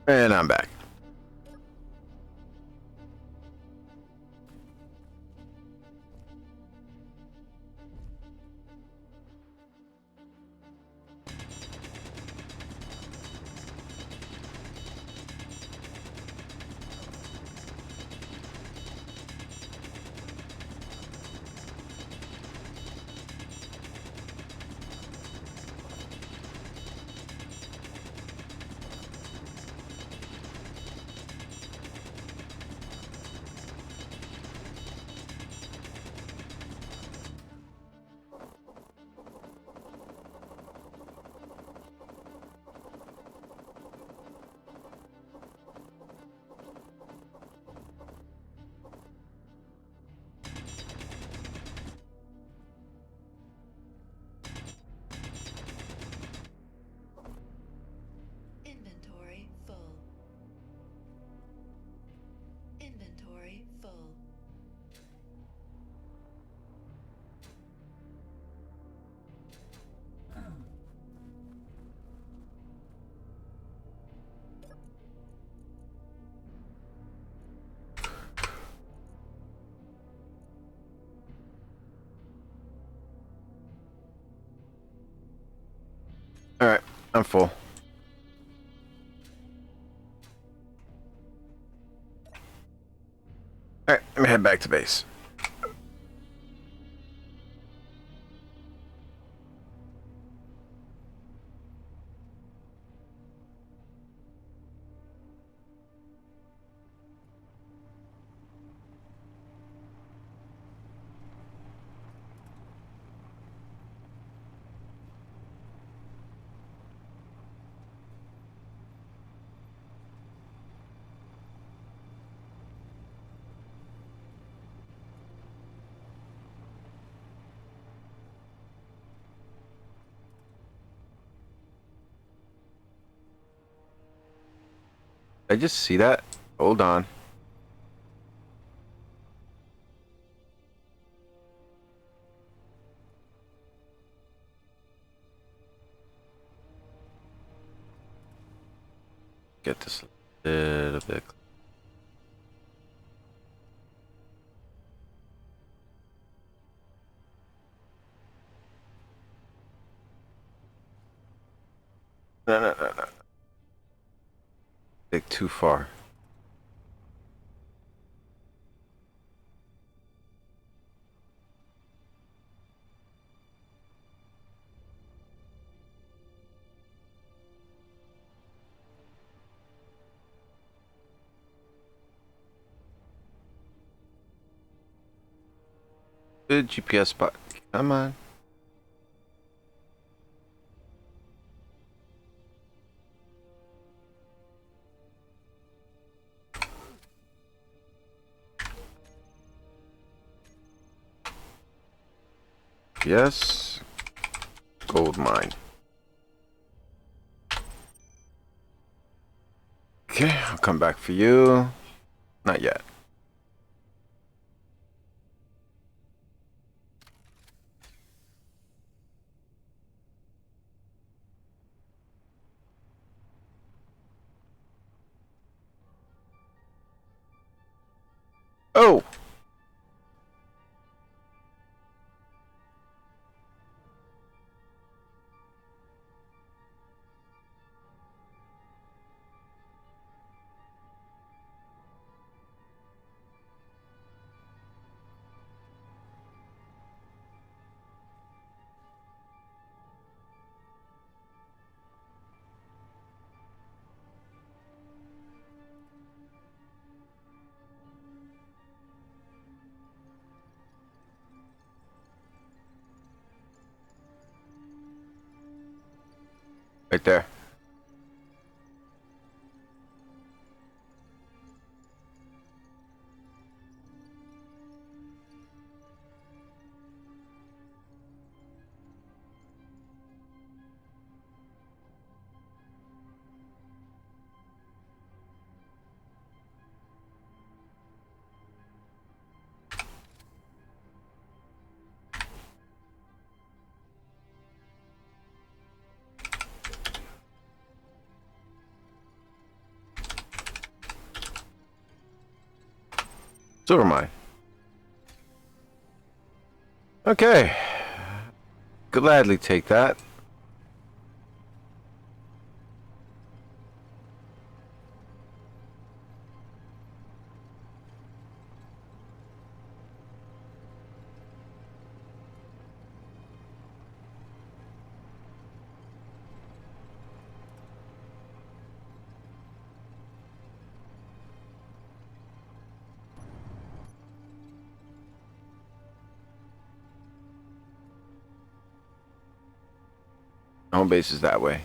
Speaker 1: And I'm back.
Speaker 2: Inventory full. Inventory full.
Speaker 1: All right, I'm full. All right, let me head back to base. I just see that. Hold on. Get this a little bit. No. Take too far. Good GPS spot. Come on. Yes. Gold mine. Okay, I'll come back for you. Not yet. Oh! Right there. Silver mine. Okay. Gladly take that. Home base is that way.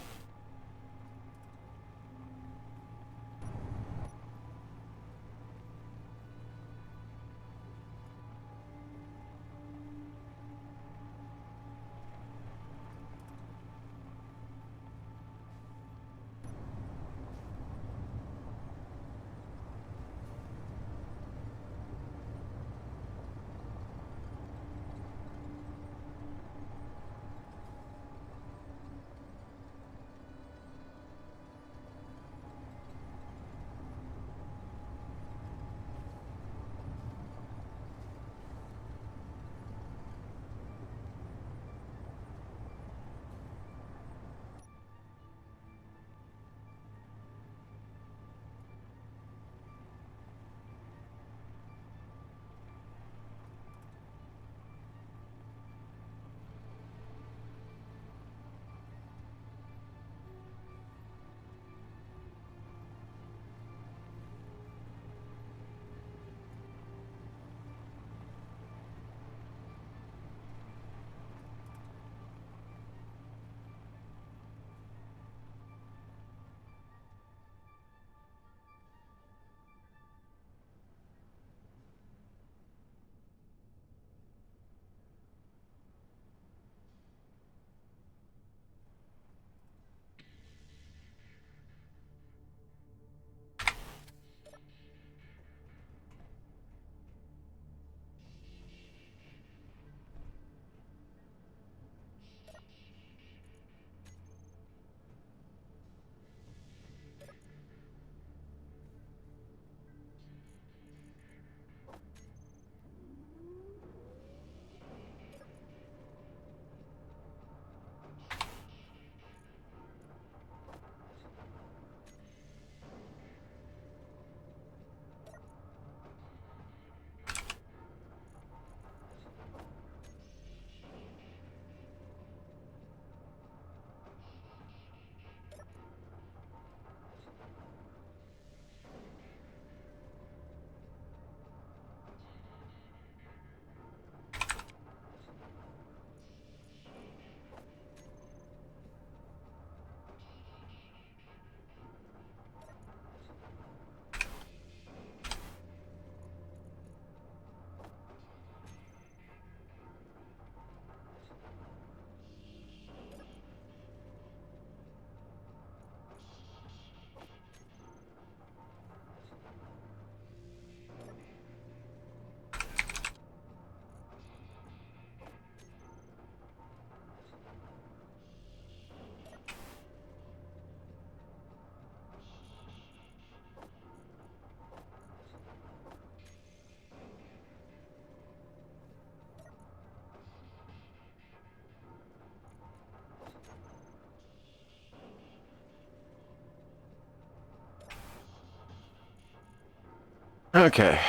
Speaker 1: Okay.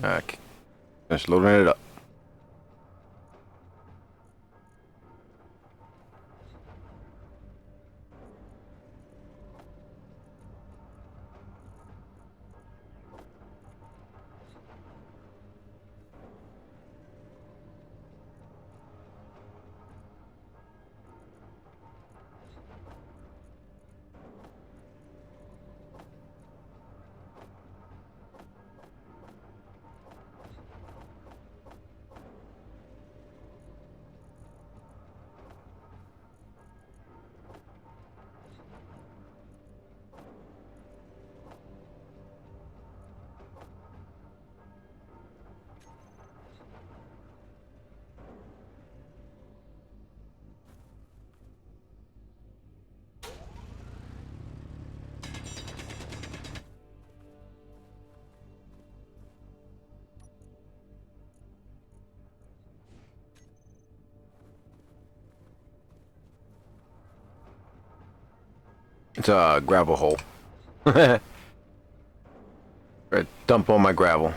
Speaker 1: Okay. Just loading it up. It's a gravel hole. Right, dump all my gravel.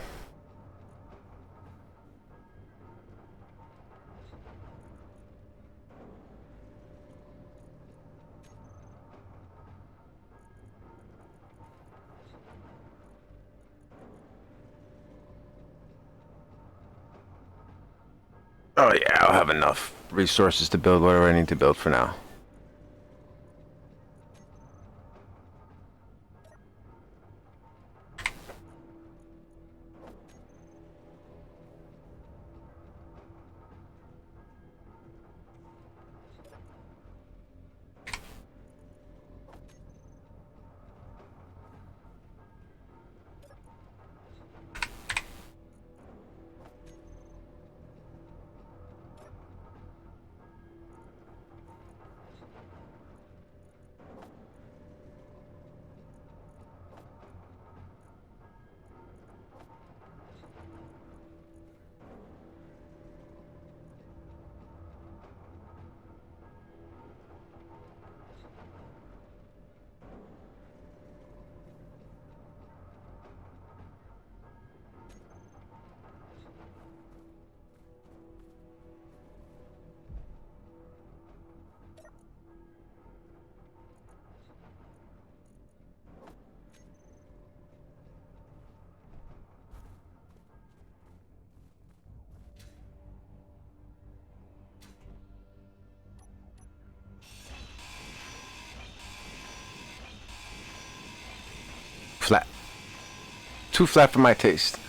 Speaker 1: Oh yeah, I'll have enough resources to build whatever I need to build for now. Flat. Too flat for my taste.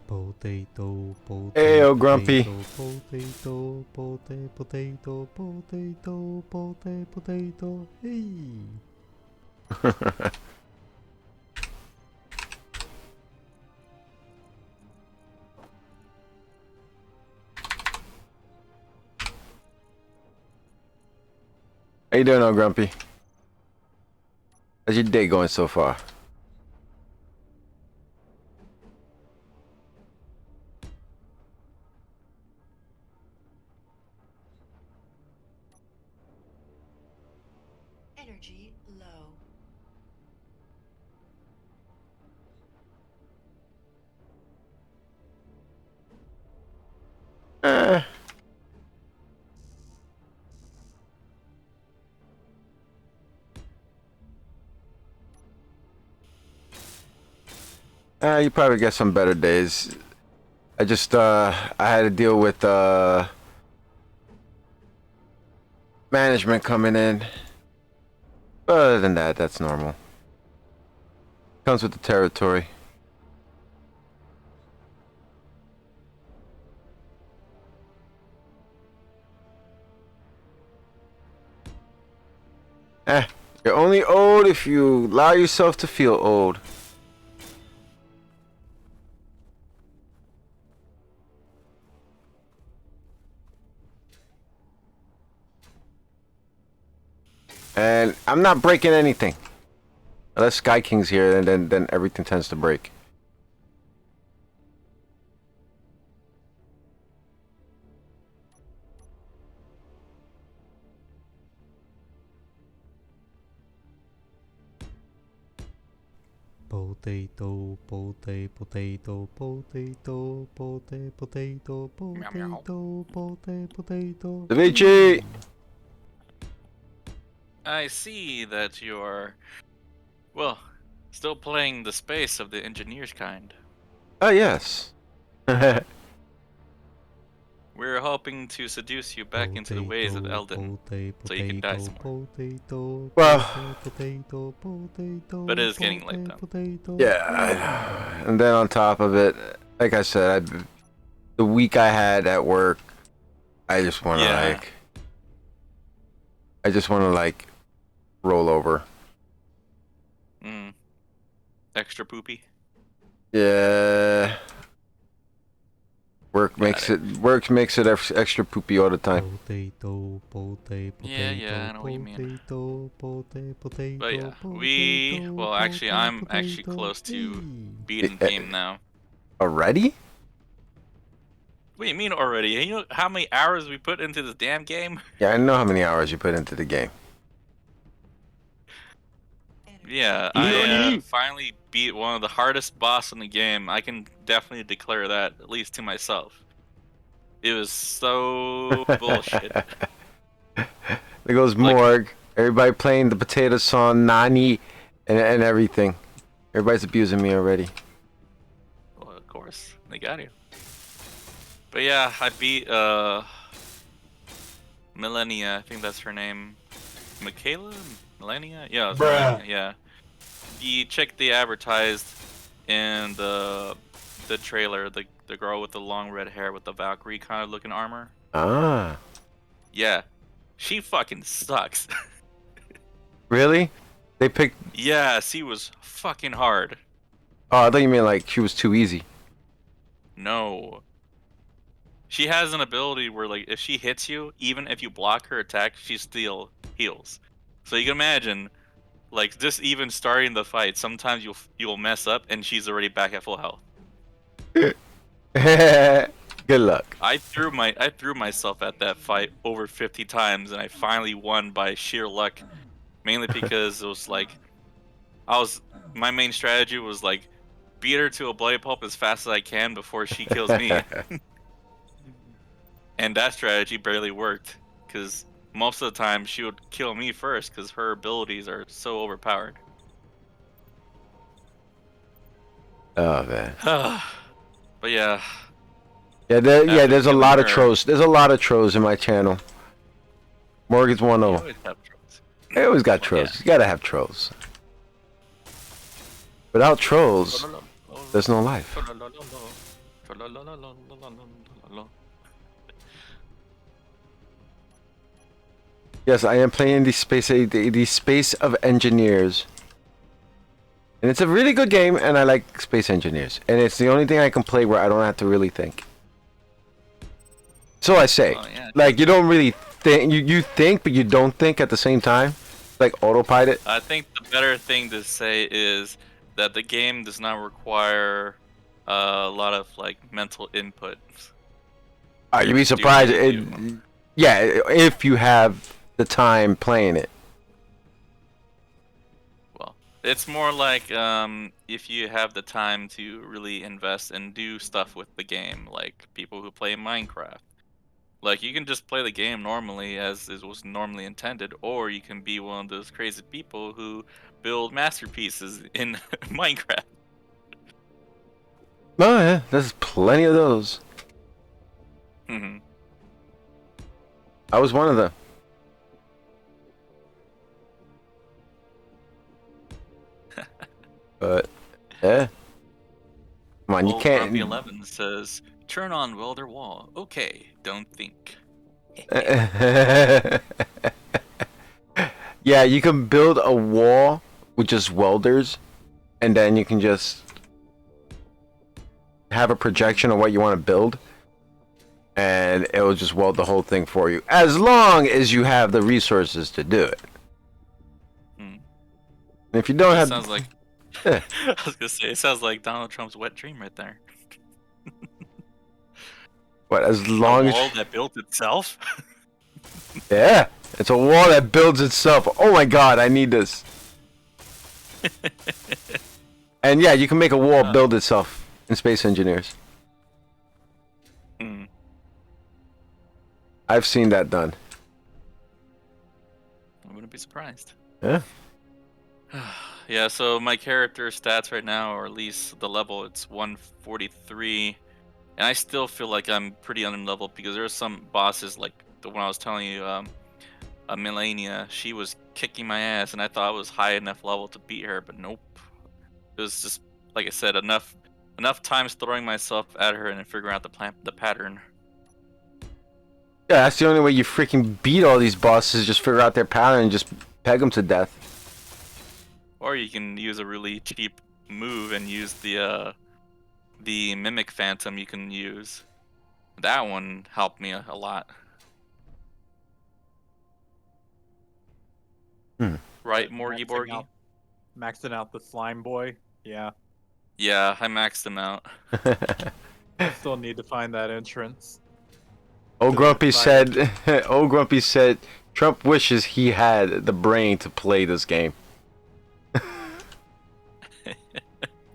Speaker 5: Potato, potato.
Speaker 1: Ayo, Grumpy.
Speaker 5: Potato, potato, potato, potato, potato, potato. Hey.
Speaker 1: How you doing, old Grumpy? How's your day going so far?
Speaker 2: Energy low.
Speaker 1: Eh. You probably get some better days. I had to deal with management coming in. But other than that, that's normal. Comes with the territory. You're only old if you allow yourself to feel old. And I'm not breaking anything. Unless Sky King's here, and then everything tends to break.
Speaker 5: Potato, potato, potato, potato, potato, potato, potato, potato, potato.
Speaker 1: Davichi!
Speaker 8: I see that you're, well, still playing the space of the engineer's kind.
Speaker 1: Oh, yes.
Speaker 8: We're hoping to seduce you back into the ways of Elden, so you can die somewhere.
Speaker 5: Potato,
Speaker 1: Well,
Speaker 5: potato, potato,
Speaker 8: But it is getting late, though.
Speaker 5: potato.
Speaker 1: yeah. And then on top of it, like I said, the week I had at work, I just want to roll over.
Speaker 8: Extra poopy.
Speaker 1: Yeah. Work makes it extra poopy all the time.
Speaker 5: Potato, potato,
Speaker 8: Yeah, I know what you mean.
Speaker 5: potato, potato, potato.
Speaker 8: But yeah, well, actually, I'm actually close to beating the game now.
Speaker 1: Already?
Speaker 8: What do you mean already? You know how many hours we put into this damn game?
Speaker 1: Yeah, I know how many hours you put into the game.
Speaker 8: Yeah, I finally beat one of the hardest boss in the game. I can definitely declare that, at least to myself. It was so bullshit.
Speaker 1: There goes Morg. Everybody playing the potato song, Nani, and everything. Everybody's abusing me already.
Speaker 8: Well, of course, they got you. But yeah, I beat Millennia. I think that's her name. Makell? Millennia? Yeah, it's Millennia, yeah. You check the advertised in the trailer, the girl with the long red hair with the Valkyrie kind of looking armor.
Speaker 1: Ah.
Speaker 8: Yeah, she fucking sucks.
Speaker 1: Really? They picked.
Speaker 8: Yeah, she was fucking hard.
Speaker 1: Oh, I thought you meant like she was too easy.
Speaker 8: No. She has an ability where, like, if she hits you, even if you block her attack, she still heals. So you can imagine, like, just even starting the fight, sometimes you'll mess up and she's already back at full health.
Speaker 1: Good luck.
Speaker 8: I threw myself at that fight over 50 times and I finally won by sheer luck, mainly because it was like my main strategy was like beat her to a bloody pulp as fast as I can before she kills me. And that strategy barely worked, because most of the time she would kill me first, because her abilities are so overpowered.
Speaker 1: Oh man.
Speaker 8: But yeah.
Speaker 1: Yeah, there's a lot of trolls. There's a lot of trolls in my channel. Morgan's one of them. I always got trolls.
Speaker 8: Yeah.
Speaker 1: You gotta have trolls. Without trolls, there's no life. Yes, I am playing the Space of Engineers. And it's a really good game, and I like Space Engineers. And it's the only thing I can play where I don't have to really think. So I say.
Speaker 8: Oh, yeah.
Speaker 1: Like, you don't really think, you think, but you don't think at the same time. Like autopilot.
Speaker 8: I think the better thing to say is that the game does not require a lot of like mental input.
Speaker 1: You'd be surprised. Yeah, if you have the time playing it.
Speaker 8: Well, it's more like if you have the time to really invest and do stuff with the game, like people who play Minecraft. Like, you can just play the game normally as it was normally intended, or you can be one of those crazy people who build masterpieces in Minecraft.
Speaker 1: Oh yeah, there's plenty of those.
Speaker 8: Mhm.
Speaker 1: I was one of them. But yeah, come on, you
Speaker 8: Old
Speaker 1: can't.
Speaker 8: Grumpy 11 says, "Turn on welder wall." Okay, don't think.
Speaker 1: Yeah, you can build a wall with just welders, and then you can just have a projection of what you want to build, and it will just weld the whole thing for you, as long as you have the resources to do it.
Speaker 8: Hmm.
Speaker 1: And if you don't
Speaker 8: That
Speaker 1: have,
Speaker 8: sounds like.
Speaker 1: Yeah.
Speaker 8: I was gonna say, it sounds like Donald Trump's wet dream right there.
Speaker 1: what, as
Speaker 8: A
Speaker 1: long
Speaker 8: wall
Speaker 1: as,
Speaker 8: that built itself.
Speaker 1: yeah, it's a wall that builds itself. Oh my God, I need this. And yeah, you can make a wall build itself in Space Engineers.
Speaker 8: Hmm.
Speaker 1: I've seen that done.
Speaker 8: I wouldn't be surprised.
Speaker 1: Yeah.
Speaker 8: Yeah, so my character stats right now, or at least the level, it's 143, and I still feel like I'm pretty unleveled because there are some bosses, like the one I was telling you, Melania, she was kicking my ass, and I thought I was high enough level to beat her, but nope. It was just, like I said, enough times throwing myself at her and figuring out the pattern.
Speaker 1: Yeah, that's the only way you freaking beat all these bosses. Just figure out their pattern and just peg them to death.
Speaker 8: Or you can use a really cheap move and use the Mimic Phantom you can use. That one helped me a lot. Right, Morgy Borgy?
Speaker 9: Maxing out the slime boy. Yeah.
Speaker 8: Yeah, I maxed him out.
Speaker 9: I still need to find that entrance.
Speaker 1: Old Grumpy said, Old Grumpy said, Trump wishes he had the brain to play this game.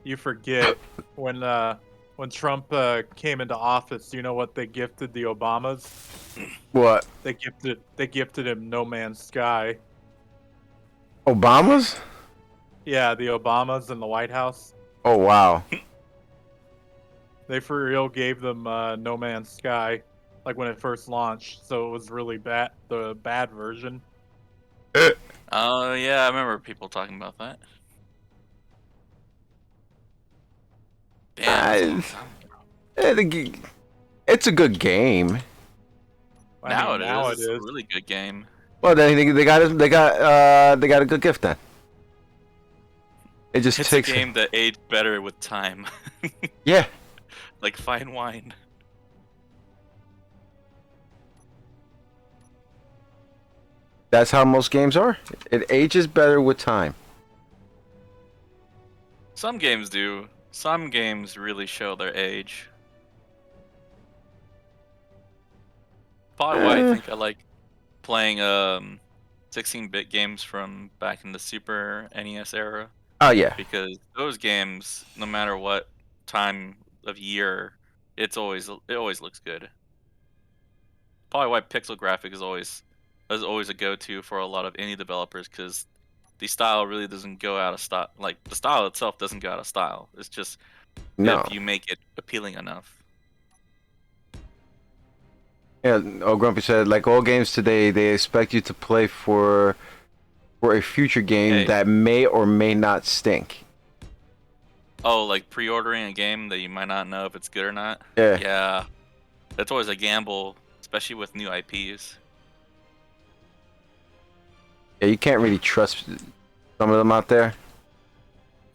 Speaker 9: You forget when Trump came into office, you know what they gifted the Obamas?
Speaker 1: What?
Speaker 9: They gifted him No Man's Sky.
Speaker 1: Obamas?
Speaker 9: Yeah, the Obamas in the White House.
Speaker 1: Oh, wow.
Speaker 9: They for real gave them No Man's Sky, like when it first launched. So it was really bad, the bad version.
Speaker 8: Oh, yeah, I remember people talking about that. Damn, that's a long time ago.
Speaker 1: It's a good game.
Speaker 8: Now
Speaker 9: Now
Speaker 8: it is. It's a really good game.
Speaker 1: Well, they got a good gift then. It just
Speaker 8: It's
Speaker 1: takes
Speaker 8: a game that aged better with time.
Speaker 1: Yeah.
Speaker 8: Like fine wine.
Speaker 1: That's how most games are. It ages better with time.
Speaker 8: Some games do. Some games really show their age. Probably why I think I like playing 16-bit games from back in the Super NES era.
Speaker 1: Oh yeah.
Speaker 8: Because those games, no matter what time of year, it always looks good. Probably why pixel graphic is always a go-to for a lot of indie developers, because the style really doesn't go out of style. Like, the style itself doesn't go out of style. It's just
Speaker 1: No.
Speaker 8: if you make it appealing enough.
Speaker 1: Yeah, oh, Grumpy said, like all games today, they expect you to play for a future game
Speaker 8: Hey.
Speaker 1: that may or may not stink.
Speaker 8: Oh, like pre-ordering a game that you might not know if it's good or not.
Speaker 1: Yeah.
Speaker 8: Yeah, that's always a gamble, especially with new IPs.
Speaker 1: Yeah, you can't really trust some of them out there.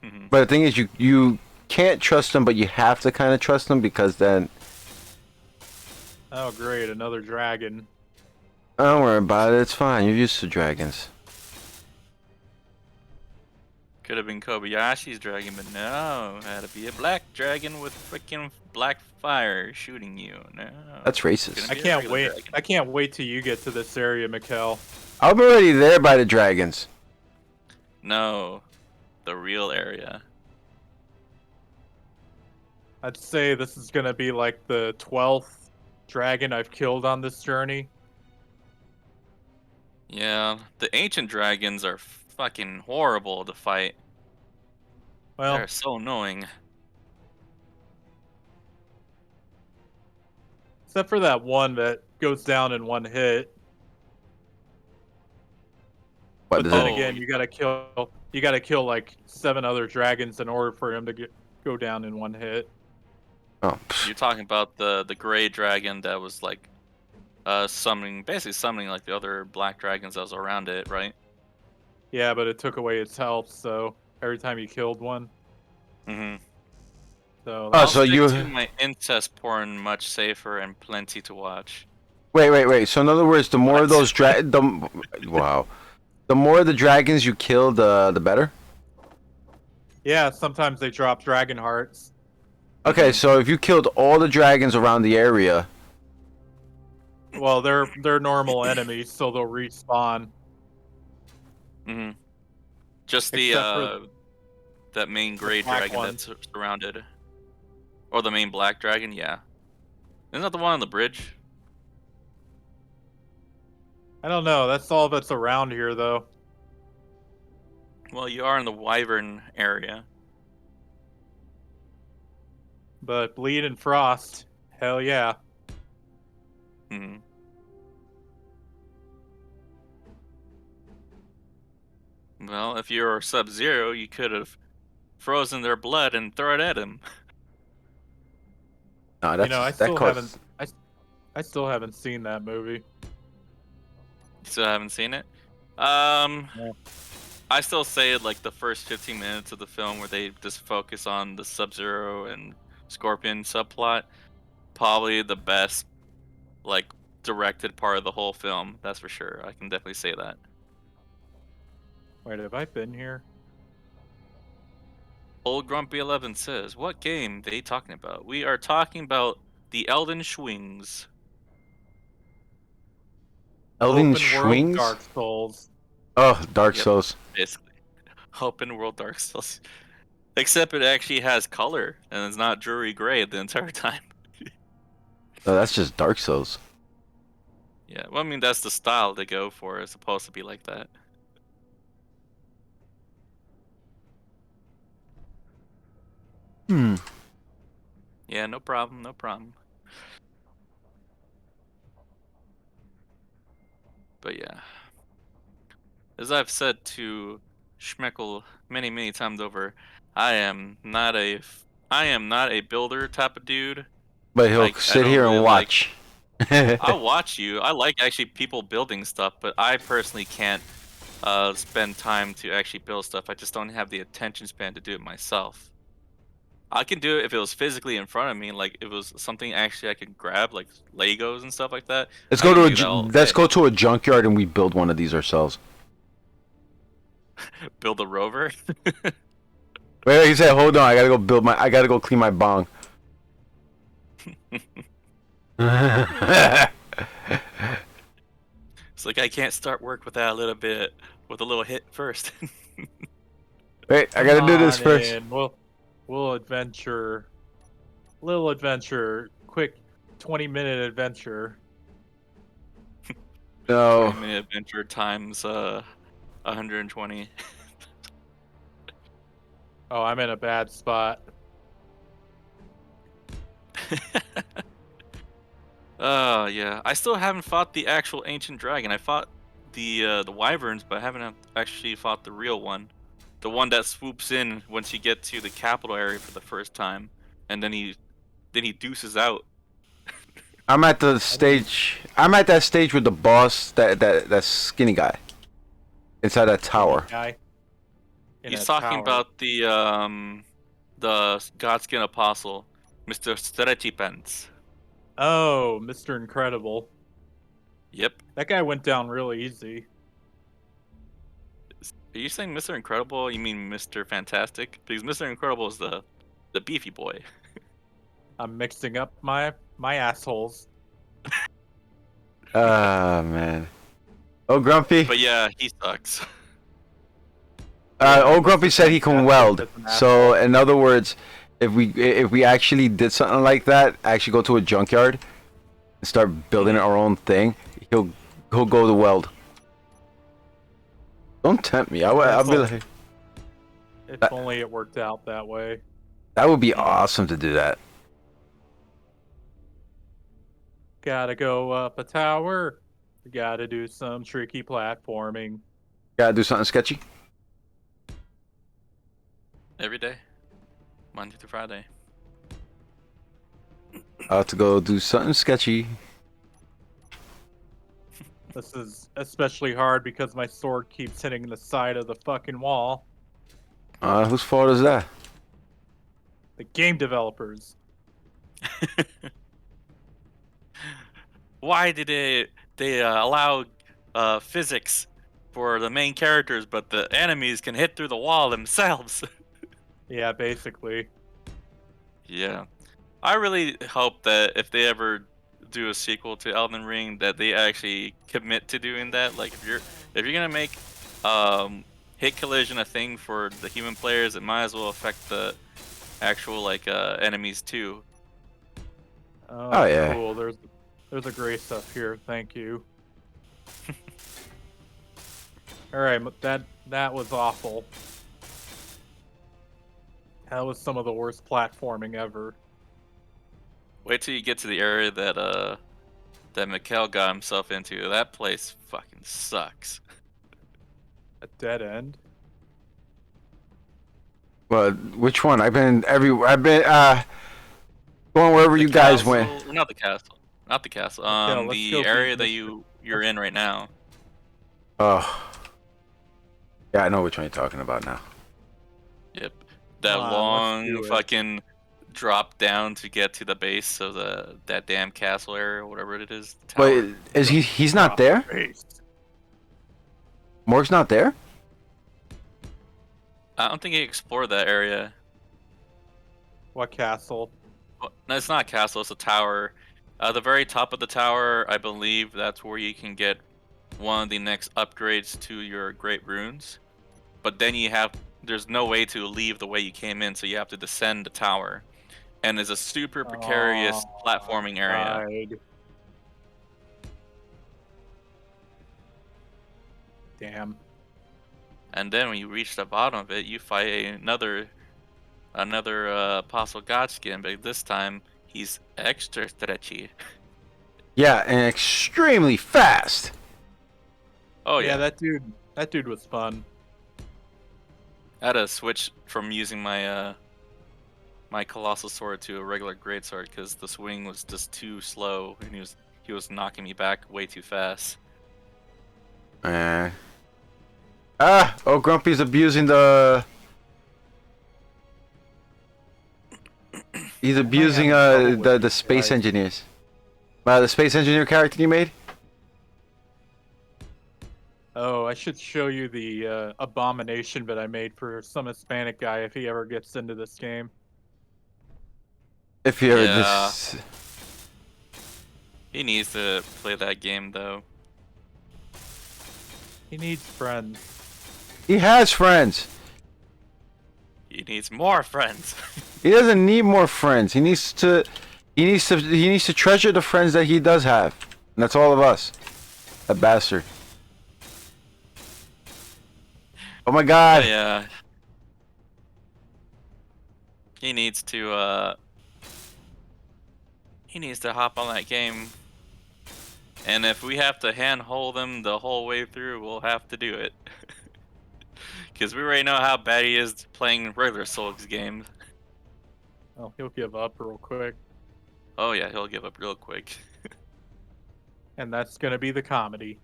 Speaker 8: Mhm.
Speaker 1: But the thing is, you can't trust them, but you have to kind of trust them because then
Speaker 9: Oh, great, another dragon.
Speaker 1: don't worry about it. It's fine. You're used to dragons.
Speaker 8: Could have been Kobayashi's dragon, but no, had to be a black dragon with freaking black fire shooting you. No,
Speaker 1: That's racist.
Speaker 8: Couldn't
Speaker 9: I
Speaker 8: be a
Speaker 9: can't
Speaker 8: regular
Speaker 9: wait.
Speaker 8: dragon.
Speaker 9: I can't wait till you get to this area, Makell.
Speaker 1: I'm already there by the dragons.
Speaker 8: No, the real area.
Speaker 9: I'd say this is gonna be like the 12th dragon I've killed on this journey.
Speaker 8: Yeah, the ancient dragons are fucking horrible to fight.
Speaker 9: Well,
Speaker 8: They're so annoying.
Speaker 9: except for that one that goes down in one hit.
Speaker 1: What
Speaker 9: But
Speaker 1: does
Speaker 9: then
Speaker 1: it?
Speaker 9: again, you gotta kill like 7 other dragons in order for him to go down in one hit.
Speaker 1: Oh,
Speaker 8: You're talking about the gray dragon that was like basically summoning like the other black dragons that was around it, right?
Speaker 9: Yeah, but it took away its health, so every time you killed one.
Speaker 8: Mm-hmm.
Speaker 9: So
Speaker 1: Oh,
Speaker 8: I'll
Speaker 1: so
Speaker 8: stick
Speaker 1: you-
Speaker 8: to my incest porn, much safer and plenty to watch.
Speaker 1: wait. So in other words, the more of those wow, the more of the dragons you kill, the better.
Speaker 9: yeah, sometimes they drop dragon hearts.
Speaker 1: Okay, so if you killed all the dragons around the area,
Speaker 9: Well, they're normal enemies, so they'll respawn.
Speaker 8: Mm-hmm. Just the
Speaker 9: Except for
Speaker 8: that main gray
Speaker 9: black
Speaker 8: dragon
Speaker 9: one.
Speaker 8: that's surrounded, or the main black dragon. Yeah, isn't that the one on the bridge?
Speaker 9: I don't know. That's all that's around here, though.
Speaker 8: Well, you are in the Wyvern area.
Speaker 9: But bleed and frost, hell yeah.
Speaker 8: Hmm. Well, if you're Sub-Zero, you could have frozen their blood and throw it at him.
Speaker 1: no,
Speaker 9: You
Speaker 1: that's
Speaker 9: know, I
Speaker 1: that
Speaker 9: still
Speaker 1: causes.
Speaker 9: haven't. I still haven't seen that movie.
Speaker 8: Still haven't seen it. Um,
Speaker 9: Yeah.
Speaker 8: I still say like the first 15 minutes of the film where they just focus on the Sub-Zero and Scorpion subplot, probably the best like directed part of the whole film. That's for sure. I can definitely say that.
Speaker 9: Wait, have I been here?
Speaker 8: Old Grumpy 11 says, "What game they talking about? We are talking about the Elden Schwings."
Speaker 1: Elden
Speaker 9: Open world
Speaker 1: Schwings?
Speaker 9: Dark Souls.
Speaker 1: Oh, Dark
Speaker 8: Yep.
Speaker 1: Souls.
Speaker 8: Basically, open world Dark Souls. Except it actually has color and it's not Drury Gray the entire time.
Speaker 1: No, that's just Dark Souls.
Speaker 8: Yeah, well, I mean that's the style they go for. It's supposed to be like that.
Speaker 1: Hmm.
Speaker 8: Yeah, no problem, no problem. But yeah, as I've said to Schmeckel many, many times over, I am not a builder type of dude.
Speaker 1: But he'll
Speaker 8: Like, I
Speaker 1: sit
Speaker 8: don't
Speaker 1: here
Speaker 8: really
Speaker 1: and
Speaker 8: like-
Speaker 1: watch.
Speaker 8: I'll watch you. I like actually people building stuff, but I personally can't spend time to actually build stuff. I just don't have the attention span to do it myself. I can do it if it was physically in front of me, like if it was something actually I could grab, like Legos and stuff like that.
Speaker 1: Let's
Speaker 8: I
Speaker 1: go
Speaker 8: can
Speaker 1: to
Speaker 8: do that all
Speaker 1: let's
Speaker 8: day.
Speaker 1: go to a junkyard and we build one of these ourselves.
Speaker 8: Build a rover.
Speaker 1: Wait, he said, hold on, I gotta go clean my bong.
Speaker 8: It's like I can't start work without a little hit first.
Speaker 1: Wait, I gotta do this
Speaker 9: Come
Speaker 1: first.
Speaker 9: on in. We'll adventure. Little adventure. Quick 20-minute adventure.
Speaker 1: No.
Speaker 8: 20-minute adventure times 120.
Speaker 9: Oh, I'm in a bad spot.
Speaker 8: Oh yeah, I still haven't fought the actual ancient dragon. I fought the wyverns, but I haven't actually fought the real one, the one that swoops in once you get to the capital area for the first time, and then he deuces out.
Speaker 1: I'm at the stage. I'm at that stage with the boss, that skinny guy, inside that tower.
Speaker 9: Guy. In
Speaker 8: He's
Speaker 9: a
Speaker 8: talking
Speaker 9: tower.
Speaker 8: about the Godskin Apostle, Mr. Stretchypants.
Speaker 9: Oh, Mr. Incredible.
Speaker 8: Yep.
Speaker 9: That guy went down really easy.
Speaker 8: Are you saying Mr. Incredible? You mean Mr. Fantastic? Because Mr. Incredible is the beefy boy.
Speaker 9: I'm mixing up my assholes.
Speaker 1: Ah, man. Oh, Grumpy.
Speaker 8: But yeah, he sucks.
Speaker 1: Old Grumpy said he can
Speaker 9: Fantastic
Speaker 1: weld.
Speaker 9: is an
Speaker 1: So, in other words, if we actually did something like that, actually go to a junkyard and start building our own thing, he'll go to weld. Don't tempt me. I'll be like,
Speaker 9: If only it worked out that way.
Speaker 1: that would be awesome to do that.
Speaker 9: Gotta go up a tower. Gotta do some tricky platforming.
Speaker 1: Gotta do something sketchy.
Speaker 8: Every day. Monday through Friday.
Speaker 1: I'll have to go do something sketchy.
Speaker 9: This is especially hard because my sword keeps hitting the side of the fucking wall.
Speaker 1: Whose fault is that?
Speaker 9: The game developers.
Speaker 8: Why did they allow physics for the main characters, but the enemies can hit through the wall themselves?
Speaker 9: Yeah, basically.
Speaker 8: Yeah. I really hope that if they ever do a sequel to Elden Ring, that they actually commit to doing that. Like if you're gonna make hit collision a thing for the human players, it might as well affect the actual like enemies too.
Speaker 1: Oh, yeah.
Speaker 9: Cool. There's a gray stuff here. Thank you. All right, that was awful. That was some of the worst platforming ever.
Speaker 8: Wait till you get to the area that that Makell got himself into. That place fucking sucks.
Speaker 9: A dead end.
Speaker 1: Well, which one? I've been going wherever you guys went.
Speaker 8: Castle- Not the castle. Not the castle.
Speaker 9: Okay, let's
Speaker 8: The
Speaker 9: go beat
Speaker 8: area that
Speaker 9: Mr.
Speaker 8: you're in right now.
Speaker 1: Oh. Yeah, I know which one you're talking about now.
Speaker 8: Yep. That
Speaker 9: Come on, let's
Speaker 8: long
Speaker 9: do it.
Speaker 8: fucking drop down to get to the base of that damn castle area or whatever it is. Tower.
Speaker 1: Wait, is he's not there?
Speaker 9: Grace.
Speaker 1: Morg's not there?
Speaker 8: I don't think he explored that area.
Speaker 9: What castle?
Speaker 8: Well, no, it's not a castle. It's a tower. The very top of the tower, I believe that's where you can get one of the next upgrades to your great runes. But then there's no way to leave the way you came in, so you have to descend the tower. And it's a super precarious platforming area.
Speaker 9: Died. Damn.
Speaker 8: And then when you reach the bottom of it, you fight another Apostle Godskin, but this time he's extra stretchy.
Speaker 1: Yeah, and extremely fast.
Speaker 8: Oh yeah,
Speaker 9: That dude was fun.
Speaker 8: I had to switch from using my my colossal sword to a regular greatsword because the swing was just too slow, and he was knocking me back way too fast.
Speaker 1: Oh, Grumpy's abusing the. He's abusing
Speaker 9: having trouble with
Speaker 1: the
Speaker 9: these
Speaker 1: space
Speaker 9: guys.
Speaker 1: engineers. The space engineer character you made.
Speaker 9: Oh, I should show you the abomination that I made for some Hispanic guy if he ever gets into this game.
Speaker 1: If you're
Speaker 8: Yeah.
Speaker 1: this.
Speaker 8: He needs to play that game though.
Speaker 9: He needs friends.
Speaker 1: He has friends.
Speaker 8: He needs more friends.
Speaker 1: He doesn't need more friends. He needs to treasure the friends that he does have. And that's all of us. That bastard. Oh my god.
Speaker 8: Yeah. He needs to hop on that game. And if we have to handhold him the whole way through, we'll have to do it. Because we already know how bad he is playing regular Souls games.
Speaker 9: Oh, he'll give up real quick.
Speaker 8: Oh yeah, he'll give up real quick.
Speaker 9: And that's gonna be the comedy.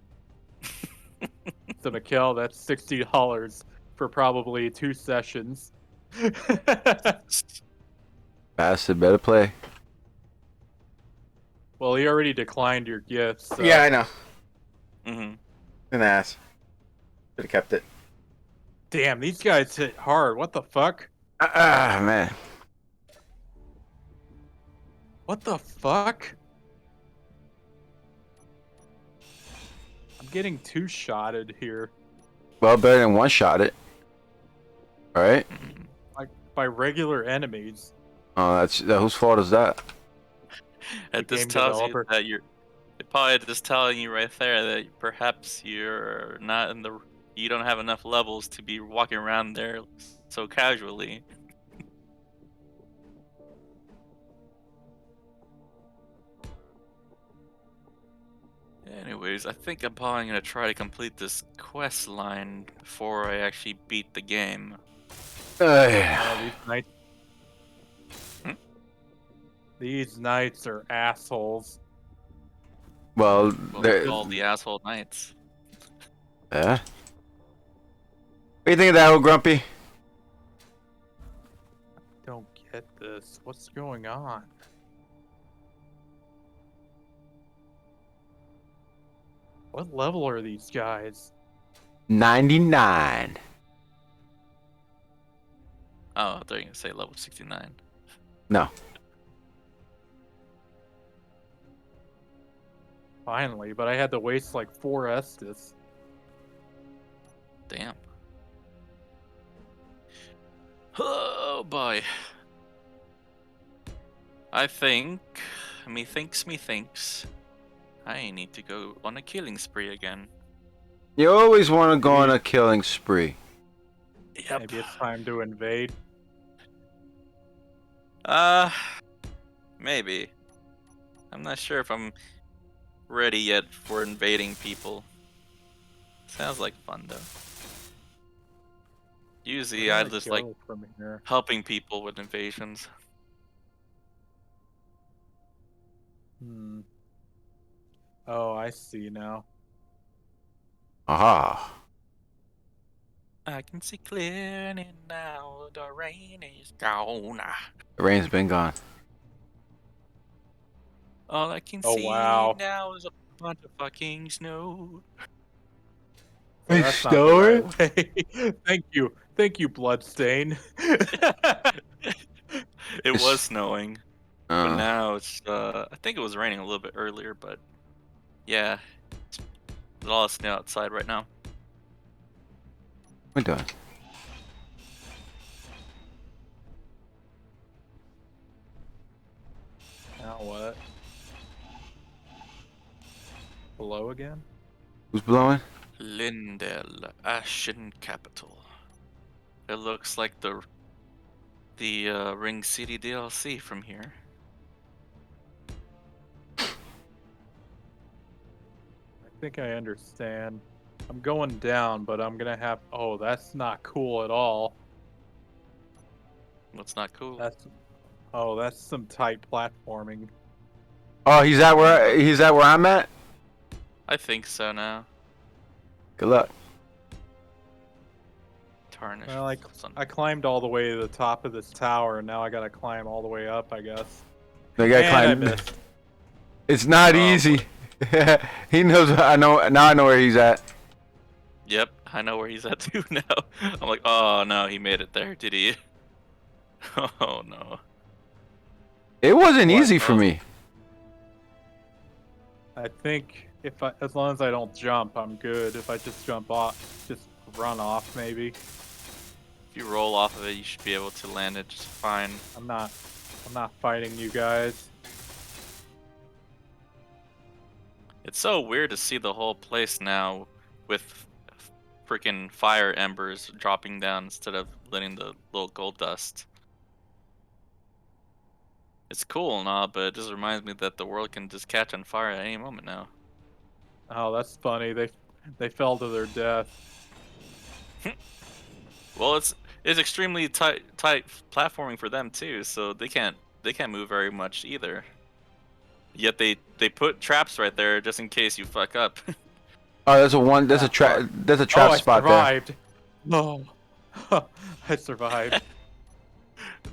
Speaker 9: So Makell, that's $60 for probably 2 sessions.
Speaker 1: Bastard, better play.
Speaker 9: Well, he already declined your gifts. So.
Speaker 1: Yeah, I know.
Speaker 8: Mm-hmm.
Speaker 1: An ass. Should have kept it.
Speaker 9: Damn, these guys hit hard. What the fuck?
Speaker 1: Man.
Speaker 9: What the fuck? I'm getting 2-shotted here.
Speaker 1: Well, better than one shot it. All right.
Speaker 9: Like by regular enemies.
Speaker 1: Oh, whose fault is that?
Speaker 8: It
Speaker 9: The
Speaker 8: just
Speaker 9: game
Speaker 8: tells
Speaker 9: developer.
Speaker 8: you that it probably just telling you right there that perhaps you're not in the, you don't have enough levels to be walking around there so casually. Anyways, I think I'm probably gonna try to complete this quest line before I actually beat the game.
Speaker 1: Yeah.
Speaker 9: These knights.
Speaker 8: Hmm?
Speaker 9: These knights are assholes.
Speaker 1: Well,
Speaker 8: Well,
Speaker 1: there.
Speaker 8: all the asshole knights.
Speaker 1: Yeah. What do you think of that, old Grumpy?
Speaker 9: Don't get this. What's going on? What level are these guys?
Speaker 1: 99.
Speaker 8: Oh, I thought you were gonna say level 69.
Speaker 1: No.
Speaker 9: Finally, but I had to waste like 4 Estus.
Speaker 8: Damn. Oh boy. I think, methinks, I need to go on a killing spree again.
Speaker 1: You always want to go on a killing spree.
Speaker 8: Yep.
Speaker 9: Maybe it's time to invade.
Speaker 8: Maybe. I'm not sure if I'm ready yet for invading people. Sounds like fun though. Usually
Speaker 9: Where
Speaker 8: I
Speaker 9: do
Speaker 8: just
Speaker 9: go
Speaker 8: like
Speaker 9: from here.
Speaker 8: helping people with invasions.
Speaker 9: Hmm. Oh, I see now.
Speaker 1: Aha.
Speaker 8: I can see clearly now, the rain is gone.
Speaker 1: The rain's been gone.
Speaker 8: All I can
Speaker 9: Oh,
Speaker 8: see
Speaker 9: wow.
Speaker 8: now is a bunch of fucking snow.
Speaker 9: So
Speaker 1: Hey,
Speaker 9: that's not the
Speaker 1: Story?
Speaker 9: right way. Thank you, Bloodstain.
Speaker 8: It was
Speaker 1: It's-
Speaker 8: snowing, but now it's I think it was raining a little bit earlier, but yeah, there's a lot of snow outside right now.
Speaker 1: We're done.
Speaker 9: Now what? Below again?
Speaker 1: Who's blowing?
Speaker 8: Lindell, Ashen Capital. It looks like the Ring City DLC from here.
Speaker 9: I think I understand. I'm going down, but I'm gonna have. Oh, that's not cool at all.
Speaker 8: What's not cool?
Speaker 9: That's. Oh, that's some tight platforming.
Speaker 1: Oh, he's at where I'm at?
Speaker 8: I think so now.
Speaker 1: Good luck.
Speaker 8: Tarnish.
Speaker 9: Well, I climbed all the way to the top of this tower, and now I gotta climb all the way up, I guess.
Speaker 1: They got
Speaker 9: And I
Speaker 1: climb.
Speaker 9: missed.
Speaker 1: It's not
Speaker 8: Oh,
Speaker 1: easy. He knows. I know. Now I know where he's at.
Speaker 8: Yep, I know where he's at too now. I'm like, oh no, he made it there, did he? Oh no.
Speaker 1: It wasn't
Speaker 9: What?
Speaker 1: easy for me.
Speaker 9: I think as long as I don't jump, I'm good. If I just jump off, just run off, maybe.
Speaker 8: If you roll off of it, you should be able to land it just fine.
Speaker 9: I'm not fighting you guys.
Speaker 8: It's so weird to see the whole place now with freaking fire embers dropping down instead of letting the little gold dust. It's cool and all, but it just reminds me that the world can just catch on fire at any moment now.
Speaker 9: Oh, that's funny. They fell to their death.
Speaker 8: Well, it's extremely tight platforming for them too, so they can't move very much either. Yet they put traps right there just in case you fuck up.
Speaker 1: Oh, there's a one. There's a
Speaker 9: Ah,
Speaker 1: trap.
Speaker 9: fuck.
Speaker 1: There's a
Speaker 9: Oh,
Speaker 1: trap
Speaker 9: I
Speaker 1: spot there.
Speaker 9: survived. No. I survived.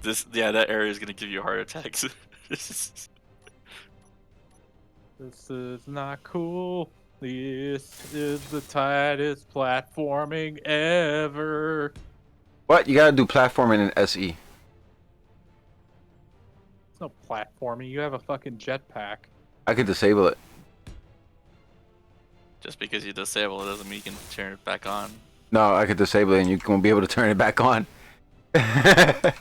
Speaker 8: That area is gonna give you heart attacks.
Speaker 9: This is not cool. This is the tightest platforming ever.
Speaker 1: What? You gotta do platforming in SE.
Speaker 9: It's no platforming. You have a fucking jetpack.
Speaker 1: I could disable it.
Speaker 8: Just because you disable it doesn't mean you can turn it back on.
Speaker 1: No, I could disable it, and you won't be able to turn it back on.
Speaker 8: Alrighty.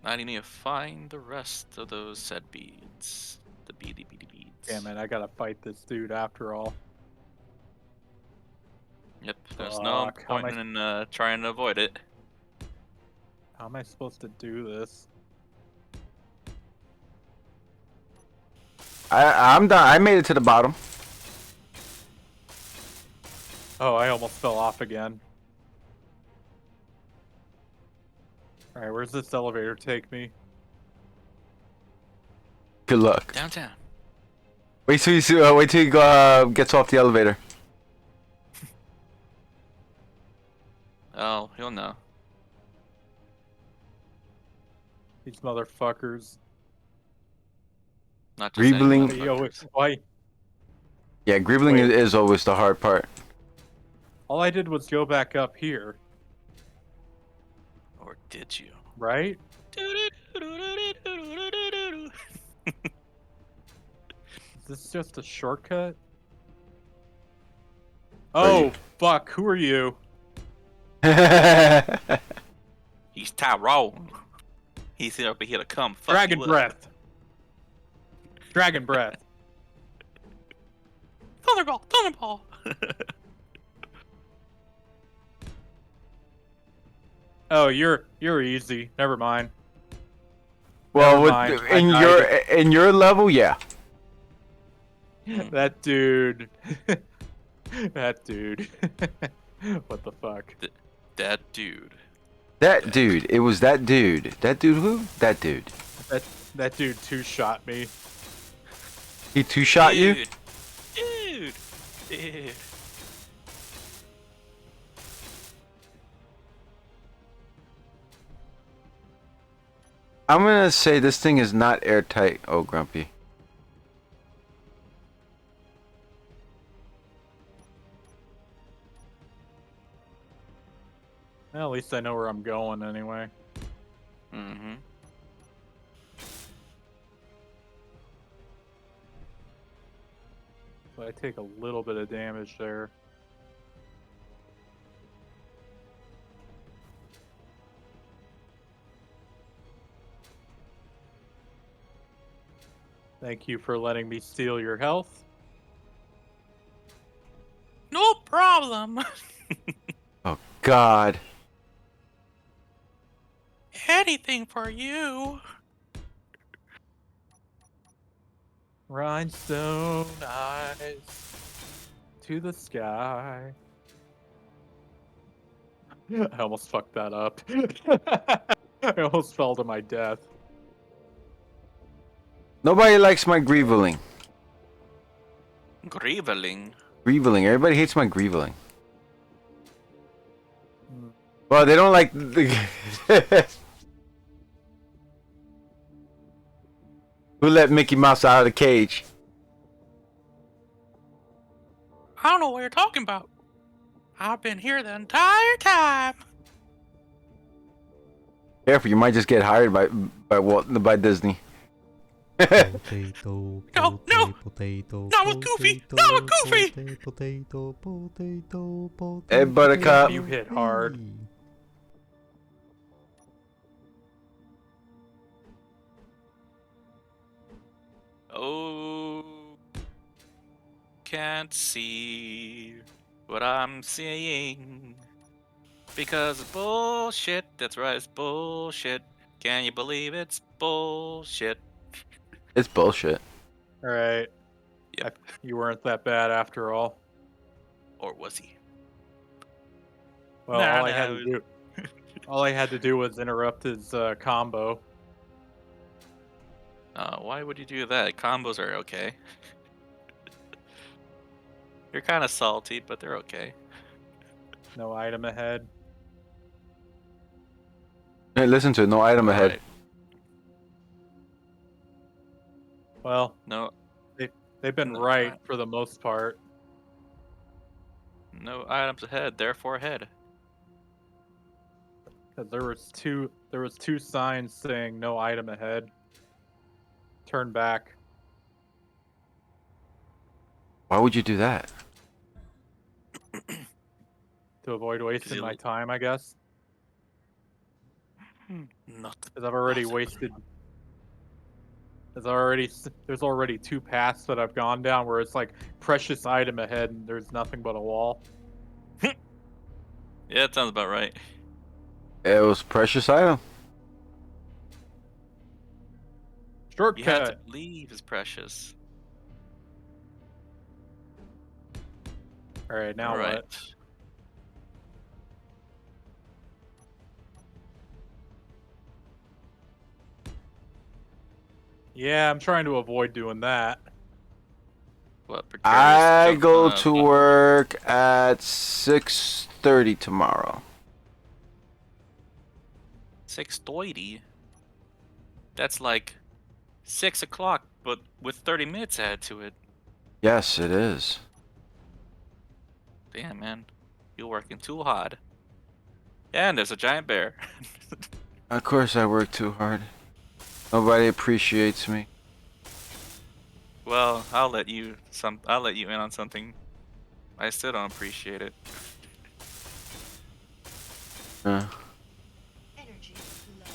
Speaker 8: Now you need to find the rest of those said beads. The beady beads.
Speaker 9: Damn it, I gotta fight this dude after all.
Speaker 8: Yep, there's no
Speaker 9: Fuck, how am
Speaker 8: point in trying to avoid it.
Speaker 9: How am I supposed to do this?
Speaker 1: I'm done. I made it to the bottom.
Speaker 9: Oh, I almost fell off again. Alright, where's this elevator take me?
Speaker 1: Good luck.
Speaker 8: Downtown.
Speaker 1: Wait till he gets off the elevator.
Speaker 8: Oh, he'll know.
Speaker 9: These motherfuckers.
Speaker 8: Not just any
Speaker 1: Greebling.
Speaker 8: motherfuckers.
Speaker 9: Why?
Speaker 1: Yeah, greebling
Speaker 9: Wait.
Speaker 1: is always the hard part.
Speaker 9: All I did was go back up here,
Speaker 8: Or did you?
Speaker 9: right? Is this just a shortcut? Oh, fuck, who are you?
Speaker 8: He's Tyrone. He's here up here to come fuck
Speaker 9: Dragon
Speaker 8: you up.
Speaker 9: breath. Dragon breath.
Speaker 8: Thunderball! Thunderball!
Speaker 9: Oh, you're easy. Never mind.
Speaker 1: Well,
Speaker 9: Never mind, I
Speaker 1: in your level, yeah.
Speaker 9: That dude. That dude. What the fuck?
Speaker 8: That dude.
Speaker 1: That dude. It was that dude. That dude who? That dude.
Speaker 9: That dude two-shot me.
Speaker 1: He two-shot you?
Speaker 8: Dude! Dude!
Speaker 1: I'm gonna say this thing is not airtight. Oh, Grumpy.
Speaker 9: Well, at least I know where I'm going anyway.
Speaker 8: Mm-hmm.
Speaker 9: But I take a little bit of damage there. Thank you for letting me steal your health.
Speaker 8: No problem!
Speaker 1: Oh, God.
Speaker 8: Anything for you!
Speaker 9: Rhinestone eyes to the sky. I almost fucked that up. I almost fell to my death.
Speaker 1: Nobody likes my grieveling.
Speaker 8: Grieveling.
Speaker 1: Grieveling. Everybody hates my grieveling. Well, they don't like the... Who let Mickey Mouse out of the cage?
Speaker 8: I don't know what you're talking about. I've been here the entire time.
Speaker 1: Careful, you might just get hired by Disney.
Speaker 5: Potato,
Speaker 8: No, no.
Speaker 5: potato,
Speaker 8: Not with Goofy.
Speaker 5: potato,
Speaker 8: Not with Goofy.
Speaker 5: Potato, potato, potato,
Speaker 1: Hey, Buttercup.
Speaker 9: You hit hard.
Speaker 8: Oh, can't see what I'm seeing because it's bullshit. That's right, it's bullshit. Can you believe it's bullshit?
Speaker 1: It's bullshit.
Speaker 9: Alright.
Speaker 8: Yep.
Speaker 9: You weren't that bad after all.
Speaker 8: Or was he?
Speaker 9: Well,
Speaker 8: Nah,
Speaker 9: all I had
Speaker 8: nah.
Speaker 9: to do, all I had to do was interrupt his combo.
Speaker 8: Why would you do that? Combos are okay. You're kind of salty, but they're okay.
Speaker 9: No item ahead.
Speaker 5: Hey, listen to it. No item ahead.
Speaker 8: Alright.
Speaker 9: Well,
Speaker 8: No,
Speaker 9: they've been
Speaker 8: No,
Speaker 9: right for the most part.
Speaker 8: no items ahead, therefore ahead.
Speaker 9: Because there was two signs saying no item ahead. Turn back.
Speaker 5: Why would you do that?
Speaker 9: To avoid wasting
Speaker 8: you
Speaker 9: my
Speaker 8: l-
Speaker 9: time, I guess.
Speaker 8: Not
Speaker 9: Because I've already
Speaker 8: possible.
Speaker 9: wasted. There's already two paths that I've gone down where it's like precious item ahead and there's nothing but a wall.
Speaker 8: Yeah, that sounds about right.
Speaker 5: It was precious item.
Speaker 8: You had to
Speaker 9: Shortcut.
Speaker 8: leave is precious.
Speaker 9: All right, now
Speaker 8: Alright.
Speaker 9: what? Yeah, I'm trying to avoid doing that.
Speaker 8: What, precarious
Speaker 5: I
Speaker 8: jump
Speaker 5: go
Speaker 8: on a
Speaker 5: to
Speaker 8: button?
Speaker 5: work at 6:30 tomorrow.
Speaker 8: 6:30? That's like 6 o'clock, but with 30 minutes added to it.
Speaker 5: Yes, it is.
Speaker 8: Damn, man. You're working too hard. And there's a giant bear.
Speaker 5: Of course, I work too hard. Nobody appreciates me.
Speaker 8: Well, I'll let you in on something. I still don't appreciate it.
Speaker 2: Energy low.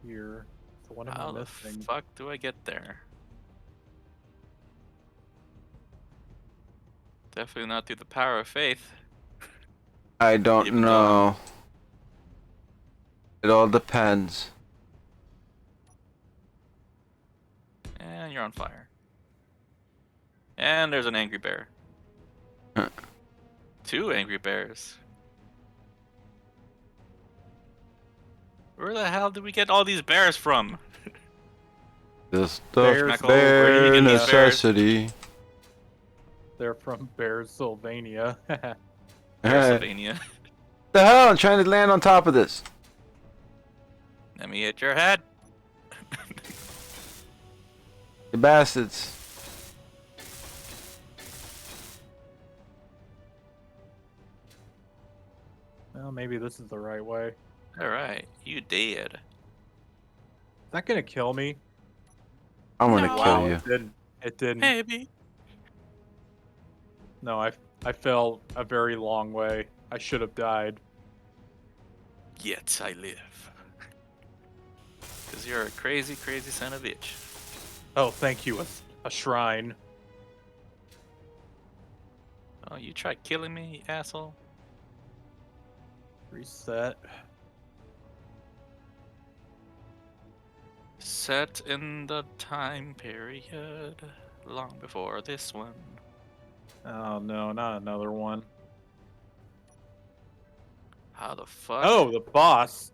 Speaker 9: Here. So what am
Speaker 8: How
Speaker 9: I
Speaker 8: the
Speaker 9: missing?
Speaker 8: fuck do I get there? Definitely not through the power of faith.
Speaker 5: I don't
Speaker 8: Even though
Speaker 5: know. It all depends.
Speaker 8: And you're on fire. And there's an angry bear.
Speaker 5: Huh.
Speaker 8: 2 angry bears. Where the hell did we get all these bears from?
Speaker 5: The stuff
Speaker 9: Bears,
Speaker 8: Makell, where do you
Speaker 5: bare
Speaker 8: get these bears?
Speaker 5: necessity.
Speaker 9: They're from Bearsylvania.
Speaker 8: Pennsylvania.
Speaker 5: The hell? I'm trying to land on top of this.
Speaker 8: Let me hit your head.
Speaker 5: You bastards.
Speaker 9: Well, maybe this is the right way. Is
Speaker 8: Alright, you dead.
Speaker 9: that gonna kill me?
Speaker 5: I'm gonna
Speaker 8: No.
Speaker 5: kill
Speaker 9: Wow,
Speaker 5: you.
Speaker 9: it didn't. It didn't.
Speaker 8: Maybe.
Speaker 9: No, I fell a very long way. I should have died.
Speaker 8: Yet I live. Because you're a crazy, crazy son of a bitch.
Speaker 9: Oh, thank you, a shrine.
Speaker 8: Oh, you tried killing me, you asshole?
Speaker 9: Reset.
Speaker 8: Set in the time period long before this one.
Speaker 9: Oh no, not another one.
Speaker 8: How the fuck?
Speaker 9: Oh, the boss.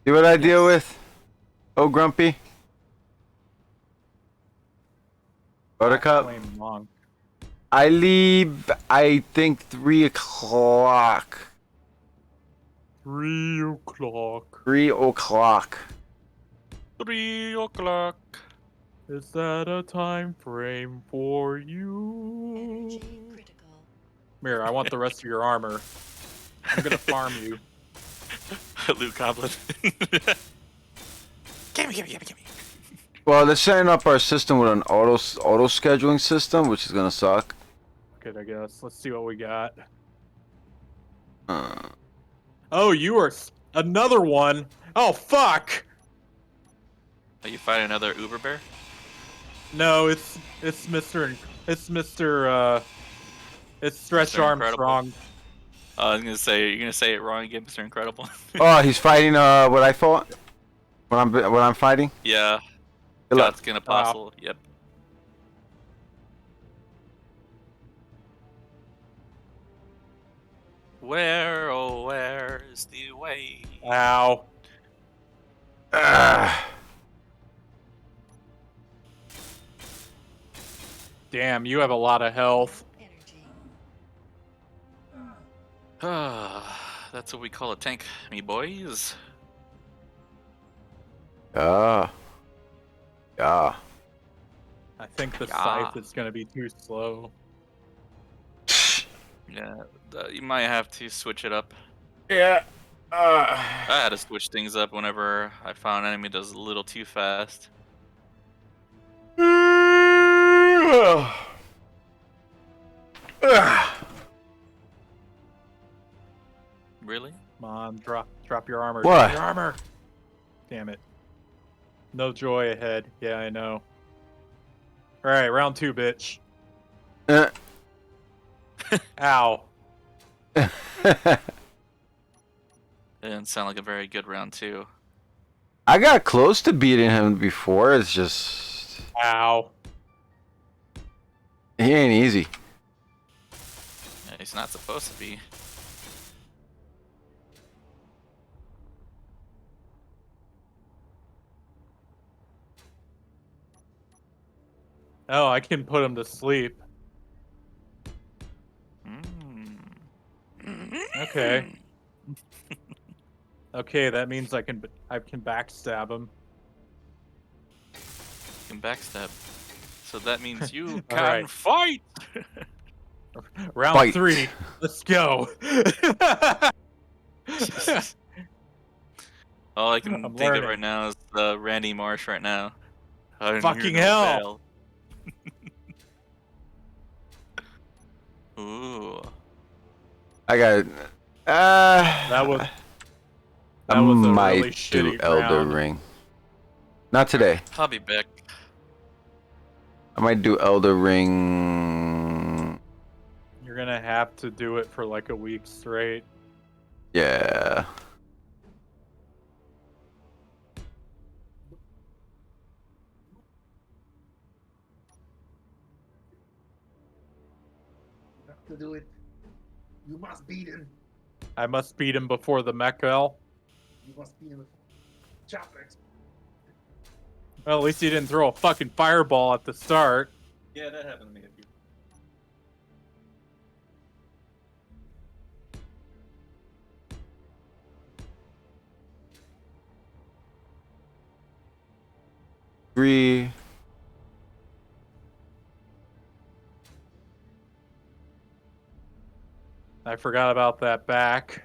Speaker 5: See what I deal with? Oh, Grumpy. Buttercup.
Speaker 9: Flame monk.
Speaker 5: I leave, I think, 3 o'clock.
Speaker 9: 3 o'clock.
Speaker 5: 3 o'clock.
Speaker 8: 3 o'clock.
Speaker 9: Is that a time frame for you?
Speaker 2: Energy critical.
Speaker 9: Mirror, I want the rest of your armor. I'm gonna farm you.
Speaker 8: Luke Goblin. gimme.
Speaker 5: Well, they're setting up our system with an auto scheduling system, which is gonna suck.
Speaker 9: Good, I guess. Let's see what we got.
Speaker 5: Uh,
Speaker 9: Oh, you are another one. Oh, fuck.
Speaker 8: Are you fighting another Uber bear?
Speaker 9: No, it's Mr. It's Stretch
Speaker 8: Mr. Incredible.
Speaker 9: Armstrong.
Speaker 8: I was gonna say, you're gonna say it wrong again, Mr. Incredible.
Speaker 5: oh, he's fighting what I fought. What I'm fighting.
Speaker 8: Yeah.
Speaker 5: Good luck.
Speaker 8: God's gonna apostle. Yep. Where, oh, where is the way?
Speaker 9: Ow.
Speaker 5: Ah.
Speaker 9: Damn, you have a lot of health.
Speaker 2: Energy.
Speaker 8: That's what we call a tank, me boys.
Speaker 5: Yeah. Yeah.
Speaker 9: I think the
Speaker 8: Yeah.
Speaker 9: scythe is gonna be too slow.
Speaker 8: Yeah, you might have to switch it up.
Speaker 5: Yeah.
Speaker 8: I had to switch things up whenever I found an enemy does a little too fast. Really?
Speaker 9: Come on, drop your armor.
Speaker 5: What?
Speaker 9: Drop your armor. Damn it. No joy ahead. Yeah, I know. All right, round 2, bitch.
Speaker 5: Uh.
Speaker 9: Ow.
Speaker 8: It didn't sound like a very good round 2.
Speaker 5: I got close to beating him before. It's just
Speaker 9: Ow.
Speaker 5: he ain't easy.
Speaker 8: Yeah, he's not supposed to be.
Speaker 9: Oh, I can put him to sleep. Okay. Okay, that means I can backstab him.
Speaker 8: You can backstab. So that means you
Speaker 9: All
Speaker 8: can
Speaker 9: right.
Speaker 8: fight!
Speaker 9: Round
Speaker 5: Fight.
Speaker 9: 3. Let's go.
Speaker 8: All I can
Speaker 9: I'm
Speaker 8: think of
Speaker 9: learning.
Speaker 8: right now is Randy Marsh right now. I didn't
Speaker 9: Fucking
Speaker 8: hear no
Speaker 9: hell.
Speaker 8: bell. Ooh.
Speaker 5: I got.
Speaker 9: That was
Speaker 5: I
Speaker 9: a
Speaker 5: might
Speaker 9: really
Speaker 5: do
Speaker 9: shitty
Speaker 5: Elder
Speaker 9: round.
Speaker 5: Ring. Not today.
Speaker 8: I'll be back.
Speaker 5: I might do Elder Ring.
Speaker 9: You're gonna have to do it for like a week straight.
Speaker 5: Yeah.
Speaker 3: To do it. You must beat him.
Speaker 9: I must beat him before the Makell.
Speaker 3: You must beat him. Choplex.
Speaker 9: Well, at least he didn't throw a fucking fireball at the start.
Speaker 8: Yeah, that happened to me a few.
Speaker 5: Three.
Speaker 9: I forgot about that back.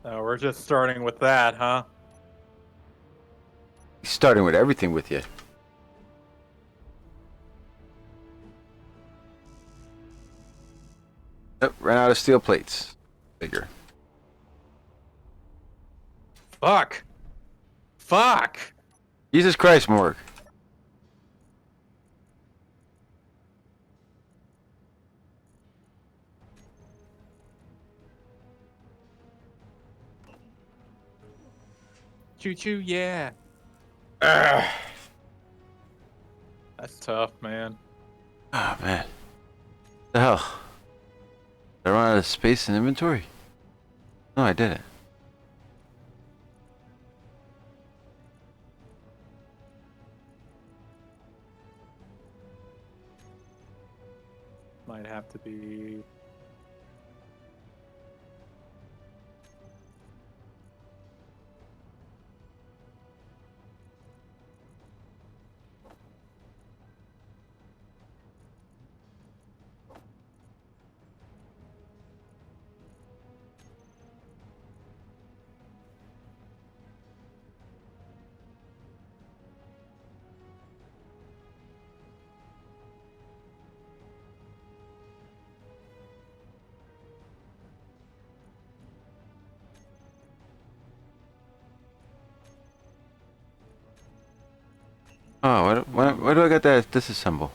Speaker 9: We're just starting with that, huh?
Speaker 5: Starting with everything with you. Yep, ran out of steel plates. Figure.
Speaker 9: Fuck! Fuck!
Speaker 5: Jesus Christ, Morg.
Speaker 9: Choo choo, yeah.
Speaker 5: Ah,
Speaker 9: That's tough, man.
Speaker 5: oh, man. The hell? Did I run out of space and inventory? No, I didn't.
Speaker 9: Might have to be.
Speaker 5: Oh, why do I got that disassemble?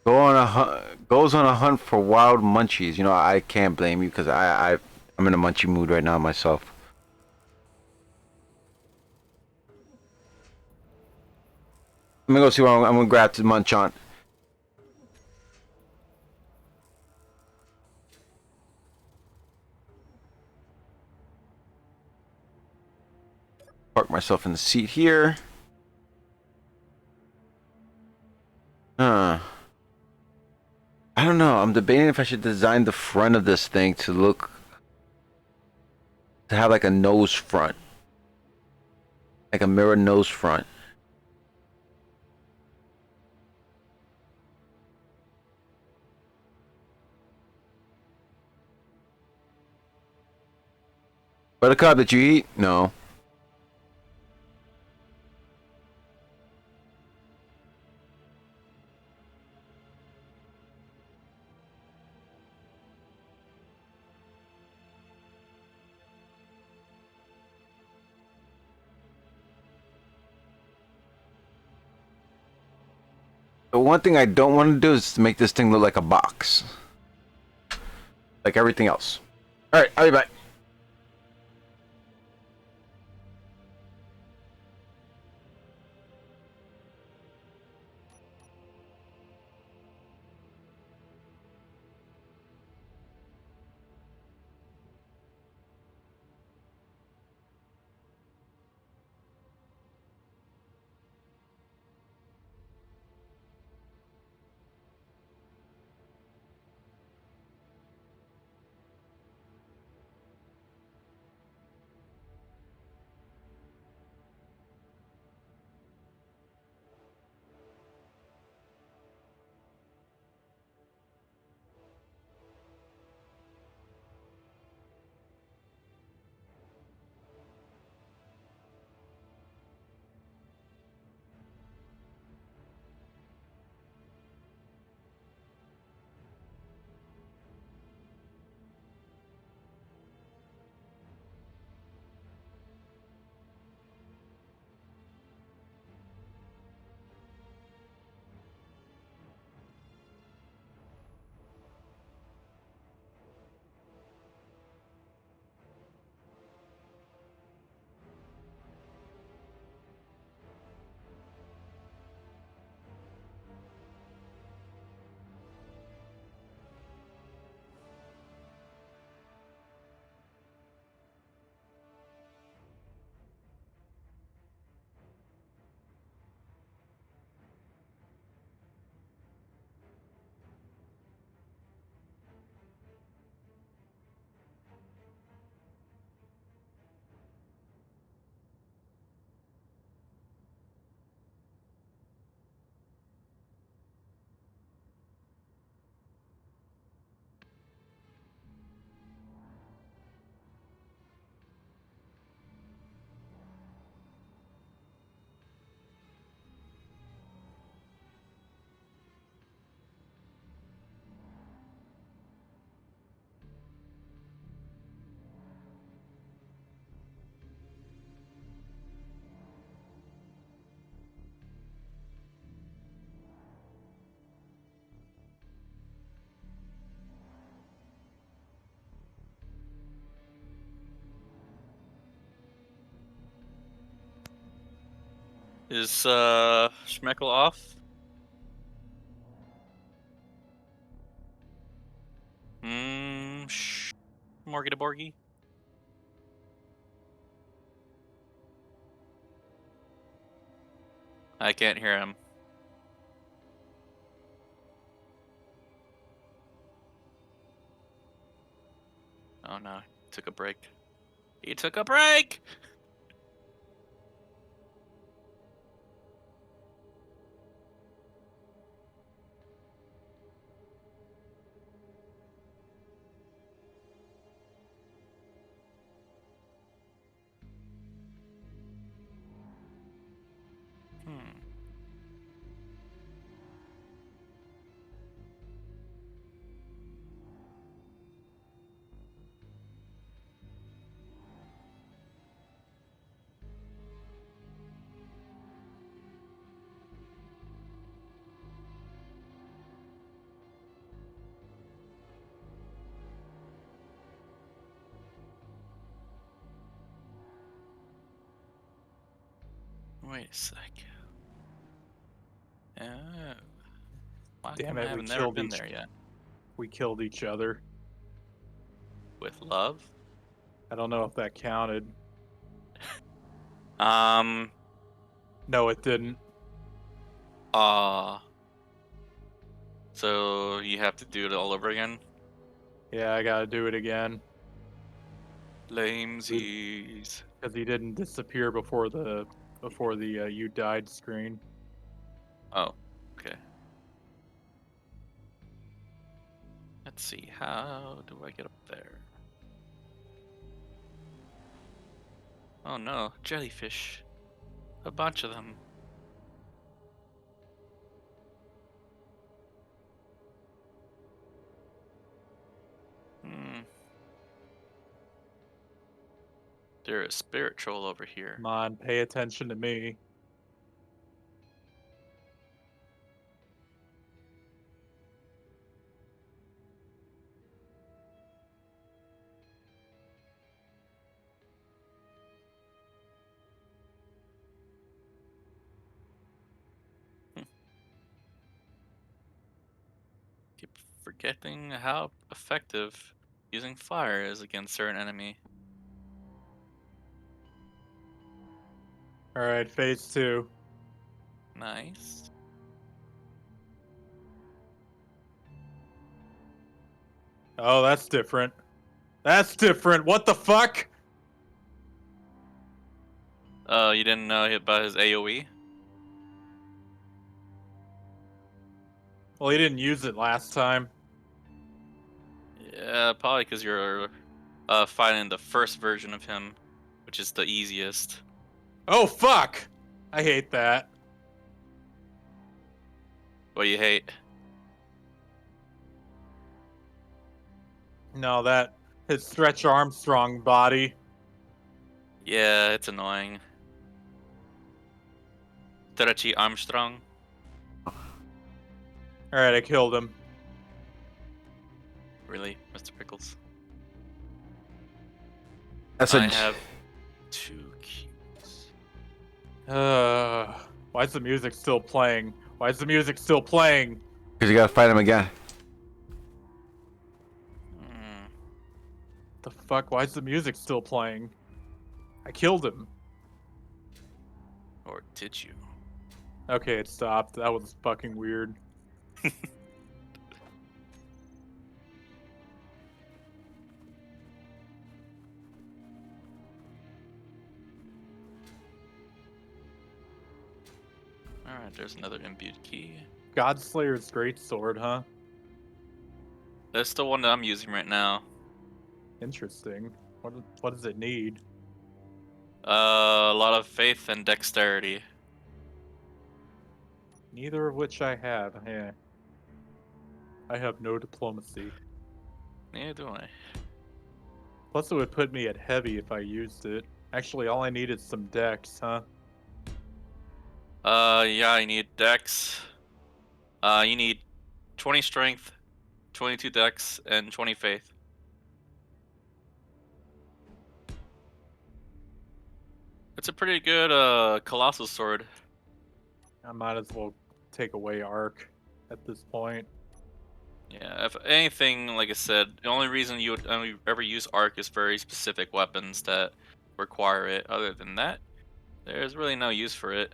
Speaker 5: Goes on a hunt for wild munchies. You know, I can't blame you because I'm in a munchy mood right now myself. I'm gonna go see what I'm gonna grab to munch on. Park myself in the seat here. Huh. I don't know. I'm debating if I should design the front of this thing to have like a nose front, like a mirror nose front. Buttercup, did you eat? No. The one thing I don't want to do is to make this thing look like a box, like everything else. All right, I'll be back.
Speaker 8: Is Schmeckle off? Morgy to Borgy. I can't hear him. Oh no, he took a break. He took a break! Hmm. Wait a sec. Oh. Why
Speaker 9: Damn
Speaker 8: come I
Speaker 9: it, we
Speaker 8: haven't never
Speaker 9: killed
Speaker 8: been
Speaker 9: each.
Speaker 8: there yet?
Speaker 9: We killed each other.
Speaker 8: With love?
Speaker 9: I don't know if that counted.
Speaker 8: Um.
Speaker 9: No, it didn't.
Speaker 8: So you have to do it all over again?
Speaker 9: Yeah, I gotta do it again
Speaker 8: Lamesies.
Speaker 9: because he didn't disappear before the you died screen.
Speaker 8: Oh, okay. Let's see, how do I get up there? Oh no, jellyfish. A bunch of them. Hmm. There is spirit troll over here.
Speaker 9: Come on, pay attention to me.
Speaker 8: Keep forgetting how effective using fire is against certain enemy.
Speaker 9: All right, phase 2.
Speaker 8: Nice.
Speaker 9: Oh, that's different. That's different. What the fuck?
Speaker 8: Oh, you didn't know about his AoE?
Speaker 9: Well, he didn't use it last time.
Speaker 8: Yeah, probably because you're fighting the first version of him, which is the easiest.
Speaker 9: Oh fuck! I hate that.
Speaker 8: What you hate?
Speaker 9: No, that his Stretch Armstrong body.
Speaker 8: Yeah, it's annoying. Stretchy Armstrong.
Speaker 9: All right, I killed him.
Speaker 8: Really, Mr. Pickles?
Speaker 5: That's
Speaker 8: I
Speaker 5: a.
Speaker 8: have 2 cubes.
Speaker 9: Why is the music still playing? Why is the music still playing?
Speaker 5: Because you gotta fight him again.
Speaker 8: Hmm.
Speaker 9: The fuck? Why is the music still playing? I killed him.
Speaker 8: Or did you?
Speaker 9: Okay, it stopped. That was fucking weird.
Speaker 8: Alright, there's another imbued key.
Speaker 9: Godslayer's greatsword, huh?
Speaker 8: That's the one that I'm using right now.
Speaker 9: Interesting. What does it need?
Speaker 8: A lot of faith and dexterity.
Speaker 9: Neither of which I have. Yeah. I have no diplomacy.
Speaker 8: Neither do I.
Speaker 9: Plus, it would put me at heavy if I used it. Actually, all I need is some dex, huh?
Speaker 8: Yeah, you need dex. You need 20 strength, 22 dex, and 20 faith. It's a pretty good, colossal sword.
Speaker 9: I might as well take away arc at this point.
Speaker 8: Yeah, if anything, like I said, the only reason you would only ever use arc is very specific weapons that require it. Other than that, there's really no use for it.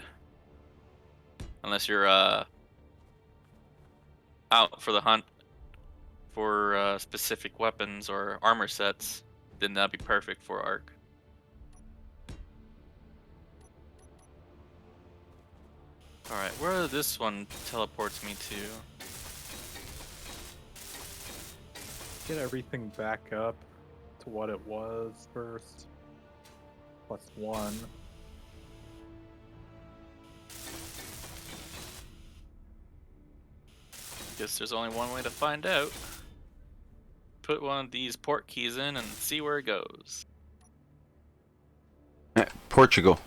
Speaker 8: Unless you're, out for the hunt for, specific weapons or armor sets, then that'd be perfect for arc. Alright, where this one teleports me to?
Speaker 9: Get everything back up to what it was first. +1.
Speaker 8: Guess there's only one way to find out. Put one of these port keys in and see where it goes.
Speaker 5: Portugal.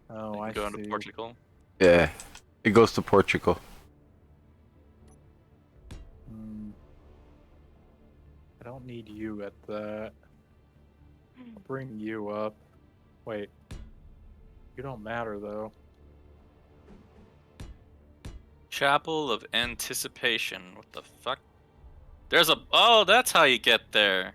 Speaker 9: Oh, I
Speaker 8: Going
Speaker 9: see.
Speaker 8: to Portugal.
Speaker 5: Yeah. It goes to Portugal.
Speaker 9: Hmm. I don't need you at that. I'll bring you up. Wait. You don't matter though.
Speaker 8: Chapel of Anticipation. What the fuck? There's a. Oh, that's how you get there.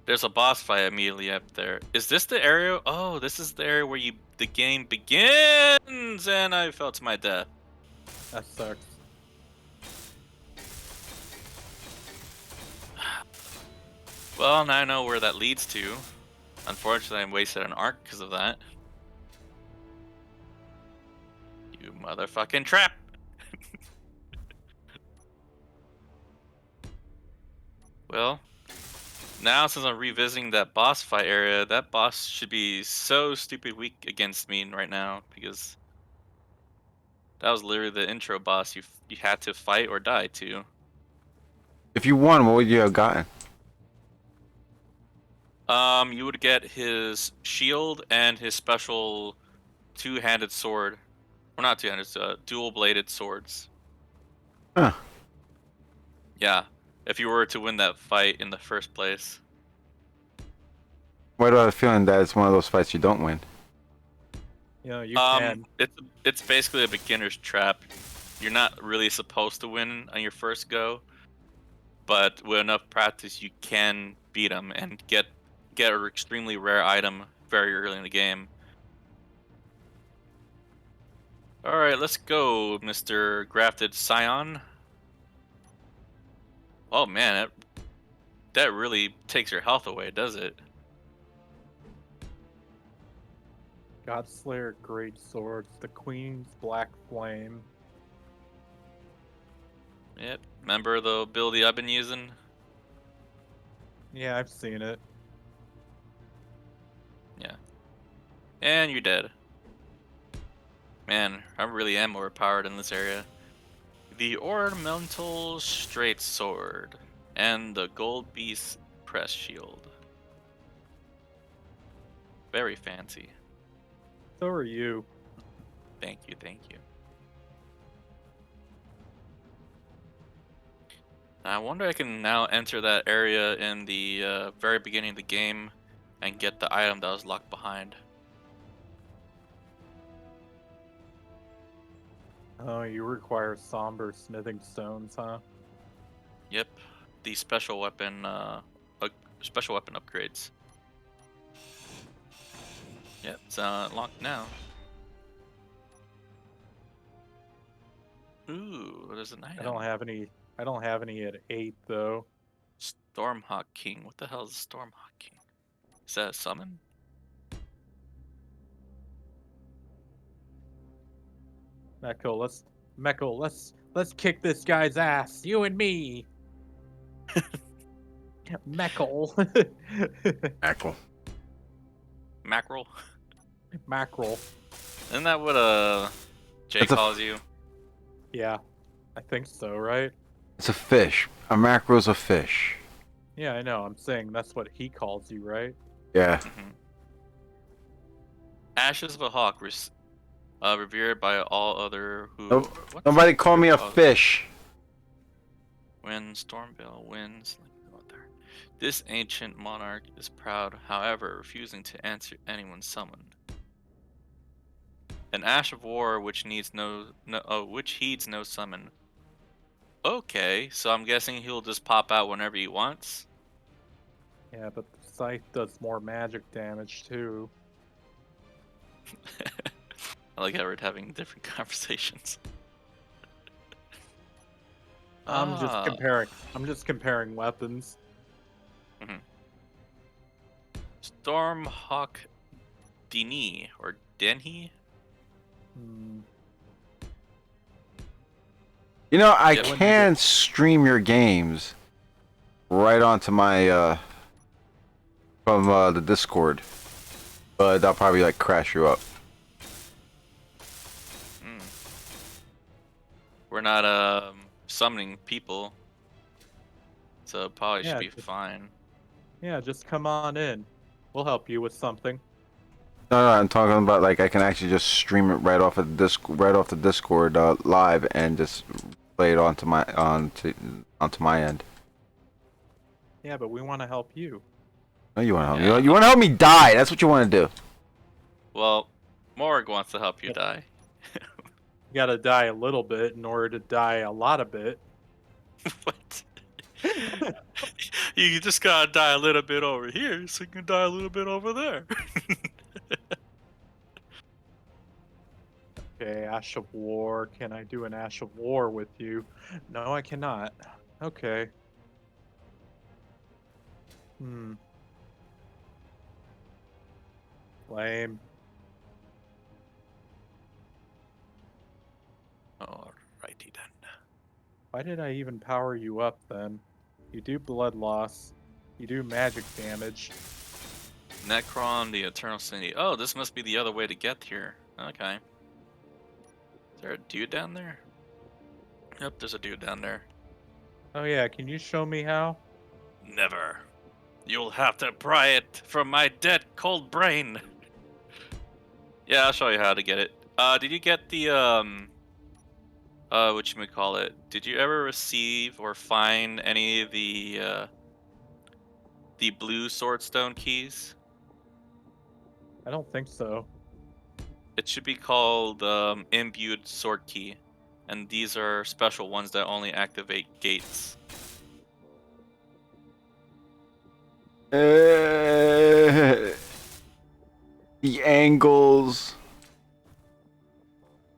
Speaker 8: There's a boss fight immediately up there. Is this the area? Oh, this is the area where the game begins, and I fell to my death.
Speaker 9: That sucks.
Speaker 8: Well, now I know where that leads to. Unfortunately, I wasted an arc because of that. You motherfucking trap! Well, now since I'm revisiting that boss fight area, that boss should be so stupid weak against me right now because that was literally the intro boss you had to fight or die to.
Speaker 5: If you won, what would you have gotten?
Speaker 8: You would get his shield and his special two-handed sword. Or not two-handed, dual-bladed swords.
Speaker 5: Huh.
Speaker 8: Yeah, if you were to win that fight in the first place.
Speaker 5: Why do I have a feeling that it's one of those fights you don't win?
Speaker 9: You know, you can.
Speaker 8: It's basically a beginner's trap. You're not really supposed to win on your first go, but with enough practice, you can beat him and get an extremely rare item very early in the game. All right, let's go, Mr. Grafted Scion. Oh man, that really takes your health away, does it?
Speaker 9: Godslayer Great Swords, the Queen's Black Flame.
Speaker 8: Yep. Remember the ability I've been using?
Speaker 9: Yeah, I've seen it.
Speaker 8: Yeah. And you're dead. Man, I really am overpowered in this area. The Ornamental Straight Sword and the Gold Beast Press Shield. Very fancy.
Speaker 9: So are you.
Speaker 8: Thank you, thank you. I wonder if I can now enter that area in the very beginning of the game and get the item that was locked behind.
Speaker 9: Oh, you require somber smithing stones, huh?
Speaker 8: Yep, the special weapon upgrades. Yep, it's locked now. Ooh, there's an item.
Speaker 9: I don't have any. I don't have any at 8 though.
Speaker 8: Stormhawk King. What the hell is a Stormhawk King? Is that a summon?
Speaker 9: Makell, let's kick this guy's ass. You and me. Makell.
Speaker 5: Ackle.
Speaker 8: Mackerel?
Speaker 9: Mackerel.
Speaker 8: Isn't that what Jay
Speaker 5: That's a-
Speaker 8: calls you?
Speaker 9: Yeah, I think so, right?
Speaker 5: It's a fish. A mackerel's a fish.
Speaker 9: Yeah, I know. I'm saying that's what he calls you, right?
Speaker 5: Yeah.
Speaker 8: Mm-hmm. Ashes of a Hawk, revered by all other who.
Speaker 5: Nope.
Speaker 8: What's
Speaker 5: Nobody call me a
Speaker 8: called?
Speaker 5: fish.
Speaker 8: When Stormveil wins, this ancient monarch is proud, however, refusing to answer anyone's summon. An ash of war which heeds no summon. Okay, so I'm guessing he'll just pop out whenever he wants.
Speaker 9: Yeah, but the scythe does more magic damage too.
Speaker 8: I like how we're having different conversations.
Speaker 9: I'm just comparing weapons.
Speaker 8: Stormhawk Dini or Denhi.
Speaker 9: Hmm.
Speaker 5: You know, I
Speaker 8: Yeah, when
Speaker 5: can stream your games right onto my from the Discord, but that'll probably like crash you up.
Speaker 8: We're not summoning people, so it probably should
Speaker 9: Yeah,
Speaker 8: be fine.
Speaker 9: Yeah, just come on in. We'll help you with something.
Speaker 5: No, I'm talking about like I can actually just stream it right off of the Discord live and just play it onto my end.
Speaker 9: Yeah, but we want to help you.
Speaker 5: No, you want to help
Speaker 8: Yeah.
Speaker 5: me? You want to help me die? That's what you want to do.
Speaker 8: Well, Morg wants to help you die.
Speaker 9: You gotta die a little bit in order to die a lot of bit.
Speaker 8: What? You just gotta die a little bit over here, so you can die a little bit over there.
Speaker 9: Okay, Ash of War. Can I do an Ash of War with you? No, I cannot. Okay. Hmm. Lame.
Speaker 8: Alrighty then.
Speaker 9: Why did I even power you up then? You do blood loss. You do magic damage.
Speaker 8: Necron, the Eternal City. Oh, this must be the other way to get here. Okay. Is there a dude down there? Yep, there's a dude down there.
Speaker 9: Oh yeah, can you show me how?
Speaker 8: Never. You'll have to pry it from my dead cold brain. Yeah, I'll show you how to get it. Did you get the whatchamacallit? Did you ever receive or find any of the blue swordstone keys?
Speaker 9: I don't think so.
Speaker 8: It should be called imbued sword key, and these are special ones that only activate gates.
Speaker 5: The angles.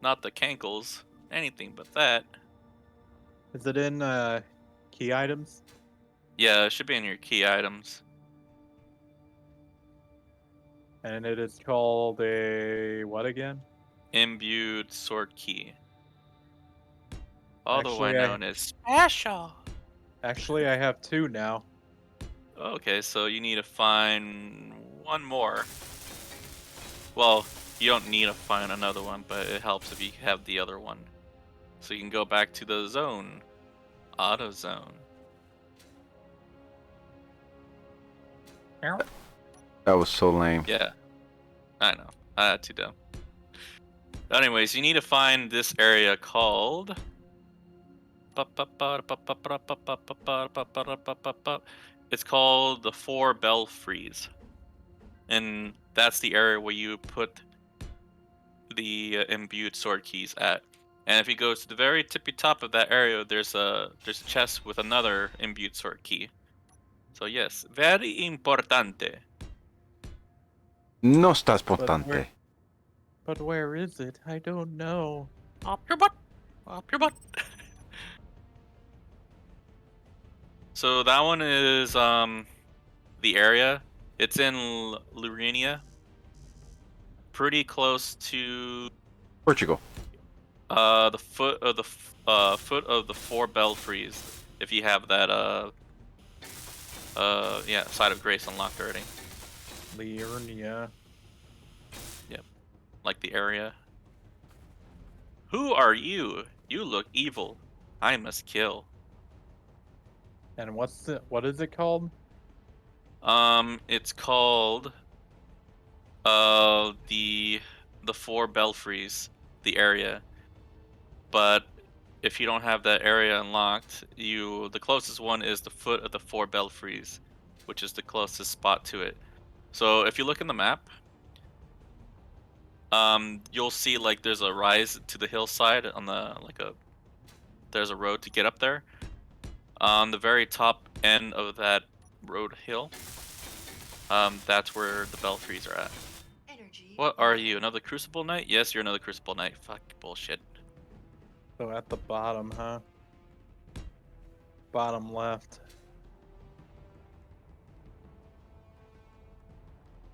Speaker 8: Not the cankles, anything but that.
Speaker 9: Is it in key items?
Speaker 8: Yeah, it should be in your key items.
Speaker 9: And it is called a what again?
Speaker 8: Imbued sword key. Otherwise
Speaker 9: Actually,
Speaker 8: known as special.
Speaker 9: Actually, I have two now.
Speaker 8: Okay, so you need to find one more. Well, you don't need to find another one, but it helps if you have the other one. So you can go back to the zone. Auto zone.
Speaker 5: That was so lame.
Speaker 8: Yeah. I know. Too dumb. Anyways, you need to find this area called... It's called the Four Belfries. And that's the area where you put the imbued sword keys at. And if you go to the very tippy top of that area, there's a chest with another imbued sword key. So yes, very importante.
Speaker 5: No estás
Speaker 9: But
Speaker 5: potente.
Speaker 9: But where is it? I don't know.
Speaker 8: Up your butt. Up your butt. So that one is the area. It's in Lurinia. Pretty close to
Speaker 5: Portugal.
Speaker 8: the foot of the foot of the Four Belfries. If you have that yeah, Side of Grace unlocked already.
Speaker 9: Liurnia.
Speaker 8: Like the area. Who are you? You look evil. I must kill.
Speaker 9: And what is it called?
Speaker 8: It's called the Four Belfries, the area. But if you don't have that area unlocked, the closest one is the foot of the Four Belfries, which is the closest spot to it. So if you look in the map, you'll see like there's a rise to the hillside on the there's a road to get up there. On the very top end of that road hill, that's where the belfries are at.
Speaker 2: Energy.
Speaker 8: What are you, another Crucible Knight? Yes, you're another Crucible Knight. Fuck bullshit.
Speaker 9: So at the bottom, huh? Bottom left.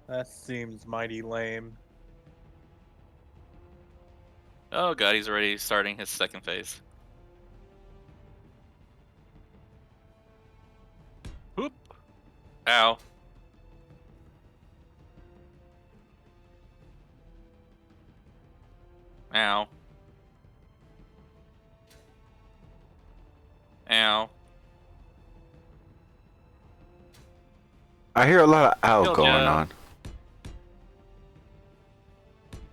Speaker 9: That seems mighty lame.
Speaker 8: Oh god, he's already starting his second phase. Whoop. Ow. Ow. Ow.
Speaker 5: I hear a lot of ow
Speaker 8: Killed
Speaker 5: going
Speaker 8: ya.
Speaker 5: on.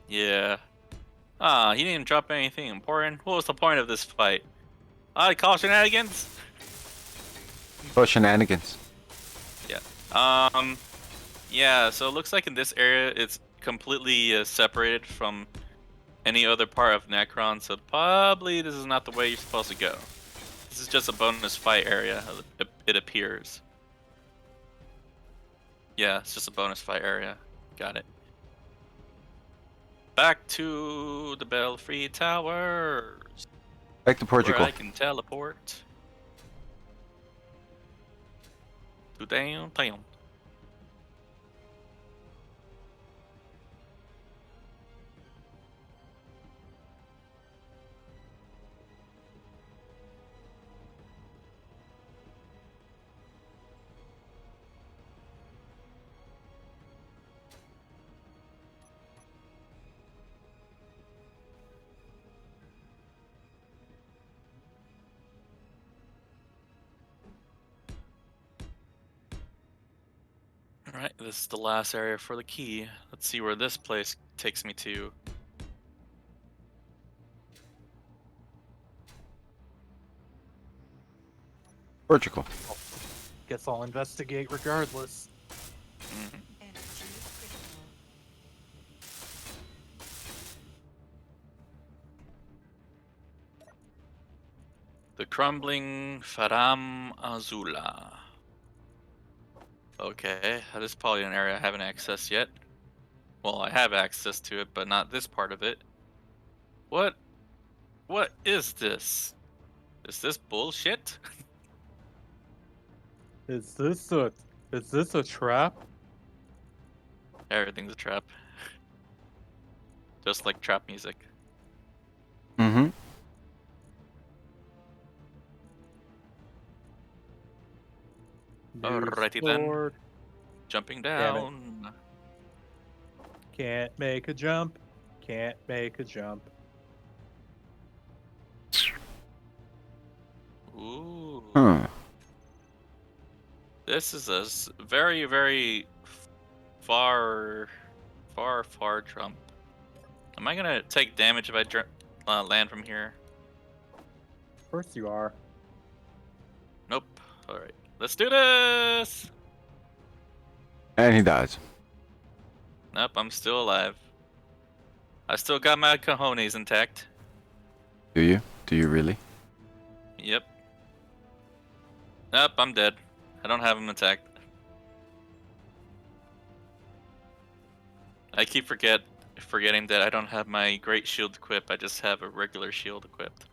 Speaker 8: Yeah. Ah, he didn't drop anything important. What was the point of this fight? I call shenanigans?
Speaker 5: Oh, shenanigans.
Speaker 8: Yeah, so it looks like in this area it's completely separated from any other part of Necron, so probably this is not the way you're supposed to go. This is just a bonus fight area, it appears. Yeah, it's just a bonus fight area. Got it. Back to the Belfry Towers,
Speaker 5: Back to
Speaker 8: where
Speaker 5: Portugal.
Speaker 8: I can teleport to downtown. Alright, this is the last area for the key. Let's see where this place takes me to.
Speaker 5: Portugal.
Speaker 9: Guess I'll investigate regardless.
Speaker 8: Mhm.
Speaker 2: Energy critical.
Speaker 8: The crumbling Faram Azula. Okay, that is probably an area I haven't accessed yet. Well, I have access to it, but not this part of it. What is this? Is this bullshit?
Speaker 9: Is this a trap?
Speaker 8: Everything's a trap. Just like trap music.
Speaker 5: Mm-hmm.
Speaker 8: Alrighty
Speaker 9: New
Speaker 8: then.
Speaker 9: sword.
Speaker 8: Jumping
Speaker 9: Damn it.
Speaker 8: down.
Speaker 9: Can't make a jump. Can't make a jump.
Speaker 8: Ooh.
Speaker 5: Huh.
Speaker 8: This is a very, very far jump. Am I gonna take damage if I land from here?
Speaker 9: Of course you are.
Speaker 8: Nope. Alright. Let's do this!
Speaker 5: And he dies.
Speaker 8: Nope, I'm still alive. I still got my cojones intact.
Speaker 5: Do you? Do you really?
Speaker 8: Yep. Nope, I'm dead. I don't have them intact. I keep forgetting that I don't have my great shield equipped. I just have a regular shield equipped.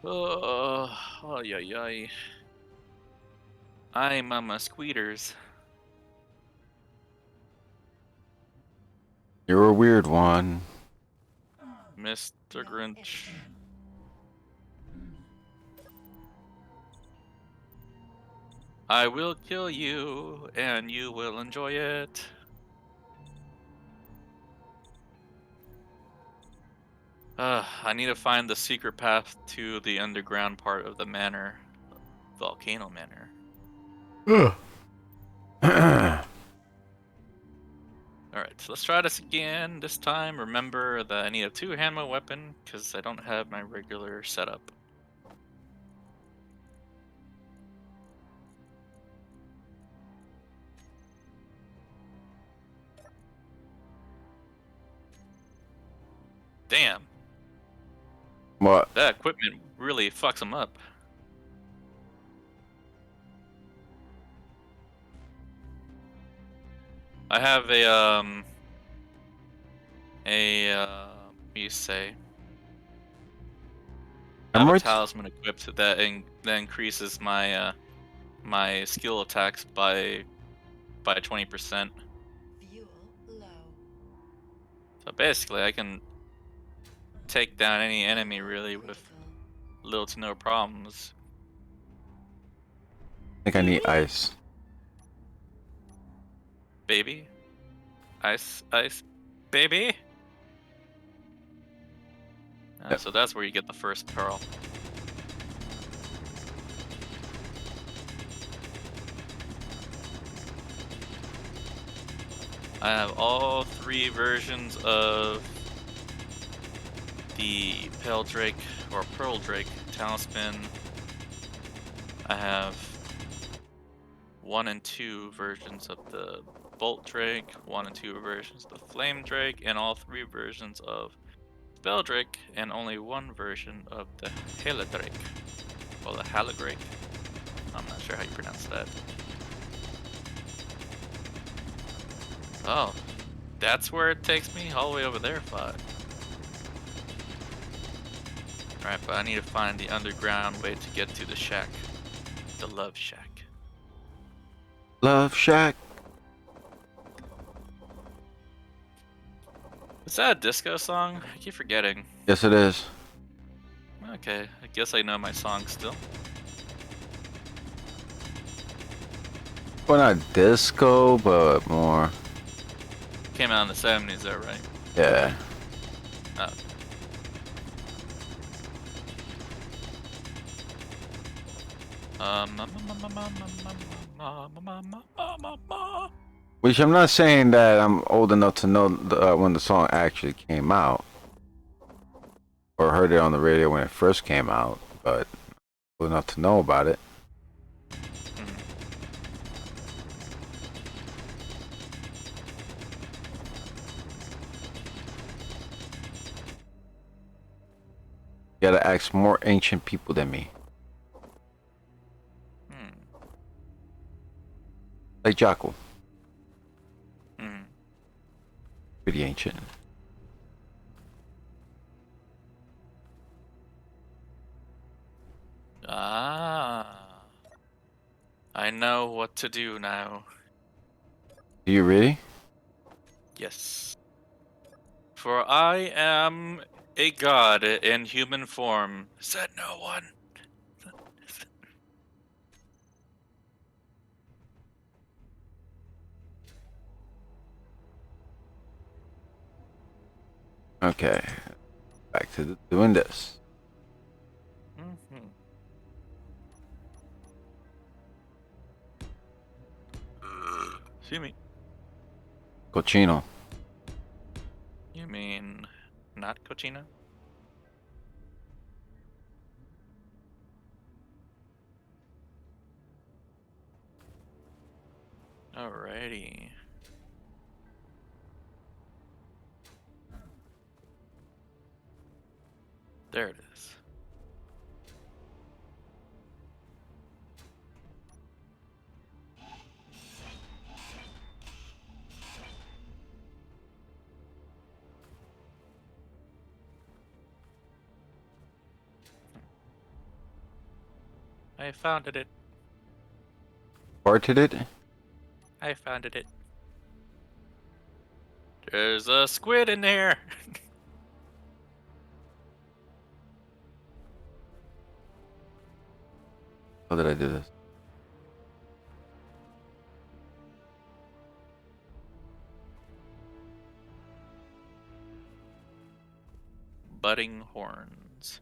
Speaker 8: Oh, ay. I'm mama squeeters.
Speaker 5: You're a weird one.
Speaker 8: Mr. Grinch. I will kill you, and you will enjoy it. I need to find the secret path to the underground part of the manor. Volcano Manor. Alright, so let's try this again. This time, remember that I need a two-handle weapon, because I don't have my regular setup. Damn,
Speaker 5: What?
Speaker 8: that equipment really fucks them up. I have what do you say? I have a
Speaker 5: Emeralds?
Speaker 8: talisman equipped that increases my my skill attacks by 20%.
Speaker 2: Fuel low.
Speaker 8: So basically, I can take down any enemy really with
Speaker 2: Critical.
Speaker 8: little to no problems.
Speaker 5: I think I need ice.
Speaker 8: Baby, ice, baby.
Speaker 5: Yep.
Speaker 8: So that's where you get the first pearl. I have all three versions of the Pale Drake or Pearl Drake talisman. I have 1 and 2 versions of the Bolt Drake, 1 and 2 versions of the Flame Drake, and all 3 versions of Spell Drake, and only 1 version of the Haladrake. Or the Haladrake. I'm not sure how you pronounce that. Oh, that's where it takes me? All the way over there, fuck. Alright, but I need to find the underground way to get to the shack. The Love Shack.
Speaker 5: Love Shack.
Speaker 8: Is that a disco song? I keep forgetting.
Speaker 5: Yes, it is.
Speaker 8: Okay, I guess I know my song still.
Speaker 5: Well, not disco, but more.
Speaker 8: Came out in the 70s though, right?
Speaker 5: Yeah.
Speaker 8: Oh.
Speaker 5: Which I'm not saying that I'm old enough to know when the song actually came out, or heard it on the radio when it first came out, but old enough to know about it. You gotta ask more ancient people than me. Like Jocko. Pretty ancient.
Speaker 8: Ah. I know what to do now.
Speaker 5: Do you really?
Speaker 8: Yes. For I am a god in human form, said no one.
Speaker 5: Okay. Back to doing this.
Speaker 8: Excuse me.
Speaker 5: Cochino.
Speaker 8: You mean not cochino? Alrighty. There it is. I found it.
Speaker 5: Parted it?
Speaker 8: I found it. There's a squid in there.
Speaker 5: How did I do this?
Speaker 8: Budding horns.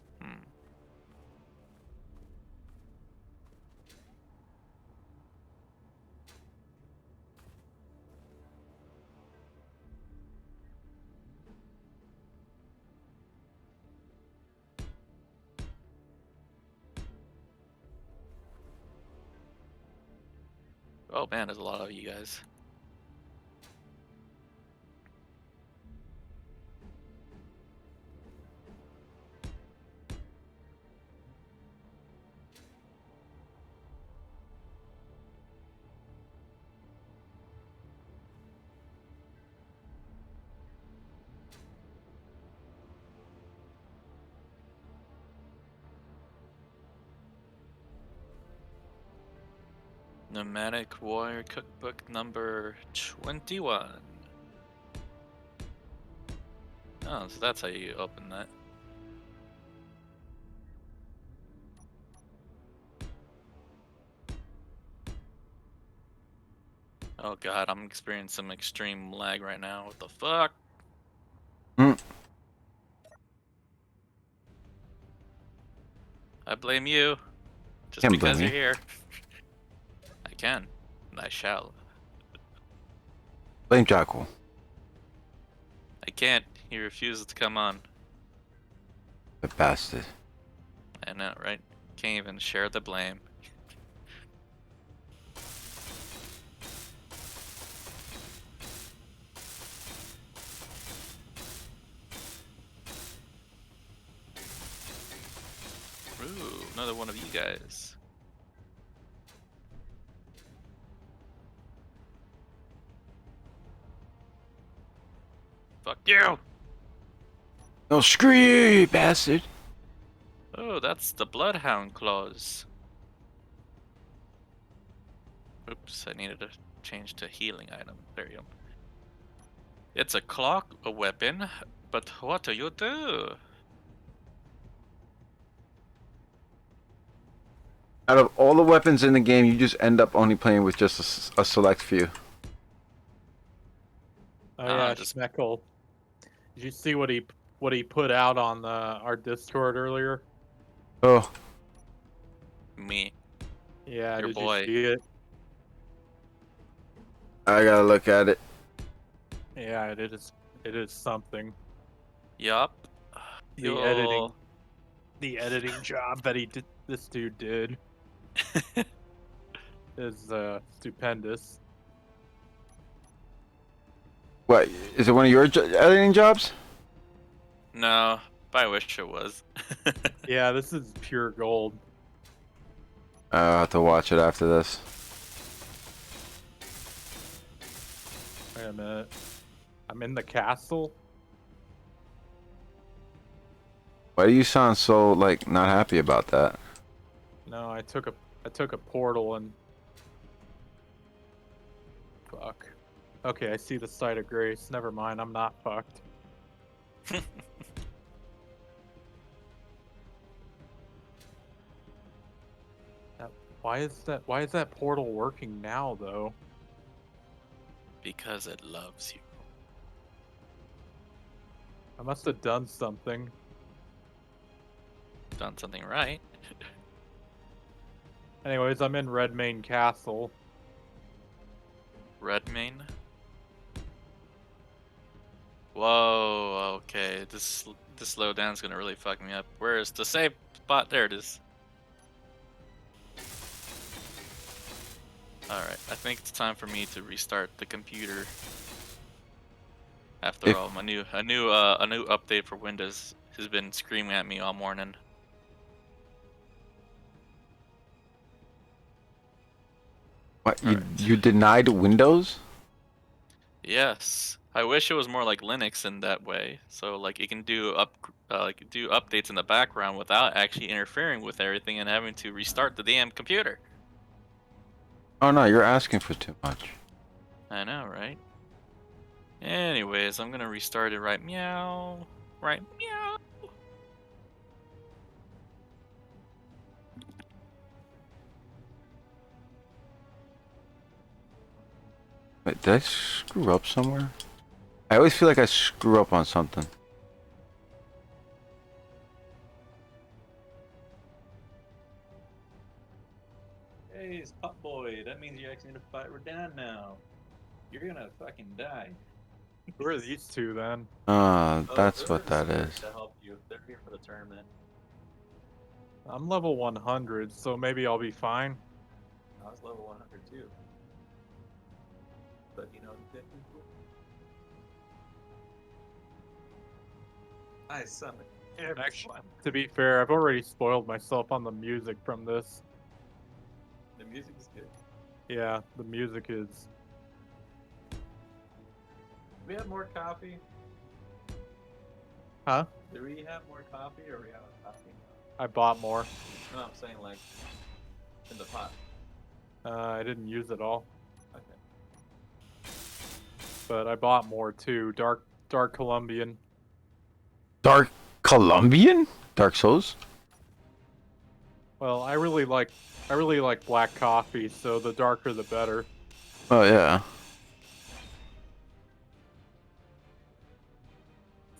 Speaker 8: Oh man, there's a lot of you guys. Nomadic Warrior Cookbook number 21. Oh, so that's how you open that. Oh god, I'm experiencing some extreme lag right now. What the fuck? I blame you. Just
Speaker 5: Can't
Speaker 8: because
Speaker 5: blame
Speaker 8: you're
Speaker 5: me.
Speaker 8: here. I can. And I shall.
Speaker 5: Blame Jocko.
Speaker 8: I can't. He refuses to come on.
Speaker 5: The bastard.
Speaker 8: I know, right? Can't even share the blame. Another one of you guys. Fuck you!
Speaker 5: No, screw you, you bastard.
Speaker 8: Oh, that's the Bloodhound claws. Oops, I needed to change to healing item. There you go. It's a clock, a weapon, but what do you do?
Speaker 5: Out of all the weapons in the game, you just end up only playing with just a select few.
Speaker 9: Oh yeah,
Speaker 8: Just
Speaker 9: Schmeckel. Did you see what he put out on our Discord earlier?
Speaker 5: Oh,
Speaker 8: me,
Speaker 9: Yeah,
Speaker 8: your
Speaker 9: did you
Speaker 8: boy.
Speaker 9: see it?
Speaker 5: I gotta look at it.
Speaker 9: Yeah, it is something.
Speaker 8: Yup.
Speaker 9: The editing the editing job that this dude did is stupendous.
Speaker 5: What, is it one of your editing jobs?
Speaker 8: No, but I wish it was.
Speaker 9: Yeah, this is pure gold.
Speaker 5: I'll have to watch it after this.
Speaker 9: Wait a minute. I'm in the castle?
Speaker 5: Why do you sound so, like, not happy about that?
Speaker 9: No, I took a portal and fuck. Okay, I see the site of grace. Never mind, I'm not fucked. Why is that portal working now though?
Speaker 8: Because it loves you.
Speaker 9: I must have done something.
Speaker 8: Done something right.
Speaker 9: Anyways, I'm in Redmane Castle.
Speaker 8: Redmane. Whoa, okay. This slowdown's gonna really fuck me up. Where is the save spot? There it is. Alright, I think it's time for me to restart the computer. After all, a new update for Windows has been screaming at me all morning.
Speaker 5: What,
Speaker 8: Alright.
Speaker 5: you denied Windows?
Speaker 8: Yes, I wish it was more like Linux in that way. So like it can do do updates in the background without actually interfering with everything and having to restart the damn computer.
Speaker 5: Oh no, you're asking for too much.
Speaker 8: I know, right? Anyways, I'm gonna restart it right meow. Right meow.
Speaker 5: Wait, did I screw up somewhere? I always feel like I screw up on something.
Speaker 10: Hey, it's Pop Boy. That means you actually need to fight Radon now. You're gonna fucking die.
Speaker 9: Who are these two then?
Speaker 5: That's
Speaker 10: they're
Speaker 5: what
Speaker 10: just
Speaker 5: that
Speaker 10: here
Speaker 5: is.
Speaker 10: to help you. They're here for the tournament.
Speaker 9: I'm level 100, so maybe I'll be fine.
Speaker 10: I was level 100 too. But you know, I summon
Speaker 9: Actually,
Speaker 10: everyone.
Speaker 9: to be fair, I've already spoiled myself on the music from this.
Speaker 10: The music is good.
Speaker 9: Yeah, the music is.
Speaker 10: Do we have more coffee?
Speaker 9: Huh?
Speaker 10: Do we have more coffee or we have coffee?
Speaker 9: I bought more.
Speaker 10: No, I'm saying like in the pot.
Speaker 9: I didn't use it all,
Speaker 10: Okay.
Speaker 9: but I bought more too. Dark Colombian.
Speaker 5: Dark Colombian? Dark Souls?
Speaker 9: Well, I really like black coffee, so the darker the better.
Speaker 5: Oh yeah.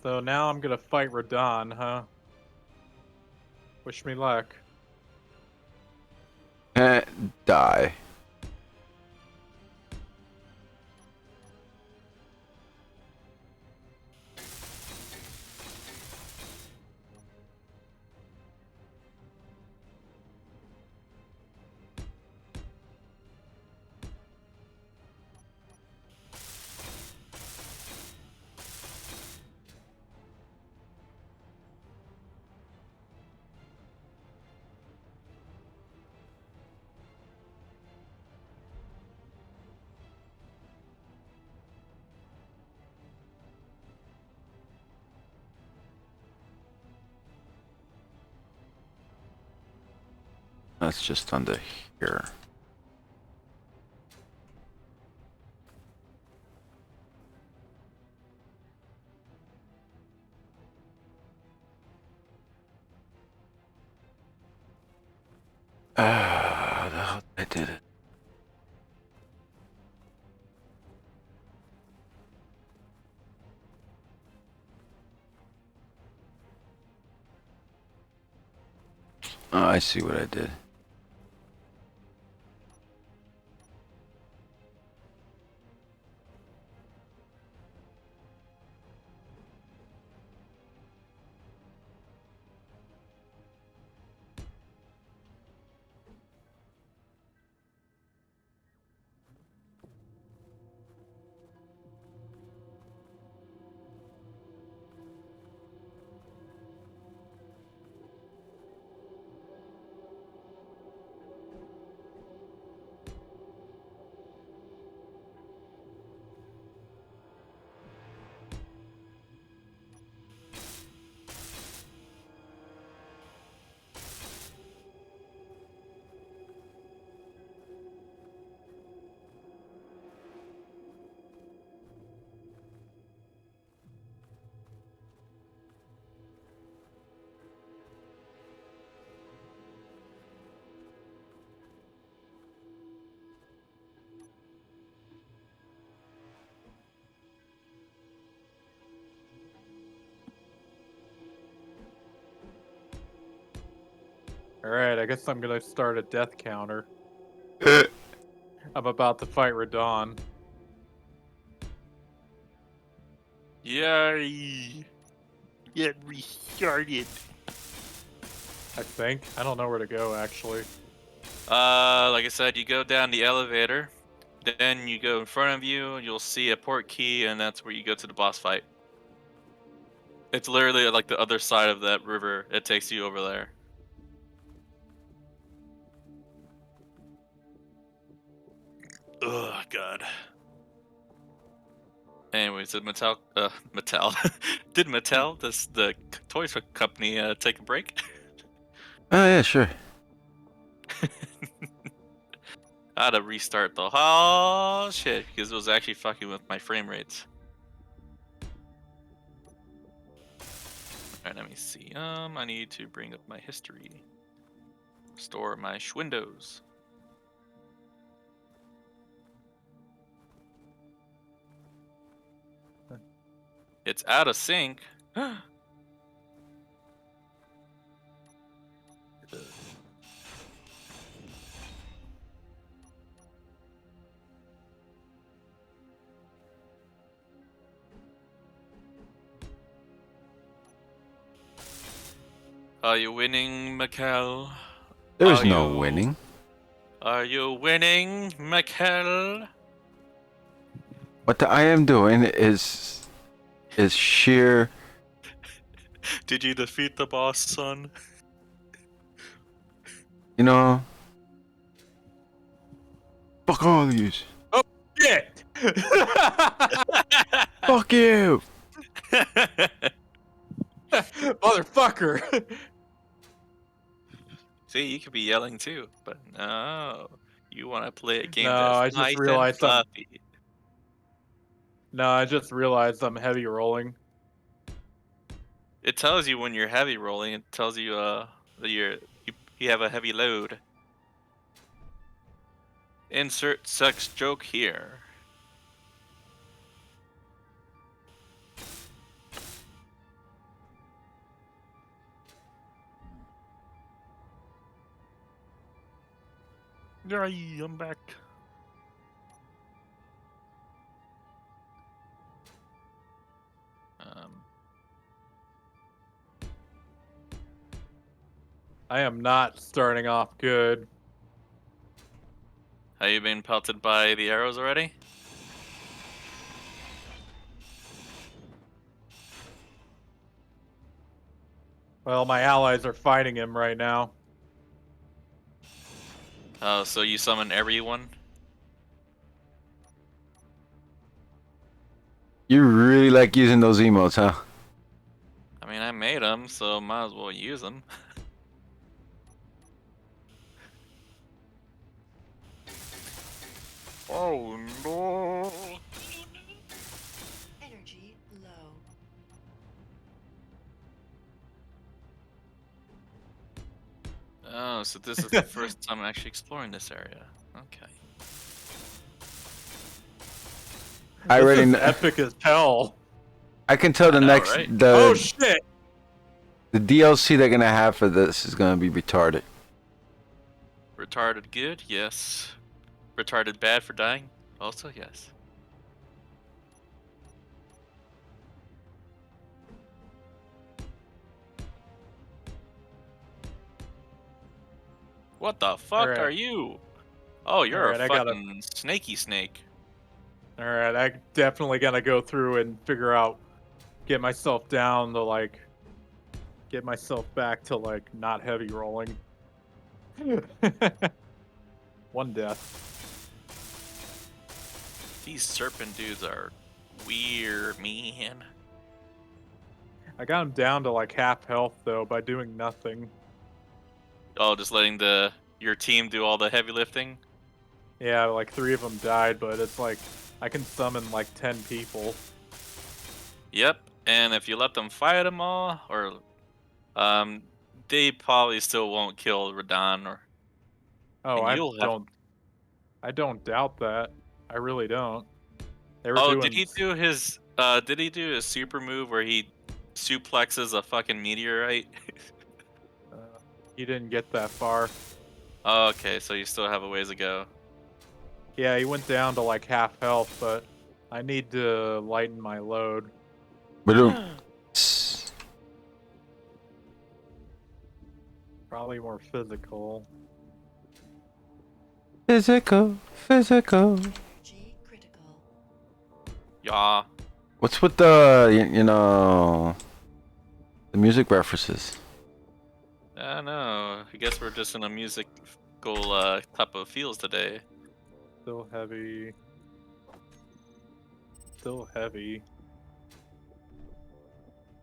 Speaker 9: So now I'm gonna fight Radon, huh? Wish me luck.
Speaker 5: Die. That's just under here. Ah, I did it. Oh, I see what I did.
Speaker 9: Alright, I guess I'm gonna start a death counter. I'm about to fight Radon.
Speaker 8: Yay! Get restarted.
Speaker 9: I think. I don't know where to go, actually.
Speaker 8: Like I said, you go down the elevator, then you go in front of you, you'll see a port key, and that's where you go to the boss fight. It's literally like the other side of that river. It takes you over there. Ugh, God. Anyways, did Mattel, did Mattel, the toys company, take a break?
Speaker 5: Oh yeah, sure.
Speaker 8: I had to restart the whole shit because it was actually fucking with my frame rates. Alright, let me see. I need to bring up my history. Store my Windows. It's out of sync. Are you winning, Makell?
Speaker 5: There's
Speaker 8: Are
Speaker 5: no
Speaker 8: you-
Speaker 5: winning.
Speaker 8: Are you winning, Makell?
Speaker 5: What I am doing is sheer.
Speaker 8: Did you defeat the boss, son?
Speaker 5: You know. Fuck all of you.
Speaker 9: Shit!
Speaker 5: Fuck you.
Speaker 9: Motherfucker!
Speaker 8: See, you could be yelling too, but no. You want to play a game
Speaker 9: No,
Speaker 8: that's
Speaker 9: I just
Speaker 8: nice and
Speaker 9: realized I'm.
Speaker 8: fluffy.
Speaker 9: No, I just realized I'm heavy rolling.
Speaker 8: It tells you when you're heavy rolling. It tells you that you have a heavy load. Insert sex joke here. Yay, I'm back.
Speaker 9: I am not starting off good.
Speaker 8: Have you been pelted by the arrows already?
Speaker 9: Well, my allies are fighting him right now.
Speaker 8: Oh, so you summon everyone?
Speaker 5: You really like using those emotes, huh?
Speaker 8: I mean, I made them, so might as well use them. Oh no.
Speaker 2: Energy low.
Speaker 8: Oh, so this is the first time I'm actually exploring this area. Okay.
Speaker 5: I
Speaker 9: This
Speaker 5: already
Speaker 9: is
Speaker 5: kn-
Speaker 9: epic as hell.
Speaker 5: I can tell
Speaker 8: I
Speaker 5: the
Speaker 8: know,
Speaker 5: next
Speaker 8: right?
Speaker 9: Oh shit!
Speaker 5: the DLC they're gonna have for this is gonna be retarded.
Speaker 8: Retarded good? Yes. Retarded bad for dying? Also, yes. What the fuck are
Speaker 9: Alright.
Speaker 8: you? Oh, you're a
Speaker 9: Alright, I gotta.
Speaker 8: fucking snaky snake.
Speaker 9: Alright, I definitely gotta go through and figure out. Get myself down to like. Get myself back to like not heavy rolling. One death.
Speaker 8: These serpent dudes are weird, man.
Speaker 9: I got him down to like half health though by doing nothing.
Speaker 8: Oh, just letting your team do all the heavy lifting?
Speaker 9: Yeah, like 3 of them died, but it's like I can summon like 10 people.
Speaker 8: Yep. And if you let them fight them all, or they probably still won't kill Radon, or
Speaker 9: Oh,
Speaker 8: and you'll have.
Speaker 9: I don't doubt that. I really don't. They were
Speaker 8: Oh,
Speaker 9: doing
Speaker 8: did he do his super move where he suplexes a fucking meteorite?
Speaker 9: uh, he didn't get that far.
Speaker 8: Oh, okay, so you still have a ways to go.
Speaker 9: Yeah, he went down to like half health, but I need to lighten my load.
Speaker 5: But
Speaker 9: Probably more physical.
Speaker 5: physical.
Speaker 2: Energy critical.
Speaker 8: Yeah.
Speaker 5: What's with the you know the music references?
Speaker 8: I don't know. I guess we're just in a musical type of feels today.
Speaker 9: Still heavy. Still heavy.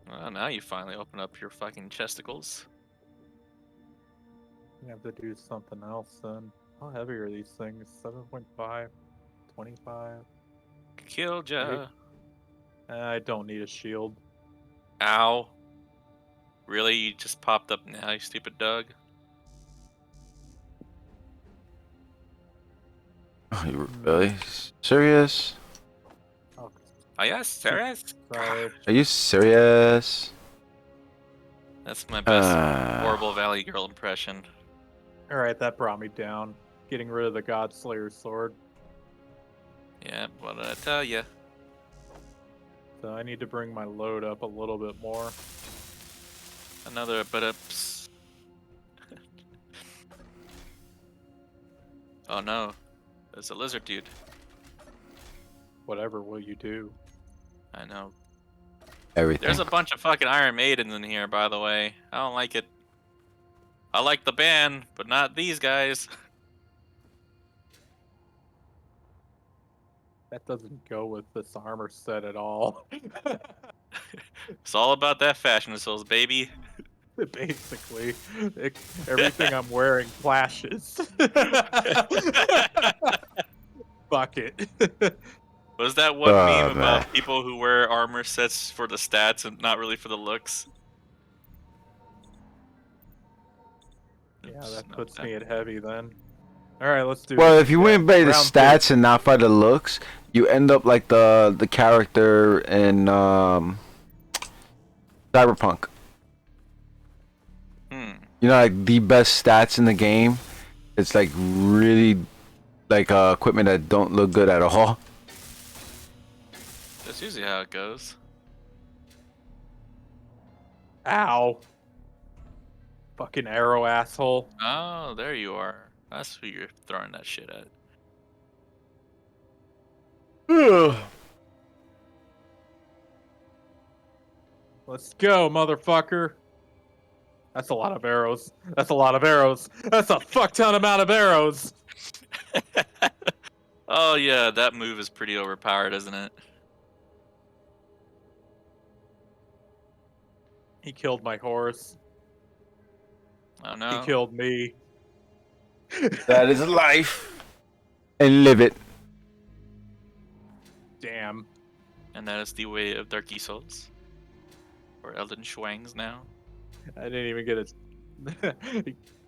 Speaker 8: Well, now you finally open up your fucking chesticles.
Speaker 9: I have to do something else then. How heavy are these things? 7.5? 25?
Speaker 8: Killed ya.
Speaker 9: I don't need a shield.
Speaker 8: Ow. Really? You just popped up now, you stupid Doug?
Speaker 5: Oh, you really serious?
Speaker 9: Oh,
Speaker 8: Oh, yes, serious?
Speaker 9: sorry.
Speaker 5: Are you serious?
Speaker 8: That's my best
Speaker 5: Uh,
Speaker 8: horrible Valley Girl impression.
Speaker 9: Alright, that brought me down. Getting rid of the Godslayer sword.
Speaker 8: Yeah, what did I tell ya?
Speaker 9: So I need to bring my load up a little bit more.
Speaker 8: Another but Oh no, there's a lizard dude.
Speaker 9: Whatever will you do?
Speaker 8: I know.
Speaker 5: everything.
Speaker 8: There's a bunch of fucking Iron Maidens in here, by the way. I don't like it. I like the band, but not these guys.
Speaker 9: That doesn't go with this armor set at all.
Speaker 8: It's all about that fashion souls, baby.
Speaker 9: Basically, everything I'm wearing flashes. Fuck it.
Speaker 8: Was that one
Speaker 5: Oh,
Speaker 8: meme
Speaker 5: man.
Speaker 8: about people who wear armor sets for the stats and not really for the looks?
Speaker 9: Yeah,
Speaker 8: Oops,
Speaker 9: that
Speaker 8: not
Speaker 9: puts
Speaker 8: that.
Speaker 9: me at heavy then. Alright, let's do
Speaker 5: Well,
Speaker 9: this
Speaker 5: if you
Speaker 9: again.
Speaker 5: went by the
Speaker 9: Round two.
Speaker 5: stats and not by the looks, you end up like the character in Cyberpunk. You know, like the best stats in the game. It's like really like equipment that don't look good at all.
Speaker 8: That's usually how it goes.
Speaker 9: Ow. Fucking arrow asshole.
Speaker 8: Oh, there you are. That's who you're throwing that shit at.
Speaker 9: Let's go, motherfucker. That's a lot of arrows. That's a lot of arrows. That's a fuck ton amount of arrows.
Speaker 8: Oh yeah, that move is pretty overpowered, isn't it?
Speaker 9: He killed my horse.
Speaker 8: Oh no.
Speaker 9: He killed me.
Speaker 5: That is life, and live it.
Speaker 9: Damn.
Speaker 8: And that is the way of Darky Souls. Or Elden Schwangs now.
Speaker 9: I didn't even get a.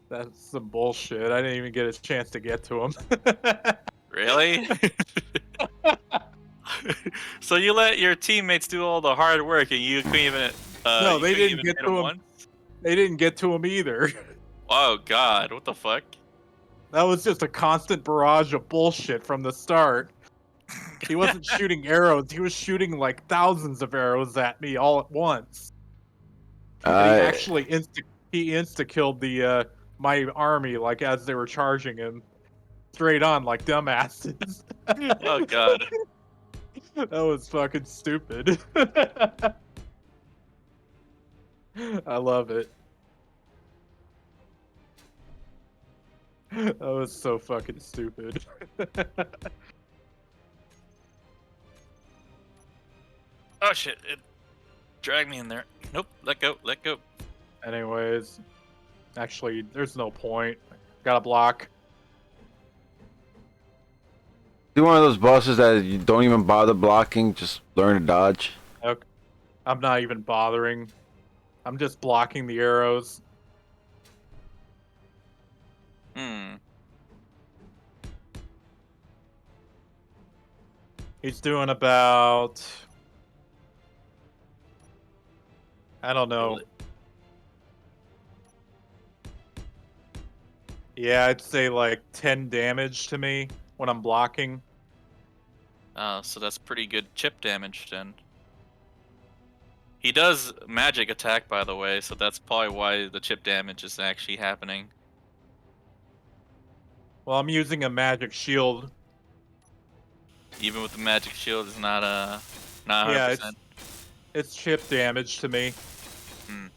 Speaker 9: That's some bullshit. I didn't even get a chance to get to him.
Speaker 8: Really? So you let your teammates do all the hard work and you couldn't even
Speaker 9: No,
Speaker 8: you
Speaker 9: they
Speaker 8: couldn't
Speaker 9: didn't
Speaker 8: even
Speaker 9: get
Speaker 8: hit
Speaker 9: to him.
Speaker 8: once?
Speaker 9: They didn't get to him either.
Speaker 8: Oh god, what the fuck?
Speaker 9: That was just a constant barrage of bullshit from the start. He wasn't shooting arrows. He was shooting like thousands of arrows at me all at once. And he actually insta killed the my army like as they were charging him, straight on like dumbasses.
Speaker 8: Oh god.
Speaker 9: That was fucking stupid. I love it. That was so fucking stupid.
Speaker 8: Oh shit, it dragged me in there. Nope, let go, let go.
Speaker 9: Anyways, actually, there's no point. Got to block.
Speaker 5: Do one of those bosses that you don't even bother blocking, just learn to dodge.
Speaker 9: Okay. I'm not even bothering. I'm just blocking the arrows.
Speaker 8: Hmm.
Speaker 9: He's doing about, I don't know. Yeah, I'd say like 10 damage to me when I'm blocking.
Speaker 8: So that's pretty good chip damage then. He does magic attack, by the way, so that's probably why the chip damage is actually happening.
Speaker 9: Well, I'm using a magic shield.
Speaker 8: Even with the magic shield, it's not 100%.
Speaker 9: Yeah, it's chip damage to me.
Speaker 8: Hmm.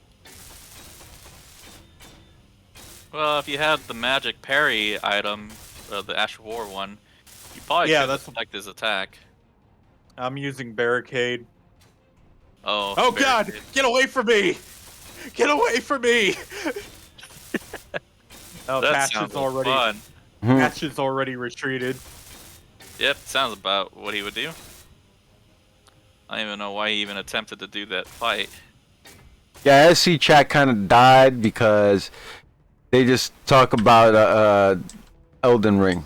Speaker 8: Well, if you had the magic parry item, the Ash of War one, you probably could detect his attack.
Speaker 9: I'm using barricade.
Speaker 8: Oh.
Speaker 9: Oh god! Get away from me! Get away from me! Oh,
Speaker 8: that sounds
Speaker 9: already
Speaker 8: fun.
Speaker 9: Patch's already retreated.
Speaker 8: Yep, sounds about what he would do. I don't even know why he even attempted to do that fight.
Speaker 5: Yeah, SC chat kind of died because they just talk about Elden Ring.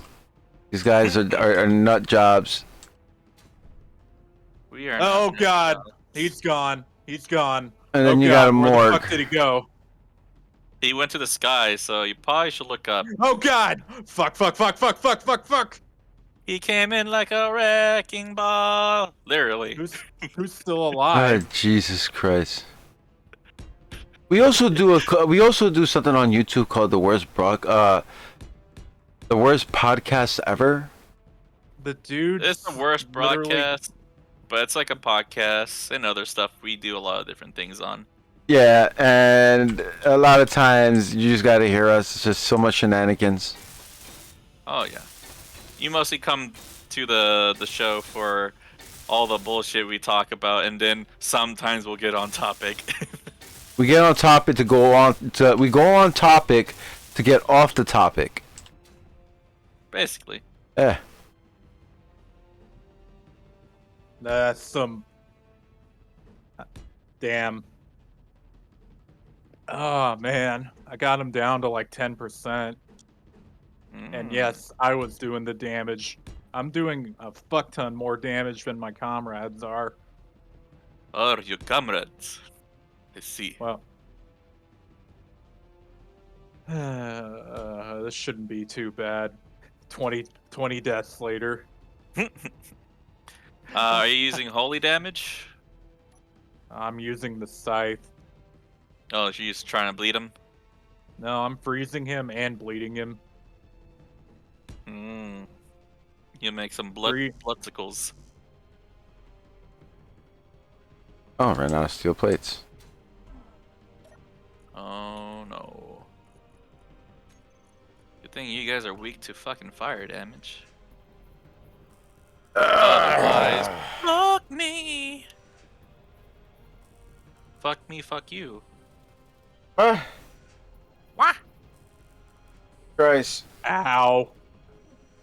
Speaker 5: These guys are nut jobs.
Speaker 8: We are.
Speaker 9: Oh god, he's gone. He's gone.
Speaker 5: And then
Speaker 9: oh
Speaker 5: you
Speaker 9: god,
Speaker 5: got a
Speaker 9: where
Speaker 5: morgue.
Speaker 9: the fuck did he go?
Speaker 8: He went to the sky, so you probably should look up.
Speaker 9: Oh god! Fuck! Fuck! Fuck! Fuck! Fuck! Fuck! Fuck!
Speaker 8: He came in like a wrecking ball. Literally.
Speaker 9: Who's still alive?
Speaker 5: Oh, Jesus Christ. We also do something on YouTube called the worst podcast ever.
Speaker 9: The dude.
Speaker 8: It's the worst broadcast, but it's like a podcast and other stuff. We do a lot of different things on.
Speaker 5: Yeah, and a lot of times you just gotta hear us. It's just so much shenanigans.
Speaker 8: Oh yeah. You mostly come to the show for all the bullshit we talk about, and then sometimes we'll get on topic.
Speaker 5: We get on topic to go on to. We go on topic to get off the topic.
Speaker 8: Basically.
Speaker 5: Yeah.
Speaker 9: That's some. Damn. Oh man, I got him down to like 10%. And yes, I was doing the damage. I'm doing a fuck ton more damage than my comrades are.
Speaker 8: Are your comrades? I see.
Speaker 9: Well, this shouldn't be too bad. 20 deaths later.
Speaker 8: Are you using holy damage?
Speaker 9: I'm using the scythe.
Speaker 8: Oh, you're just trying to bleed him?
Speaker 9: No, I'm freezing him and bleeding him.
Speaker 8: You make some bloodsickles.
Speaker 5: Oh, ran out of steel plates.
Speaker 8: Oh no. Good thing you guys are weak to fucking fire damage. Otherwise, fuck me. Fuck me, fuck you.
Speaker 5: What? Christ.
Speaker 9: Ow.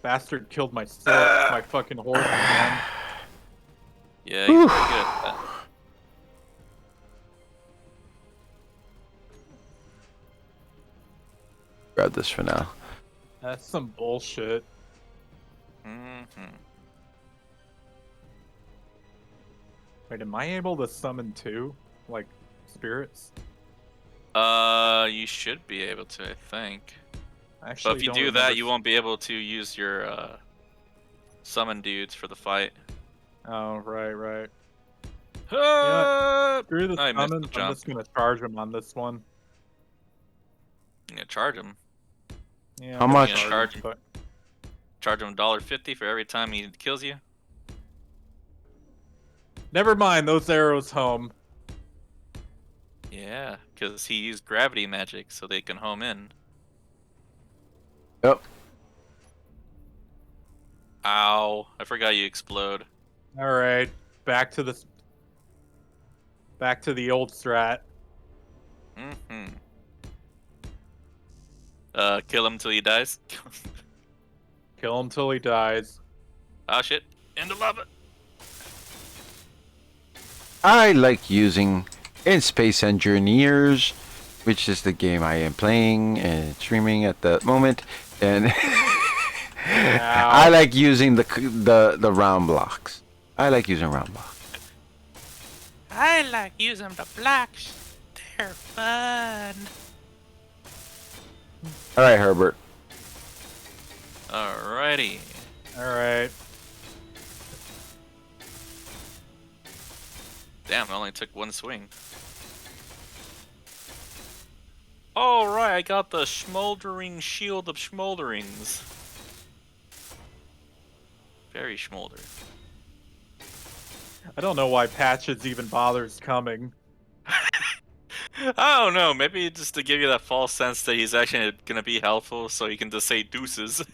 Speaker 9: Bastard killed my fucking horse again.
Speaker 8: Yeah, he's pretty good at that.
Speaker 5: Grab this for now.
Speaker 9: That's some bullshit.
Speaker 8: Mm-hmm.
Speaker 9: Wait, am I able to summon two, like, spirits?
Speaker 8: You should be able to, I think.
Speaker 9: I
Speaker 8: But if you
Speaker 9: don't
Speaker 8: do
Speaker 9: remember
Speaker 8: that, you won't be able to use your summon dudes for the fight.
Speaker 9: Oh, right.
Speaker 8: Ah!
Speaker 9: Screw the
Speaker 8: I missed the
Speaker 9: summons. I'm
Speaker 8: jump.
Speaker 9: just gonna charge him on this one.
Speaker 8: I'm gonna charge him.
Speaker 9: Yeah,
Speaker 5: How
Speaker 9: I'm gonna
Speaker 5: much?
Speaker 8: Charge
Speaker 9: him, but
Speaker 8: Charge him $1.50 for every time he kills you.
Speaker 9: never mind. Those arrows home.
Speaker 8: Yeah, because he used gravity magic so they can home in.
Speaker 5: Yep.
Speaker 8: Ow! I forgot you explode.
Speaker 9: All right, back to the old strat.
Speaker 8: Mm-hmm. Kill him till he dies.
Speaker 9: Kill him till he dies.
Speaker 8: Oh shit! Into lava.
Speaker 5: I like using in Space Engineers, which is the game I am playing and streaming at the moment, and I like using the round blocks. I like using round blocks.
Speaker 8: I like using the blocks. They're fun.
Speaker 5: All right, Herbert.
Speaker 8: Alrighty.
Speaker 9: All right.
Speaker 8: Damn, I only took one swing. Alright, I got the Smoldering Shield of Smolderings. Very smolder.
Speaker 9: I don't know why Patches even bothers coming.
Speaker 8: I don't know, maybe just to give you that false sense that he's actually gonna be helpful so you can just say deuces.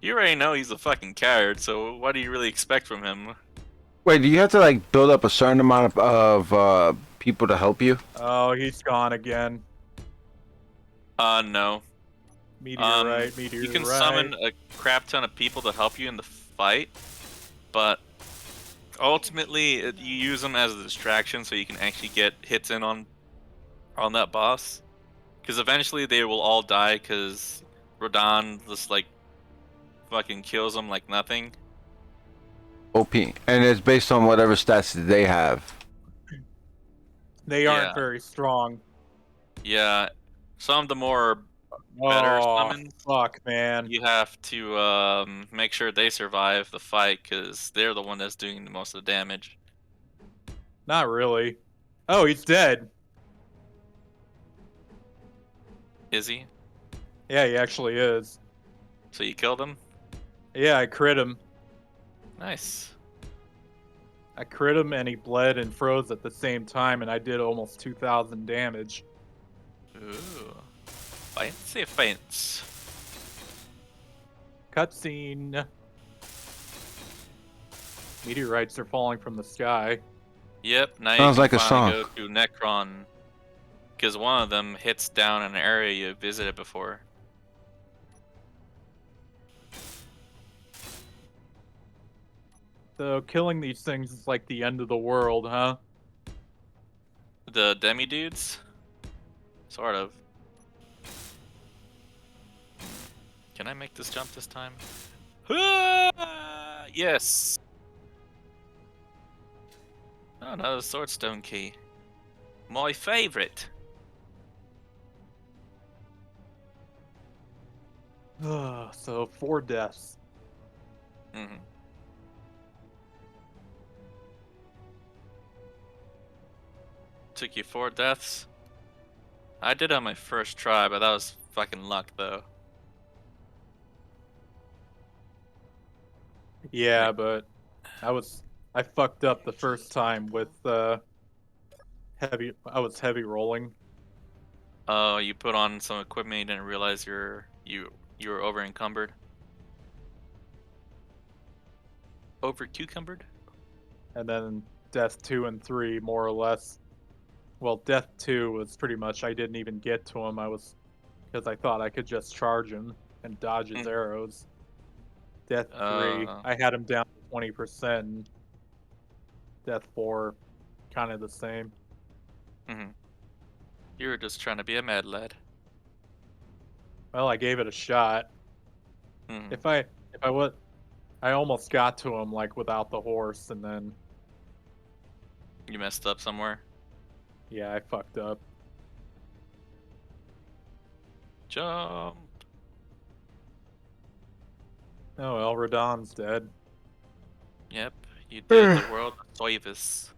Speaker 8: You already know he's a fucking coward, so what do you really expect from him?
Speaker 5: Wait, do you have to like build up a certain amount of people to help you?
Speaker 9: Oh, he's gone again.
Speaker 8: No.
Speaker 9: Meteorite.
Speaker 8: You can summon a crap ton of people to help you in the fight, but ultimately you use them as a distraction so you can actually get hits in on that boss. Because eventually they will all die because Rodan just like fucking kills them like nothing.
Speaker 5: OP, and it's based on whatever stats that they have.
Speaker 9: They aren't
Speaker 8: Yeah.
Speaker 9: very strong.
Speaker 8: Yeah, some of the more better summons,
Speaker 9: fuck, man.
Speaker 8: you have to make sure they survive the fight because they're the one that's doing the most of the damage.
Speaker 9: Not really. Oh, he's dead.
Speaker 8: Is he?
Speaker 9: Yeah, he actually is.
Speaker 8: So you killed him?
Speaker 9: Yeah, I crit him.
Speaker 8: Nice.
Speaker 9: I crit him and he bled and froze at the same time, and I did almost 2,000 damage.
Speaker 8: Ooh. Fancy fence.
Speaker 9: Cutscene. Meteorites are falling from the sky.
Speaker 8: Yep, now
Speaker 5: Sounds
Speaker 8: you
Speaker 5: like
Speaker 8: can
Speaker 5: a
Speaker 8: finally
Speaker 5: song.
Speaker 8: go to Necron. Because one of them hits down an area you visited before.
Speaker 9: So killing these things is like the end of the world, huh?
Speaker 8: The demi-dudes? Sort of. Can I make this jump this time? Ah, yes! Oh, another swordstone key. My favorite.
Speaker 9: So 4 deaths.
Speaker 8: Mm-hmm. Took you 4 deaths? I did on my first try, but that was fucking luck, though.
Speaker 9: Yeah, but I fucked up the first time with I was heavy rolling.
Speaker 8: Oh, you put on some equipment you didn't realize you were over encumbered. Over cucumbered?
Speaker 9: And then death 2 and 3 more or less. Well, death 2 was pretty much I didn't even get to him. Because I thought I could just charge him and dodge his arrows. Death 3, I had him down to 20%. And Death 4, kind of the same.
Speaker 8: Mm-hmm. You were just trying to be a mad lad.
Speaker 9: Well, I gave it a shot.
Speaker 8: Mm-hmm.
Speaker 9: If I would, I almost got to him like without the horse, and then
Speaker 8: You messed up somewhere.
Speaker 9: yeah, I fucked up.
Speaker 8: Jump.
Speaker 9: Oh well, Radon's dead.
Speaker 8: Yep, you did the world a service.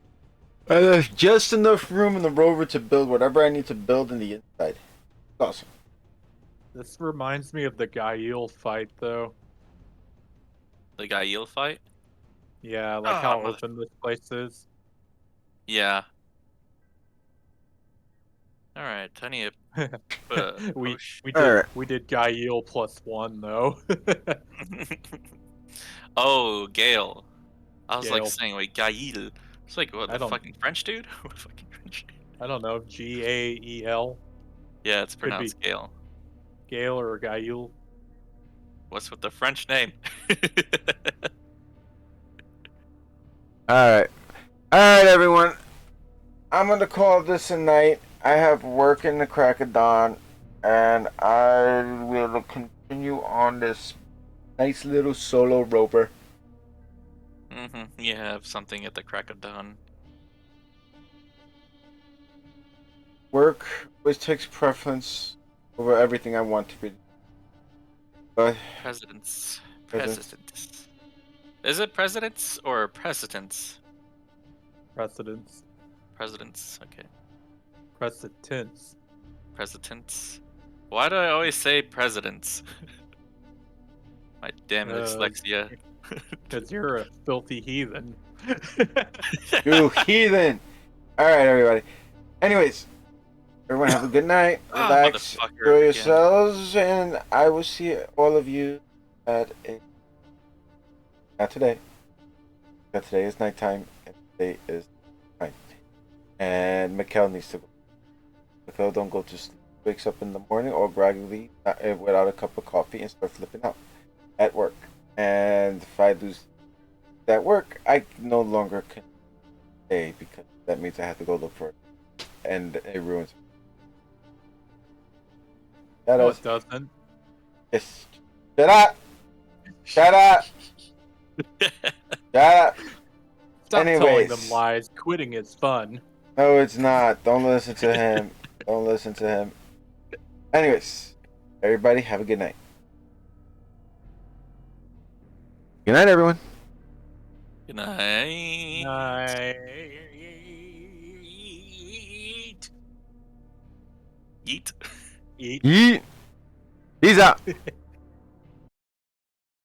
Speaker 1: I left just enough room in the rover to build whatever I need to build in the inside. Awesome.
Speaker 9: This reminds me of the Gael fight, though.
Speaker 8: The Gael fight?
Speaker 9: Yeah, like
Speaker 8: Ah,
Speaker 9: how
Speaker 8: mother-
Speaker 9: open this place is.
Speaker 8: Yeah. Alright, I need to put a
Speaker 9: we
Speaker 8: push.
Speaker 9: we did
Speaker 1: Alright.
Speaker 9: we did Gael +1 though.
Speaker 8: Oh, Gale. I was like
Speaker 9: Gale.
Speaker 8: saying, wait, Gael. It's like, what,
Speaker 9: I
Speaker 8: the
Speaker 9: don't-
Speaker 8: fucking French dude? What fucking French dude?
Speaker 9: I don't know, Gael,
Speaker 8: Yeah, it's
Speaker 9: Could be.
Speaker 8: pronounced Gale.
Speaker 9: Gale or Gael.
Speaker 8: What's with the French name?
Speaker 1: Alright. Alright, everyone. I'm going to call this a night. I have work in the crack of dawn, and I will continue on this nice little solo rover.
Speaker 8: You have something at the crack of dawn.
Speaker 1: Work always takes preference over everything I want to be. But
Speaker 8: Presidents.
Speaker 1: Presidents.
Speaker 8: Presidents. Is it presidents or presidents?
Speaker 9: Precedence.
Speaker 8: Presidents. Okay.
Speaker 9: Precedence.
Speaker 8: Presidents. Why do I always say presidents? My damn dyslexia.
Speaker 9: Because you're a filthy heathen.
Speaker 1: you heathen. Alright, everybody. Anyways, everyone have a good night.
Speaker 8: Ah,
Speaker 1: Relax.
Speaker 8: motherfucker,
Speaker 1: Enjoy
Speaker 8: again.
Speaker 1: yourselves. And I will see all of you at a... Not today. But today is nighttime. And today is night. And Makell needs to go. Makell don't go to sleep. Wakes up in the morning or gradually without a cup of coffee and start flipping out at work. And if I lose that work, I no longer can stay because that means I have to go look for it. And it ruins me. That
Speaker 9: No,
Speaker 1: is,
Speaker 9: it doesn't.
Speaker 1: it's, shut up! Shut up! Shut up!
Speaker 9: Stop telling
Speaker 1: Anyways.
Speaker 9: them lies. Quitting is fun.
Speaker 1: No, it's not. Don't listen to him. Don't listen to him. Anyways, everybody have a good night.
Speaker 5: Good night, everyone.
Speaker 8: Good night.
Speaker 9: Eat.
Speaker 8: Yeet.
Speaker 9: Eat.
Speaker 5: Yeet. Peace out.